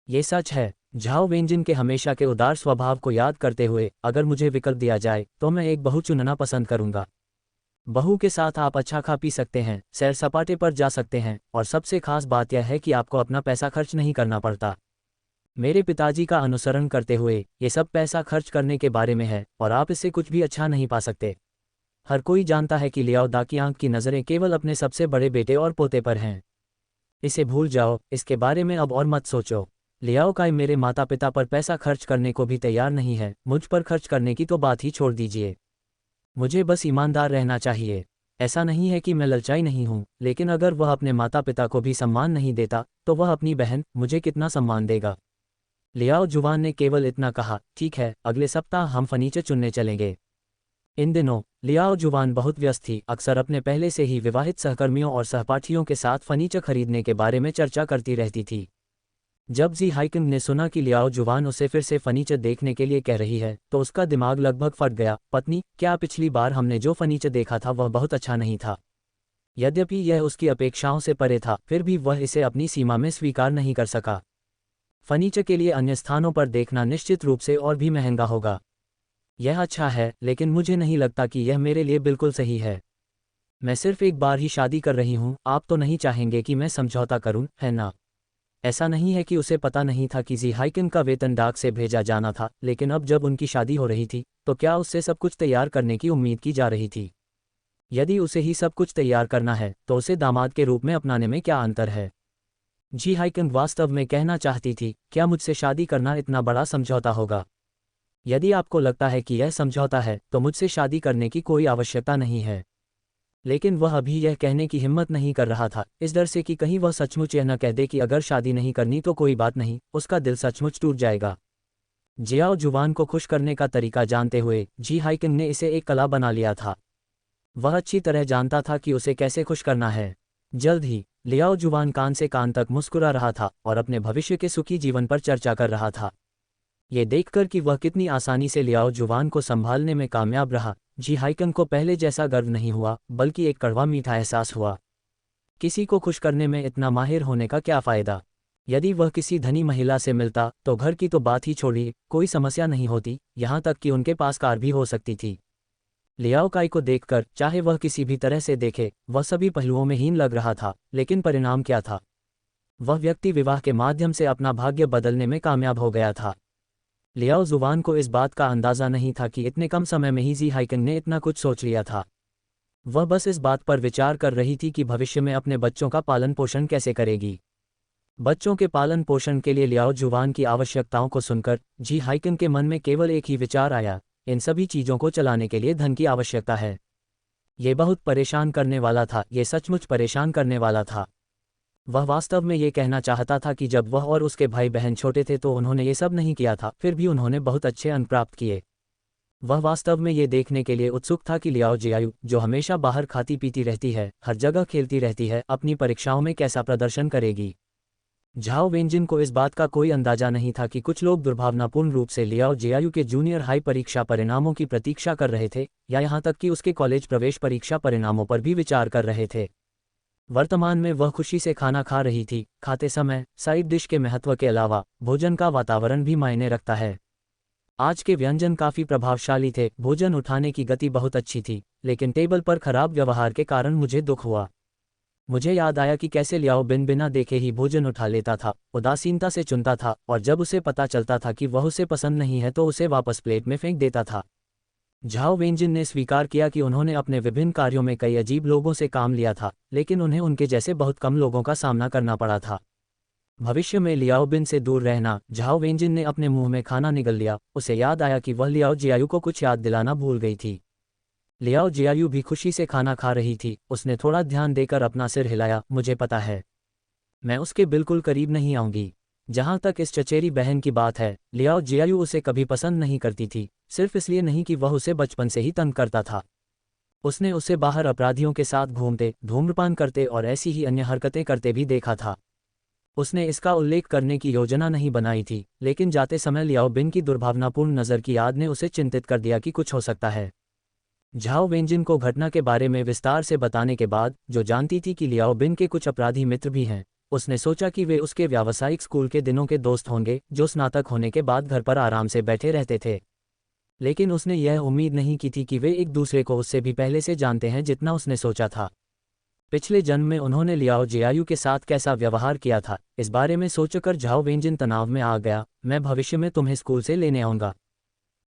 ये सच है। झाओ वेंजिन के हमेशा के उदार स्वभाव को याद करते हुए, अगर मुझे विकल्प दिया जाए तो मैं एक बहू चुनना पसंद करूंगा। बहू के साथ आप अच्छा खा पी सकते हैं, सैर सपाटे पर जा सकते हैं, और सबसे खास बात यह है कि आपको अपना पैसा खर्च नहीं करना पड़ता। मेरे पिताजी का अनुसरण करते हुए, ये सब पैसा खर्च करने के बारे में है और आप इससे कुछ भी अच्छा नहीं पा सकते। हर कोई जानता है कि लियाओ दाकियांग की नज़रें केवल अपने सबसे बड़े बेटे और पोते पर हैं। इसे भूल जाओ, इसके बारे में अब और मत सोचो। लियाओ काई मेरे माता पिता पर पैसा खर्च करने को भी तैयार नहीं है, मुझ पर खर्च करने की तो बात ही छोड़ दीजिए। मुझे बस ईमानदार रहना चाहिए। ऐसा नहीं है कि मैं ललचाई नहीं हूँ, लेकिन अगर वह अपने माता पिता को भी सम्मान नहीं देता, तो वह अपनी बहन, मुझे कितना सम्मान देगा? लियाओ जुवान ने केवल इतना कहा, ठीक है, अगले सप्ताह हम फर्नीचर चुनने चलेंगे। इन दिनों लियाओ जुवान बहुत व्यस्त थी, अक्सर अपने पहले से ही विवाहित सहकर्मियों और सहपाठियों के साथ फर्नीचर खरीदने के बारे में चर्चा करती रहती थी। जब जी हाइकिंग ने सुना कि लियाओ जुवान उसे फिर से फर्नीचर देखने के लिए कह रही है, तो उसका दिमाग लगभग फट गया। पत्नी, क्या पिछली बार हमने जो फर्नीचर देखा था वह बहुत अच्छा नहीं था? यद्यपि यह उसकी अपेक्षाओं से परे था, फिर भी वह इसे अपनी सीमा में स्वीकार नहीं कर सका। फर्नीचर के लिए अन्य स्थानों पर देखना निश्चित रूप से और भी महंगा होगा। यह अच्छा है, लेकिन मुझे नहीं लगता कि यह मेरे लिए बिल्कुल सही है। मैं सिर्फ एक बार ही शादी कर रही हूँ, आप तो नहीं चाहेंगे कि मैं समझौता करूँ, है ना? ऐसा नहीं है कि उसे पता नहीं था कि जी हाइकिन का वेतन डाक से भेजा जाना था, लेकिन अब जब उनकी शादी हो रही थी, तो क्या उससे सब कुछ तैयार करने की उम्मीद की जा रही थी? यदि उसे ही सब कुछ तैयार करना है, तो उसे दामाद के रूप में अपनाने में क्या अंतर है? जी हाइकिन वास्तव में कहना चाहती थी, क्या मुझसे शादी करना इतना बड़ा समझौता होगा? यदि आपको लगता है कि यह समझौता है, तो मुझसे शादी करने की कोई आवश्यकता नहीं है। लेकिन वह अभी यह कहने की हिम्मत नहीं कर रहा था, इस डर से कि कहीं वह सचमुच यह न कह दे कि अगर शादी नहीं करनी तो कोई बात नहीं, उसका दिल सचमुच टूट जाएगा। जियाओ जुवान को खुश करने का तरीका जानते हुए, जी हाइकिन ने इसे एक कला बना लिया था। वह अच्छी तरह जानता था कि उसे कैसे खुश करना है। जल्द ही लियाओ जुवान कान से कान तक मुस्कुरा रहा था और अपने भविष्य के सुखी जीवन पर चर्चा कर रहा था। ये देखकर कि वह कितनी आसानी से लियाओ जुवान को संभालने में कामयाब रहा, जी हाइकिन को पहले जैसा गर्व नहीं हुआ, बल्कि एक कड़वा मीठा एहसास हुआ। किसी को खुश करने में इतना माहिर होने का क्या फ़ायदा? यदि वह किसी धनी महिला से मिलता, तो घर की तो बात ही छोड़िए, कोई समस्या नहीं होती, यहाँ तक कि उनके पास कार भी हो सकती थी। लियाओ काई को देखकर, चाहे वह किसी भी तरह से देखे, वह सभी पहलुओं में हीन लग रहा था, लेकिन परिणाम क्या था? वह व्यक्ति विवाह के माध्यम से अपना भाग्य बदलने में कामयाब हो गया था। लियाओ जुवान को इस बात का अंदाज़ा नहीं था कि इतने कम समय में ही जी हाइकिन ने इतना कुछ सोच लिया था। वह बस इस बात पर विचार कर रही थी कि भविष्य में अपने बच्चों का पालन पोषण कैसे करेगी। बच्चों के पालन पोषण के लिए लियाओ जुवान की आवश्यकताओं को सुनकर, जी हाइकिन के मन में केवल एक ही विचार आया, इन सभी चीज़ों को चलाने के लिए धन की आवश्यकता है। ये बहुत परेशान करने वाला था, ये सचमुच परेशान करने वाला था। वह वास्तव में ये कहना चाहता था कि जब वह और उसके भाई बहन छोटे थे तो उन्होंने ये सब नहीं किया था, फिर भी उन्होंने बहुत अच्छे अंक प्राप्त किए। वह वास्तव में ये देखने के लिए उत्सुक था कि लियाओ जियायू, जो हमेशा बाहर खाती पीती रहती है, हर जगह खेलती रहती है, अपनी परीक्षाओं में कैसा प्रदर्शन करेगी। झाओ वेंजिन को इस बात का कोई अंदाजा नहीं था कि कुछ लोग दुर्भावनापूर्ण रूप से लियाओ जियायू के जूनियर हाई परीक्षा परिणामों की प्रतीक्षा कर रहे थे, या यहाँ तक कि उसके कॉलेज प्रवेश परीक्षा परिणामों पर भी विचार कर रहे थे। वर्तमान में वह खुशी से खाना खा रही थी। खाते समय साइड डिश के महत्व के अलावा भोजन का वातावरण भी मायने रखता है। आज के व्यंजन काफ़ी प्रभावशाली थे, भोजन उठाने की गति बहुत अच्छी थी, लेकिन टेबल पर खराब व्यवहार के कारण मुझे दुख हुआ। मुझे याद आया कि कैसे लियाओ बिना देखे ही भोजन उठा लेता था, उदासीनता से चुनता था, और जब उसे पता चलता था कि वह उसे पसंद नहीं है तो उसे वापस प्लेट में फेंक देता था। झाओ वेंजिन ने स्वीकार किया कि उन्होंने अपने विभिन्न कार्यों में कई अजीब लोगों से काम लिया था, लेकिन उन्हें उनके जैसे बहुत कम लोगों का सामना करना पड़ा था। भविष्य में लियाओ बिन से दूर रहना। झाओ वेंजिन ने अपने मुंह में खाना निगल लिया। उसे याद आया कि वह लियाओ जियायू को कुछ याद दिलाना भूल गई थी। लियाओ जियायू भी खुशी से खाना खा रही थी। उसने थोड़ा ध्यान देकर अपना सिर हिलाया। मुझे पता है, मैं उसके बिल्कुल करीब नहीं आऊंगी। जहां तक इस चचेरी बहन की बात है, लियाओ जियायू उसे कभी पसंद नहीं करती थी, सिर्फ इसलिए नहीं कि वह उसे बचपन से ही तंग करता था। उसने उसे बाहर अपराधियों के साथ घूमते, धूम्रपान करते और ऐसी ही अन्य हरकतें करते भी देखा था। उसने इसका उल्लेख करने की योजना नहीं बनाई थी, लेकिन जाते समय लियाओ बिन की दुर्भावनापूर्ण नज़र की याद ने उसे चिंतित कर दिया कि कुछ हो सकता है। झाओ वेंजिन को घटना के बारे में विस्तार से बताने के बाद, जो जानती थी कि लियाओ बिन के कुछ अपराधी मित्र भी हैं, उसने सोचा कि वे उसके व्यावसायिक स्कूल के दिनों के दोस्त होंगे जो स्नातक होने के बाद घर पर आराम से बैठे रहते थे। लेकिन उसने यह उम्मीद नहीं की थी कि वे एक दूसरे को उससे भी पहले से जानते हैं जितना उसने सोचा था। पिछले जन्म में उन्होंने लियाओ जियायू के साथ कैसा व्यवहार किया था, इस बारे में सोचकर झाओ वेंजिन तनाव में आ गया। मैं भविष्य में तुम्हें स्कूल से लेने आऊँगा।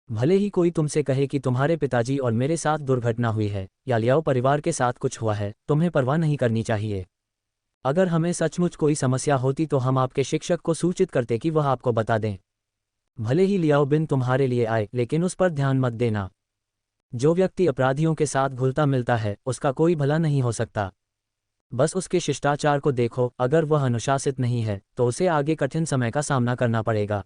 भले ही कोई तुमसे कहे कि तुम्हारे पिताजी और मेरे साथ दुर्घटना हुई है या लियाओ परिवार के साथ कुछ हुआ है, तुम्हें परवाह नहीं करनी चाहिए। अगर हमें सचमुच कोई समस्या होती तो हम आपके शिक्षक को सूचित करते कि वह आपको बता दें। भले ही लियाओ बिन तुम्हारे लिए आए, लेकिन उस पर ध्यान मत देना। जो व्यक्ति अपराधियों के साथ घुलता मिलता है उसका कोई भला नहीं हो सकता। बस उसके शिष्टाचार को देखो, अगर वह अनुशासित नहीं है तो उसे आगे कठिन समय का सामना करना पड़ेगा।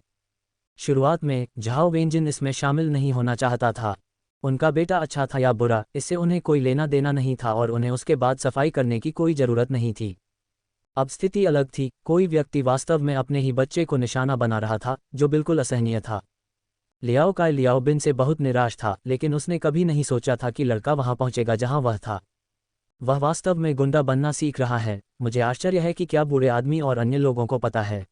शुरुआत में झाओ वेंजिन इसमें शामिल नहीं होना चाहता था। उनका बेटा अच्छा था या बुरा, इससे उन्हें कोई लेना देना नहीं था और उन्हें उसके बाद सफाई करने की कोई ज़रूरत नहीं थी। अब स्थिति अलग थी, कोई व्यक्ति वास्तव में अपने ही बच्चे को निशाना बना रहा था, जो बिल्कुल असहनीय था। लियाओ काई लियाओ बिन से बहुत निराश था, लेकिन उसने कभी नहीं सोचा था कि लड़का वहां पहुंचेगा जहां वह था। वह वास्तव में गुंडा बनना सीख रहा है। मुझे आश्चर्य है कि क्या बूढ़े आदमी और अन्य लोगों को पता है।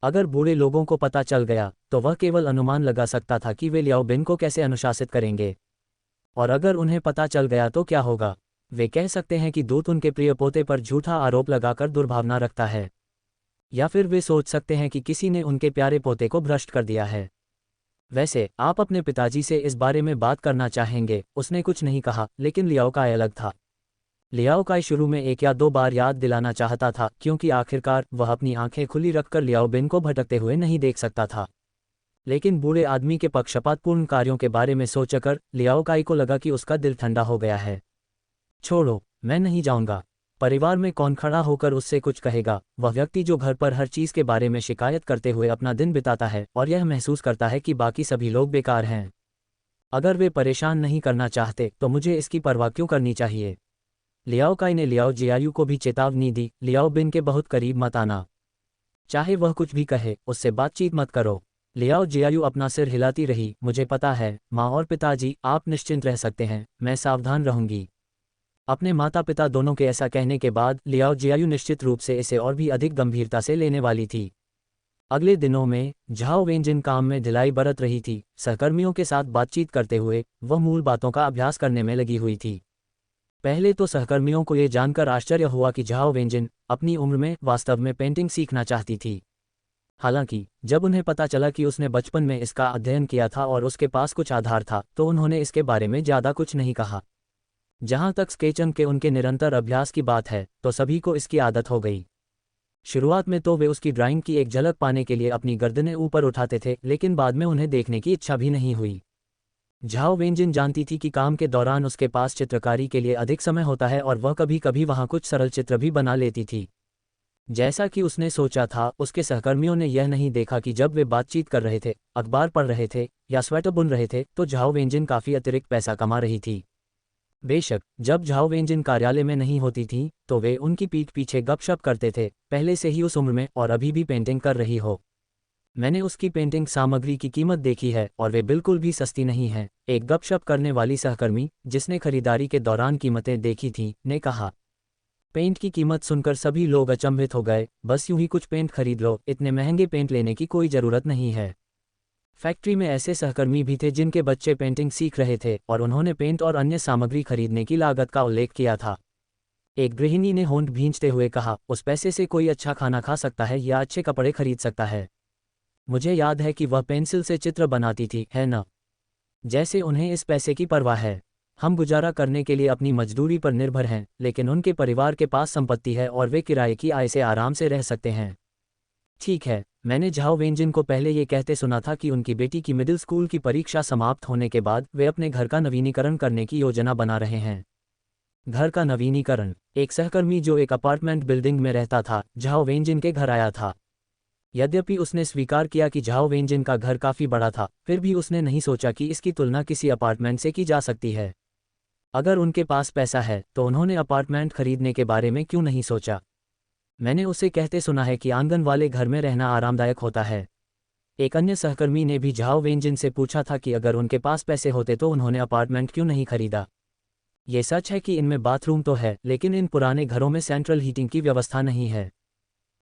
अगर बूढ़े लोगों को पता चल गया तो वह केवल अनुमान लगा सकता था कि वे लियाओ बिन को कैसे अनुशासित करेंगे। और अगर उन्हें पता चल गया तो क्या होगा? वे कह सकते हैं कि दूत उनके प्रिय पोते पर झूठा आरोप लगाकर दुर्भावना रखता है। या फिर वे सोच सकते हैं कि किसी ने उनके प्यारे पोते को भ्रष्ट कर दिया है। वैसे आप अपने पिताजी से इस बारे में बात करना चाहेंगे? उसने कुछ नहीं कहा, लेकिन लियाओ काई अलग था। लियाओ काई शुरू में एक या दो बार याद दिलाना चाहता था, क्योंकि आखिरकार वह अपनी आंखें खुली रखकर लियाओ बिन को भटकते हुए नहीं देख सकता था। लेकिन बूढ़े आदमी के पक्षपातपूर्ण कार्यों के बारे में सोचकर लियाओ काई को लगा कि उसका दिल ठंडा हो गया है। छोड़ो, मैं नहीं जाऊंगा। परिवार में कौन खड़ा होकर उससे कुछ कहेगा? वह व्यक्ति जो घर पर हर चीज़ के बारे में शिकायत करते हुए अपना दिन बिताता है और यह महसूस करता है कि बाकी सभी लोग बेकार हैं। अगर वे परेशान नहीं करना चाहते तो मुझे इसकी परवाह क्यों करनी चाहिए? लियाओ काई ने लियाओ जियायू को भी चेतावनी दी, लियाओ बिन के बहुत करीब मत आना। चाहे वह कुछ भी कहे, उससे बातचीत मत करो। लियाओ जियायू अपना सिर हिलाती रही, मुझे पता है माँ और पिताजी, आप निश्चिंत रह सकते हैं, मैं सावधान रहूंगी। अपने माता पिता दोनों के ऐसा कहने के बाद लियाओ जियायू निश्चित रूप से इसे और भी अधिक गंभीरता से लेने वाली थी। अगले दिनों में झाओ वेंजिन काम में ढिलाई बरत रही थी। सहकर्मियों के साथ बातचीत करते हुए वह मूल बातों का अभ्यास करने में लगी हुई थी। पहले तो सहकर्मियों को ये जानकर आश्चर्य हुआ कि झाओ वेंजिन अपनी उम्र में वास्तव में पेंटिंग सीखना चाहती थी। हालांकि जब उन्हें पता चला कि उसने बचपन में इसका अध्ययन किया था और उसके पास कुछ आधार था, तो उन्होंने इसके बारे में ज़्यादा कुछ नहीं कहा। जहां तक स्केचन के उनके निरंतर अभ्यास की बात है, तो सभी को इसकी आदत हो गई। शुरुआत में तो वे उसकी ड्राइंग की एक झलक पाने के लिए अपनी गर्दनें ऊपर उठाते थे, लेकिन बाद में उन्हें देखने की इच्छा भी नहीं हुई। झाओ वेंजिन जानती थी कि काम के दौरान उसके पास चित्रकारी के लिए अधिक समय होता है और वह कभी कभी वहां कुछ सरल चित्र भी बना लेती थी। जैसा कि उसने सोचा था, उसके सहकर्मियों ने यह नहीं देखा कि जब वे बातचीत कर रहे थे, अखबार पढ़ रहे थे या स्वेटर बुन रहे थे, तो झाओ वेंजिन काफ़ी अतिरिक्त पैसा कमा रही थी। बेशक जब झाओ वेंजिन कार्यालय में नहीं होती थी तो वे उनकी पीठ पीछे गपशप करते थे, पहले से ही उस उम्र में और अभी भी पेंटिंग कर रही हो। मैंने उसकी पेंटिंग सामग्री की कीमत देखी है और वे बिल्कुल भी सस्ती नहीं है, एक गपशप करने वाली सहकर्मी जिसने खरीदारी के दौरान कीमतें देखी थीं, ने कहा। पेंट की कीमत सुनकर सभी लोग अचंभित हो गए। बस यूं ही कुछ पेंट खरीद लो, इतने महंगे पेंट लेने की कोई ज़रूरत नहीं है। फैक्ट्री में ऐसे सहकर्मी भी थे जिनके बच्चे पेंटिंग सीख रहे थे और उन्होंने पेंट और अन्य सामग्री खरीदने की लागत का उल्लेख किया था। एक गृहिणी ने होंठ भींचते हुए कहा, उस पैसे से कोई अच्छा खाना खा सकता है या अच्छे कपड़े खरीद सकता है। मुझे याद है कि वह पेंसिल से चित्र बनाती थी, है ना? जैसे उन्हें इस पैसे की परवाह है। हम गुजारा करने के लिए अपनी मजदूरी पर निर्भर हैं, लेकिन उनके परिवार के पास संपत्ति है और वे किराए की आय से आराम से रह सकते हैं। ठीक है, मैंने झाओ वेंजिन को पहले ये कहते सुना था कि उनकी बेटी की मिडिल स्कूल की परीक्षा समाप्त होने के बाद वे अपने घर का नवीनीकरण करने की योजना बना रहे हैं। घर का नवीनीकरण? एक सहकर्मी जो एक अपार्टमेंट बिल्डिंग में रहता था, झाओ वेंजिन के घर आया था। यद्यपि उसने स्वीकार किया कि झाओ वेंजिन का घर काफ़ी बड़ा था, फिर भी उसने नहीं सोचा कि इसकी तुलना किसी अपार्टमेंट से की जा सकती है। अगर उनके पास पैसा है तो उन्होंने अपार्टमेंट खरीदने के बारे में क्यों नहीं सोचा? मैंने उसे कहते सुना है कि आंगन वाले घर में रहना आरामदायक होता है। एक अन्य सहकर्मी ने भी झाओ वेंजिन से पूछा था कि अगर उनके पास पैसे होते तो उन्होंने अपार्टमेंट क्यों नहीं खरीदा। ये सच है कि इनमें बाथरूम तो है, लेकिन इन पुराने घरों में सेंट्रल हीटिंग की व्यवस्था नहीं है।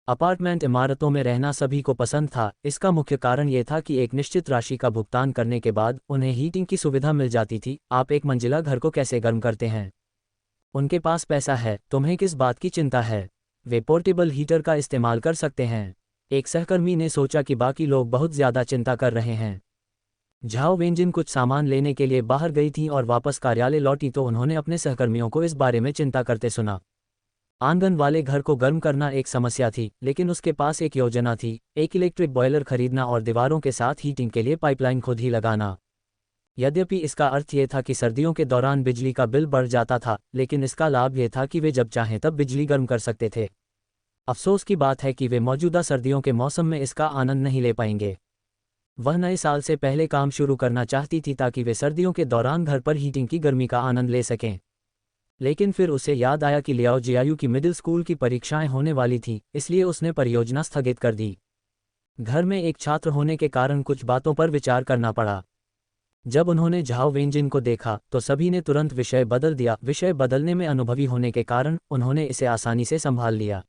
अपार्टमेंट इमारतों में रहना सभी को पसंद था। इसका मुख्य कारण ये था कि एक निश्चित राशि का भुगतान करने के बाद उन्हें हीटिंग की सुविधा मिल जाती थी। आप एक मंजिला घर को कैसे गर्म करते हैं? उनके पास पैसा है, तुम्हें किस बात की चिंता है? वे पोर्टेबल हीटर का इस्तेमाल कर सकते हैं। एक सहकर्मी ने सोचा कि बाकी लोग बहुत ज़्यादा चिंता कर रहे हैं। झाओ वेंजिन कुछ सामान लेने के लिए बाहर गई थीं और वापस कार्यालय लौटी तो उन्होंने अपने सहकर्मियों को इस बारे में चिंता करते सुना। आंगन वाले घर को गर्म करना एक समस्या थी, लेकिन उसके पास एक योजना थी, एक इलेक्ट्रिक बॉयलर खरीदना और दीवारों के साथ हीटिंग के लिए पाइपलाइन खुद ही लगाना। यद्यपि इसका अर्थ ये था कि सर्दियों के दौरान बिजली का बिल बढ़ जाता था, लेकिन इसका लाभ ये था कि वे जब चाहें तब बिजली गर्म कर सकते थे। अफसोस की बात है कि वे मौजूदा सर्दियों के मौसम में इसका आनंद नहीं ले पाएंगे। वह नए साल से पहले काम शुरू करना चाहती थी ताकि वे सर्दियों के दौरान घर पर हीटिंग की गर्मी का आनंद ले सकें। लेकिन फिर उसे याद आया कि लियाओ जियायू की मिडिल स्कूल की परीक्षाएं होने वाली थीं, इसलिए उसने परियोजना स्थगित कर दी। घर में एक छात्र होने के कारण कुछ बातों पर विचार करना पड़ा। जब उन्होंने झाओ वेंजिन को देखा तो सभी ने तुरंत विषय बदल दिया। विषय बदलने में अनुभवी होने के कारण उन्होंने इसे आसानी से संभाल लिया।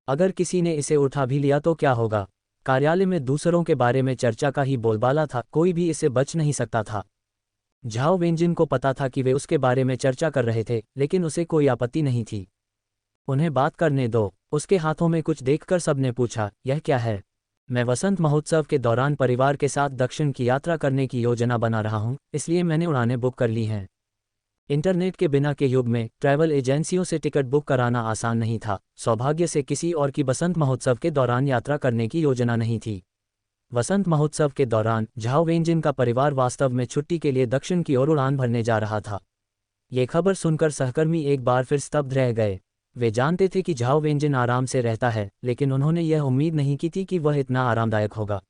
अगर किसी ने इसे उठा भी लिया तो क्या होगा? कार्यालय में दूसरों के बारे में चर्चा का ही बोलबाला था, कोई भी इसे बच नहीं सकता था। झाओ वेंजिन को पता था कि वे उसके बारे में चर्चा कर रहे थे, लेकिन उसे कोई आपत्ति नहीं थी। उन्हें बात करने दो। उसके हाथों में कुछ देखकर सबने पूछा, यह क्या है? मैं वसंत महोत्सव के दौरान परिवार के साथ दक्षिण की यात्रा करने की योजना बना रहा हूं, इसलिए मैंने उड़ानें बुक कर ली हैं। इंटरनेट के बिना के युग में ट्रैवल एजेंसियों से टिकट बुक कराना आसान नहीं था। सौभाग्य से किसी और की बसंत महोत्सव के दौरान यात्रा करने की योजना नहीं थी। वसंत महोत्सव के दौरान झाओ वेंजिन का परिवार वास्तव में छुट्टी के लिए दक्षिण की ओर उड़ान भरने जा रहा था। ये खबर सुनकर सहकर्मी एक बार फिर स्तब्ध रह गए। वे जानते थे कि झाओ वेंजिन आराम से रहता है, लेकिन उन्होंने यह उम्मीद नहीं की थी कि वह इतना आरामदायक होगा।